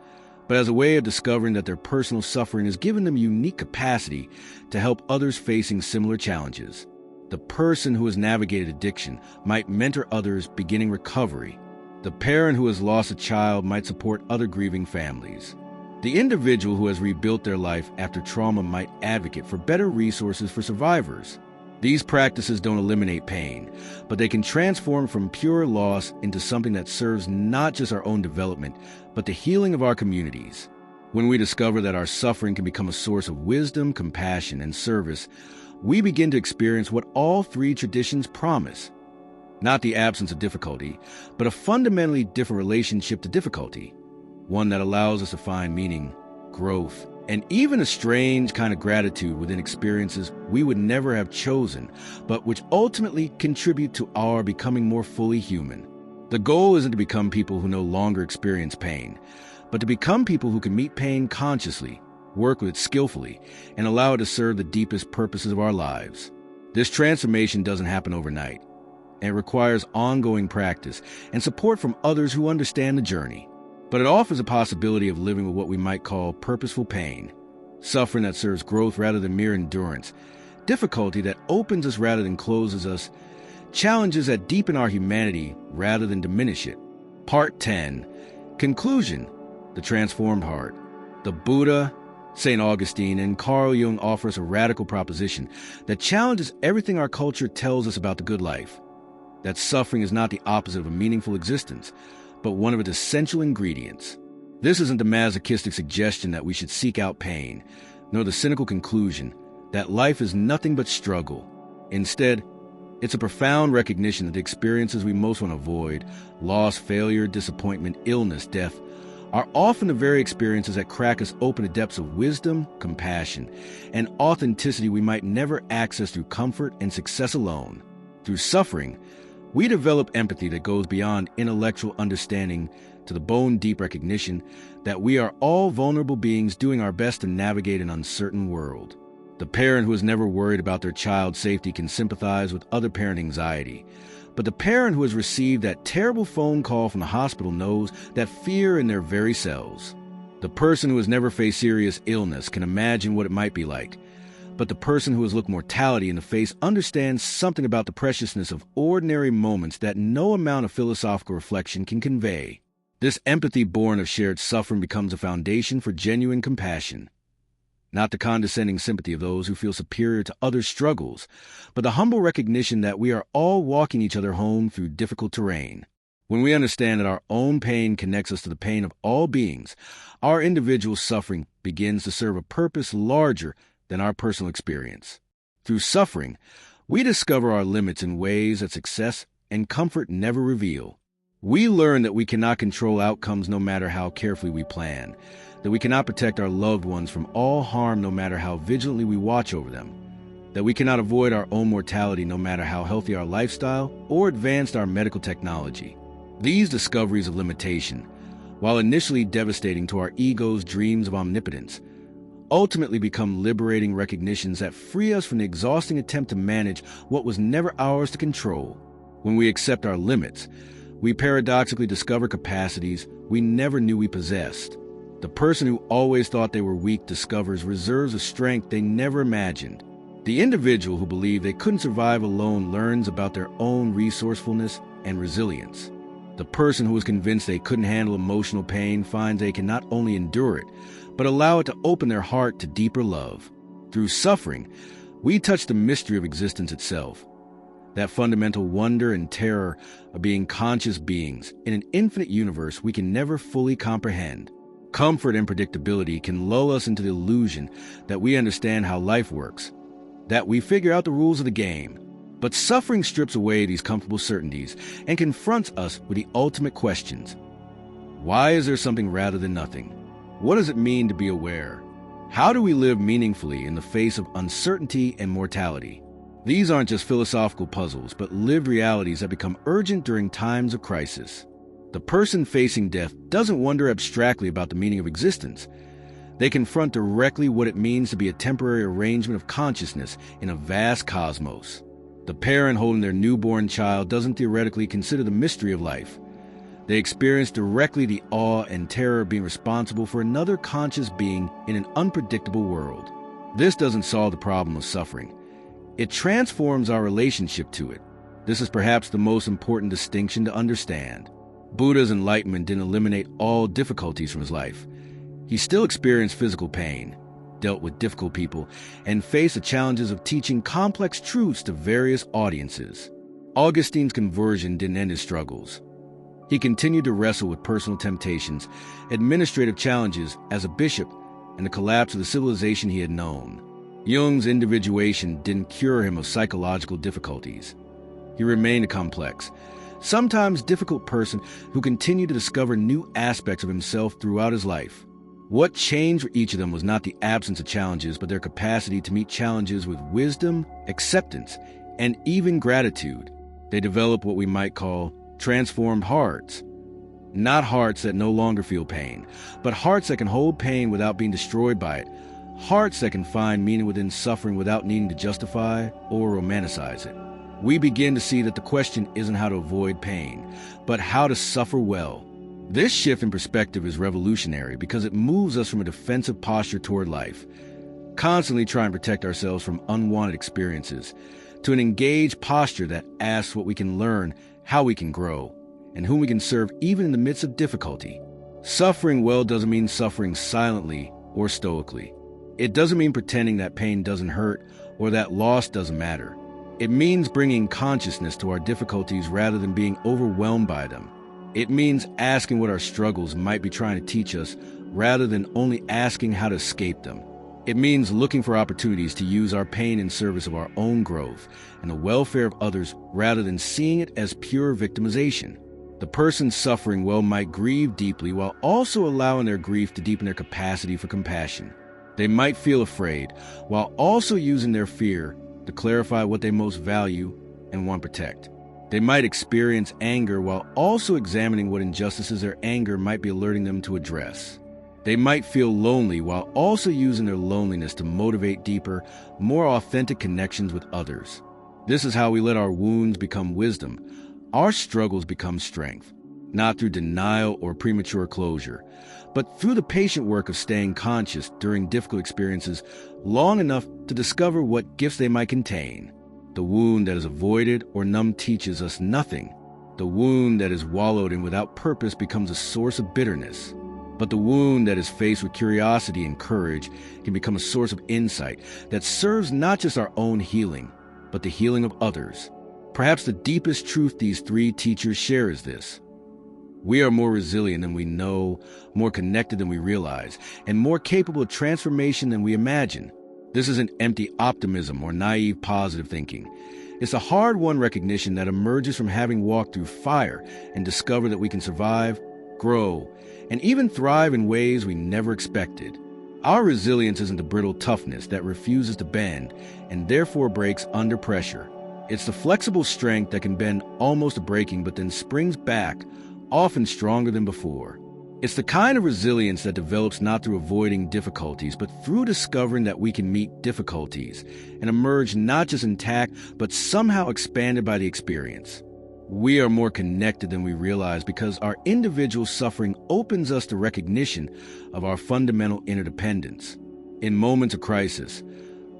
but as a way of discovering that their personal suffering has given them unique capacity to help others facing similar challenges. The person who has navigated addiction might mentor others beginning recovery. The parent who has lost a child might support other grieving families. The individual who has rebuilt their life after trauma might advocate for better resources for survivors. These practices don't eliminate pain, but they can transform from pure loss into something that serves not just our own development, but the healing of our communities. When we discover that our suffering can become a source of wisdom, compassion, and service, we begin to experience what all three traditions promise. Not the absence of difficulty, but a fundamentally different relationship to difficulty. One that allows us to find meaning, growth, and even a strange kind of gratitude within experiences we would never have chosen, but which ultimately contribute to our becoming more fully human. The goal isn't to become people who no longer experience pain, but to become people who can meet pain consciously, work with it skillfully, and allow it to serve the deepest purposes of our lives. This transformation doesn't happen overnight, and it requires ongoing practice and support from others who understand the journey. But it offers a possibility of living with what we might call purposeful pain, suffering that serves growth rather than mere endurance, difficulty that opens us rather than closes us, challenges that deepen our humanity rather than diminish it. Part 10. Conclusion: the transformed heart. The Buddha, St. Augustine, and Carl Jung offer us a radical proposition that challenges everything our culture tells us about the good life. That suffering is not the opposite of a meaningful existence, but one of its essential ingredients. This isn't the masochistic suggestion that we should seek out pain, nor the cynical conclusion that life is nothing but struggle. Instead, it's a profound recognition that the experiences we most want to avoid, loss, failure, disappointment, illness, death, are often the very experiences that crack us open to depths of wisdom, compassion, and authenticity we might never access through comfort and success alone. Through suffering, we develop empathy that goes beyond intellectual understanding to the bone-deep recognition that we are all vulnerable beings doing our best to navigate an uncertain world. The parent who is never worried about their child's safety can sympathize with other parent anxiety. But the parent who has received that terrible phone call from the hospital knows that fear in their very cells. The person who has never faced serious illness can imagine what it might be like. But the person who has looked mortality in the face understands something about the preciousness of ordinary moments that no amount of philosophical reflection can convey. This empathy born of shared suffering becomes a foundation for genuine compassion. Not the condescending sympathy of those who feel superior to others' struggles, but the humble recognition that we are all walking each other home through difficult terrain. When we understand that our own pain connects us to the pain of all beings, our individual suffering begins to serve a purpose larger than our personal experience. Through suffering, we discover our limits in ways that success and comfort never reveal. We learn that we cannot control outcomes no matter how carefully we plan, that we cannot protect our loved ones from all harm no matter how vigilantly we watch over them, that we cannot avoid our own mortality no matter how healthy our lifestyle or advanced our medical technology. These discoveries of limitation, while initially devastating to our ego's dreams of omnipotence, ultimately become liberating recognitions that free us from the exhausting attempt to manage what was never ours to control. When we accept our limits, we paradoxically discover capacities we never knew we possessed. The person who always thought they were weak discovers reserves of strength they never imagined. The individual who believed they couldn't survive alone learns about their own resourcefulness and resilience. The person who was convinced they couldn't handle emotional pain finds they can not only endure it, but allow it to open their heart to deeper love. Through suffering, we touch the mystery of existence itself, that fundamental wonder and terror of being conscious beings in an infinite universe we can never fully comprehend. Comfort and predictability can lull us into the illusion that we understand how life works, that we figure out the rules of the game. But suffering strips away these comfortable certainties and confronts us with the ultimate questions. Why is there something rather than nothing? What does it mean to be aware? How do we live meaningfully in the face of uncertainty and mortality? These aren't just philosophical puzzles, but lived realities that become urgent during times of crisis. The person facing death doesn't wonder abstractly about the meaning of existence. They confront directly what it means to be a temporary arrangement of consciousness in a vast cosmos. The parent holding their newborn child doesn't theoretically consider the mystery of life. They experience directly the awe and terror of being responsible for another conscious being in an unpredictable world. This doesn't solve the problem of suffering. It transforms our relationship to it. This is perhaps the most important distinction to understand. Buddha's enlightenment didn't eliminate all difficulties from his life. He still experienced physical pain, dealt with difficult people, and faced the challenges of teaching complex truths to various audiences. Augustine's conversion didn't end his struggles. He continued to wrestle with personal temptations, administrative challenges as a bishop, and the collapse of the civilization he had known. Jung's individuation didn't cure him of psychological difficulties. He remained a complex, sometimes difficult person who continued to discover new aspects of himself throughout his life. What changed for each of them was not the absence of challenges, but their capacity to meet challenges with wisdom, acceptance, and even gratitude. They developed what we might call transformed hearts. Not hearts that no longer feel pain, but hearts that can hold pain without being destroyed by it. Hearts that can find meaning within suffering without needing to justify or romanticize it. We begin to see that the question isn't how to avoid pain, but how to suffer well. This shift in perspective is revolutionary because it moves us from a defensive posture toward life, constantly trying to protect ourselves from unwanted experiences, to an engaged posture that asks what we can learn, how we can grow, and whom we can serve even in the midst of difficulty. Suffering well doesn't mean suffering silently or stoically. It doesn't mean pretending that pain doesn't hurt or that loss doesn't matter. It means bringing consciousness to our difficulties rather than being overwhelmed by them. It means asking what our struggles might be trying to teach us rather than only asking how to escape them. It means looking for opportunities to use our pain in service of our own growth and the welfare of others rather than seeing it as pure victimization. The person suffering well might grieve deeply while also allowing their grief to deepen their capacity for compassion. They might feel afraid while also using their fear to clarify what they most value and want to protect. They might experience anger while also examining what injustices their anger might be alerting them to address. They might feel lonely while also using their loneliness to motivate deeper, more authentic connections with others. This is how we let our wounds become wisdom, our struggles become strength, not through denial or premature closure, but through the patient work of staying conscious during difficult experiences long enough to discover what gifts they might contain. The wound that is avoided or numbed teaches us nothing. The wound that is wallowed in without purpose becomes a source of bitterness. But the wound that is faced with curiosity and courage can become a source of insight that serves not just our own healing, but the healing of others. Perhaps the deepest truth these three teachers share is this: we are more resilient than we know, more connected than we realize, and more capable of transformation than we imagine. This isn't empty optimism or naive positive thinking. It's a hard-won recognition that emerges from having walked through fire and discovered that we can survive, grow, and even thrive in ways we never expected. Our resilience isn't the brittle toughness that refuses to bend and therefore breaks under pressure. It's the flexible strength that can bend almost to breaking but then springs back, often stronger than before. It's the kind of resilience that develops not through avoiding difficulties, but through discovering that we can meet difficulties and emerge not just intact, but somehow expanded by the experience. We are more connected than we realize because our individual suffering opens us to recognition of our fundamental interdependence. In moments of crisis,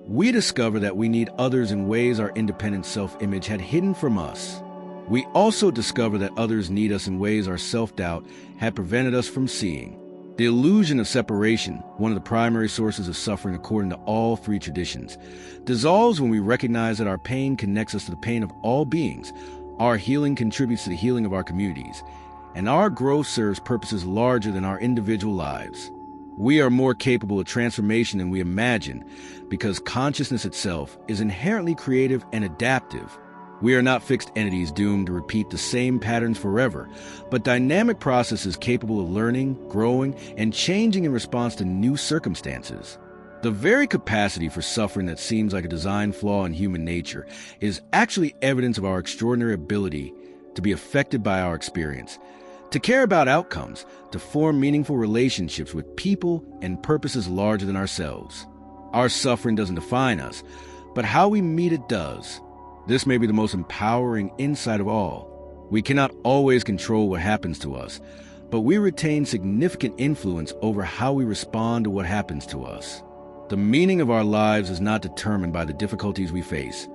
we discover that we need others in ways our independent self-image had hidden from us. We also discover that others need us in ways our self-doubt had prevented us from seeing. The illusion of separation, one of the primary sources of suffering according to all three traditions, dissolves when we recognize that our pain connects us to the pain of all beings. Our healing contributes to the healing of our communities, and our growth serves purposes larger than our individual lives. We are more capable of transformation than we imagine because consciousness itself is inherently creative and adaptive. We are not fixed entities doomed to repeat the same patterns forever, but dynamic processes capable of learning, growing, and changing in response to new circumstances. The very capacity for suffering that seems like a design flaw in human nature is actually evidence of our extraordinary ability to be affected by our experience, to care about outcomes, to form meaningful relationships with people and purposes larger than ourselves. Our suffering doesn't define us, but how we meet it does. This may be the most empowering insight of all. We cannot always control what happens to us, but we retain significant influence over how we respond to what happens to us. The meaning of our lives is not determined by the difficulties we face.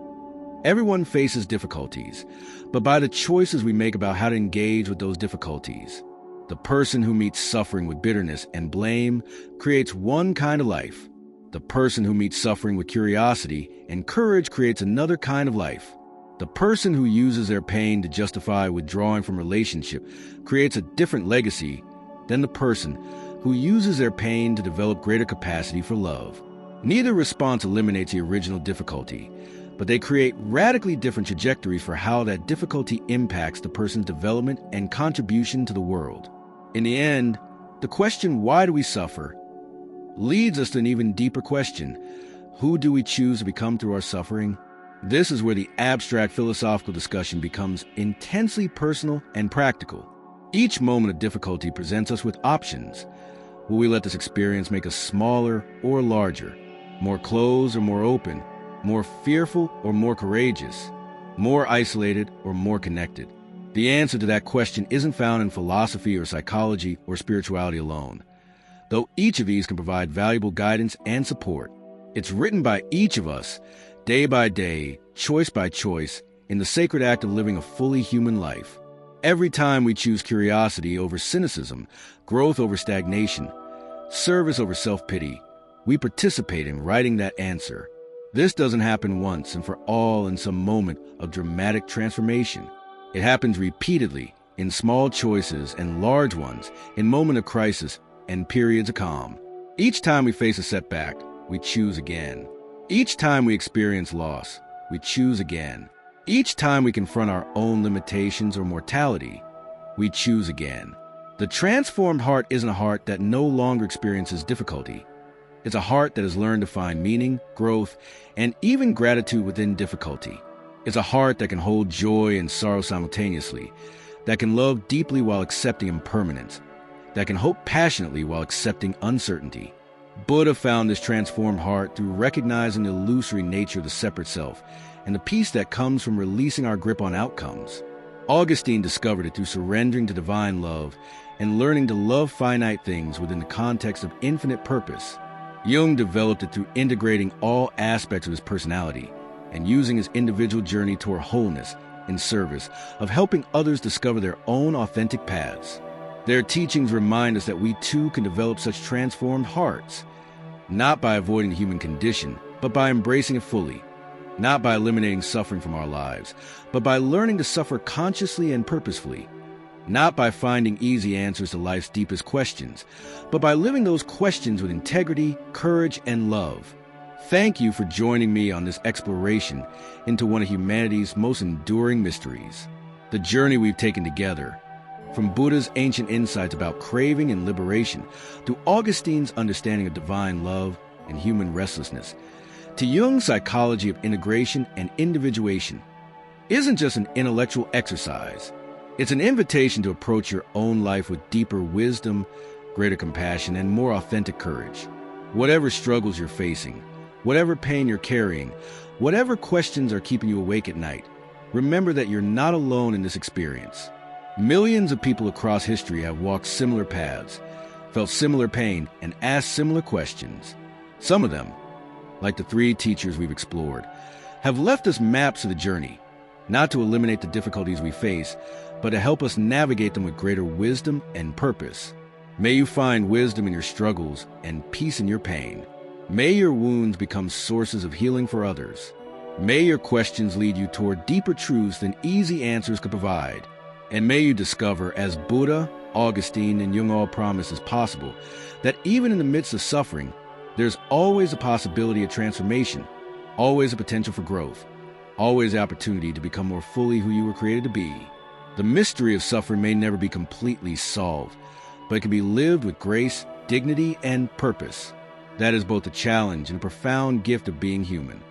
Everyone faces difficulties, but by the choices we make about how to engage with those difficulties. The person who meets suffering with bitterness and blame creates one kind of life. The person who meets suffering with curiosity and courage creates another kind of life. The person who uses their pain to justify withdrawing from a relationship creates a different legacy than the person who uses their pain to develop greater capacity for love. Neither response eliminates the original difficulty, but they create radically different trajectories for how that difficulty impacts the person's development and contribution to the world. In the end, the question, why do we suffer, leads us to an even deeper question: who do we choose to become through our suffering? This is where the abstract philosophical discussion becomes intensely personal and practical. Each moment of difficulty presents us with options. Will we let this experience make us smaller or larger, more closed or more open, more fearful or more courageous, more isolated or more connected? The answer to that question isn't found in philosophy or psychology or spirituality alone, though each of these can provide valuable guidance and support. It's written by each of us, day by day, choice by choice, in the sacred act of living a fully human life. Every time we choose curiosity over cynicism, growth over stagnation, service over self-pity, we participate in writing that answer. This doesn't happen once and for all in some moment of dramatic transformation. It happens repeatedly, in small choices and large ones, in moments of crisis and periods of calm. Each time we face a setback, we choose again. Each time we experience loss, we choose again. Each time we confront our own limitations or mortality, we choose again. The transformed heart isn't a heart that no longer experiences difficulty. It's a heart that has learned to find meaning, growth, and even gratitude within difficulty. It's a heart that can hold joy and sorrow simultaneously, that can love deeply while accepting impermanence, that can hope passionately while accepting uncertainty. Buddha found this transformed heart through recognizing the illusory nature of the separate self and the peace that comes from releasing our grip on outcomes. Augustine discovered it through surrendering to divine love and learning to love finite things within the context of infinite purpose. Jung developed it through integrating all aspects of his personality and using his individual journey toward wholeness in service of helping others discover their own authentic paths. Their teachings remind us that we too can develop such transformed hearts, not by avoiding the human condition, but by embracing it fully, not by eliminating suffering from our lives, but by learning to suffer consciously and purposefully, not by finding easy answers to life's deepest questions, but by living those questions with integrity, courage, and love. Thank you for joining me on this exploration into one of humanity's most enduring mysteries, the journey we've taken together. From Buddha's ancient insights about craving and liberation, to Augustine's understanding of divine love and human restlessness, to Jung's psychology of integration and individuation, isn't just an intellectual exercise. It's an invitation to approach your own life with deeper wisdom, greater compassion, and more authentic courage. Whatever struggles you're facing, whatever pain you're carrying, whatever questions are keeping you awake at night, remember that you're not alone in this experience. Millions of people across history have walked similar paths, felt similar pain, and asked similar questions. Some of them, like the three teachers we've explored, have left us maps of the journey, not to eliminate the difficulties we face, but to help us navigate them with greater wisdom and purpose. May you find wisdom in your struggles and peace in your pain. May your wounds become sources of healing for others. May your questions lead you toward deeper truths than easy answers could provide. And may you discover, as Buddha, Augustine, and Jung all promise is possible, that even in the midst of suffering, there's always a possibility of transformation, always a potential for growth, always the opportunity to become more fully who you were created to be. The mystery of suffering may never be completely solved, but it can be lived with grace, dignity, and purpose. That is both a challenge and a profound gift of being human.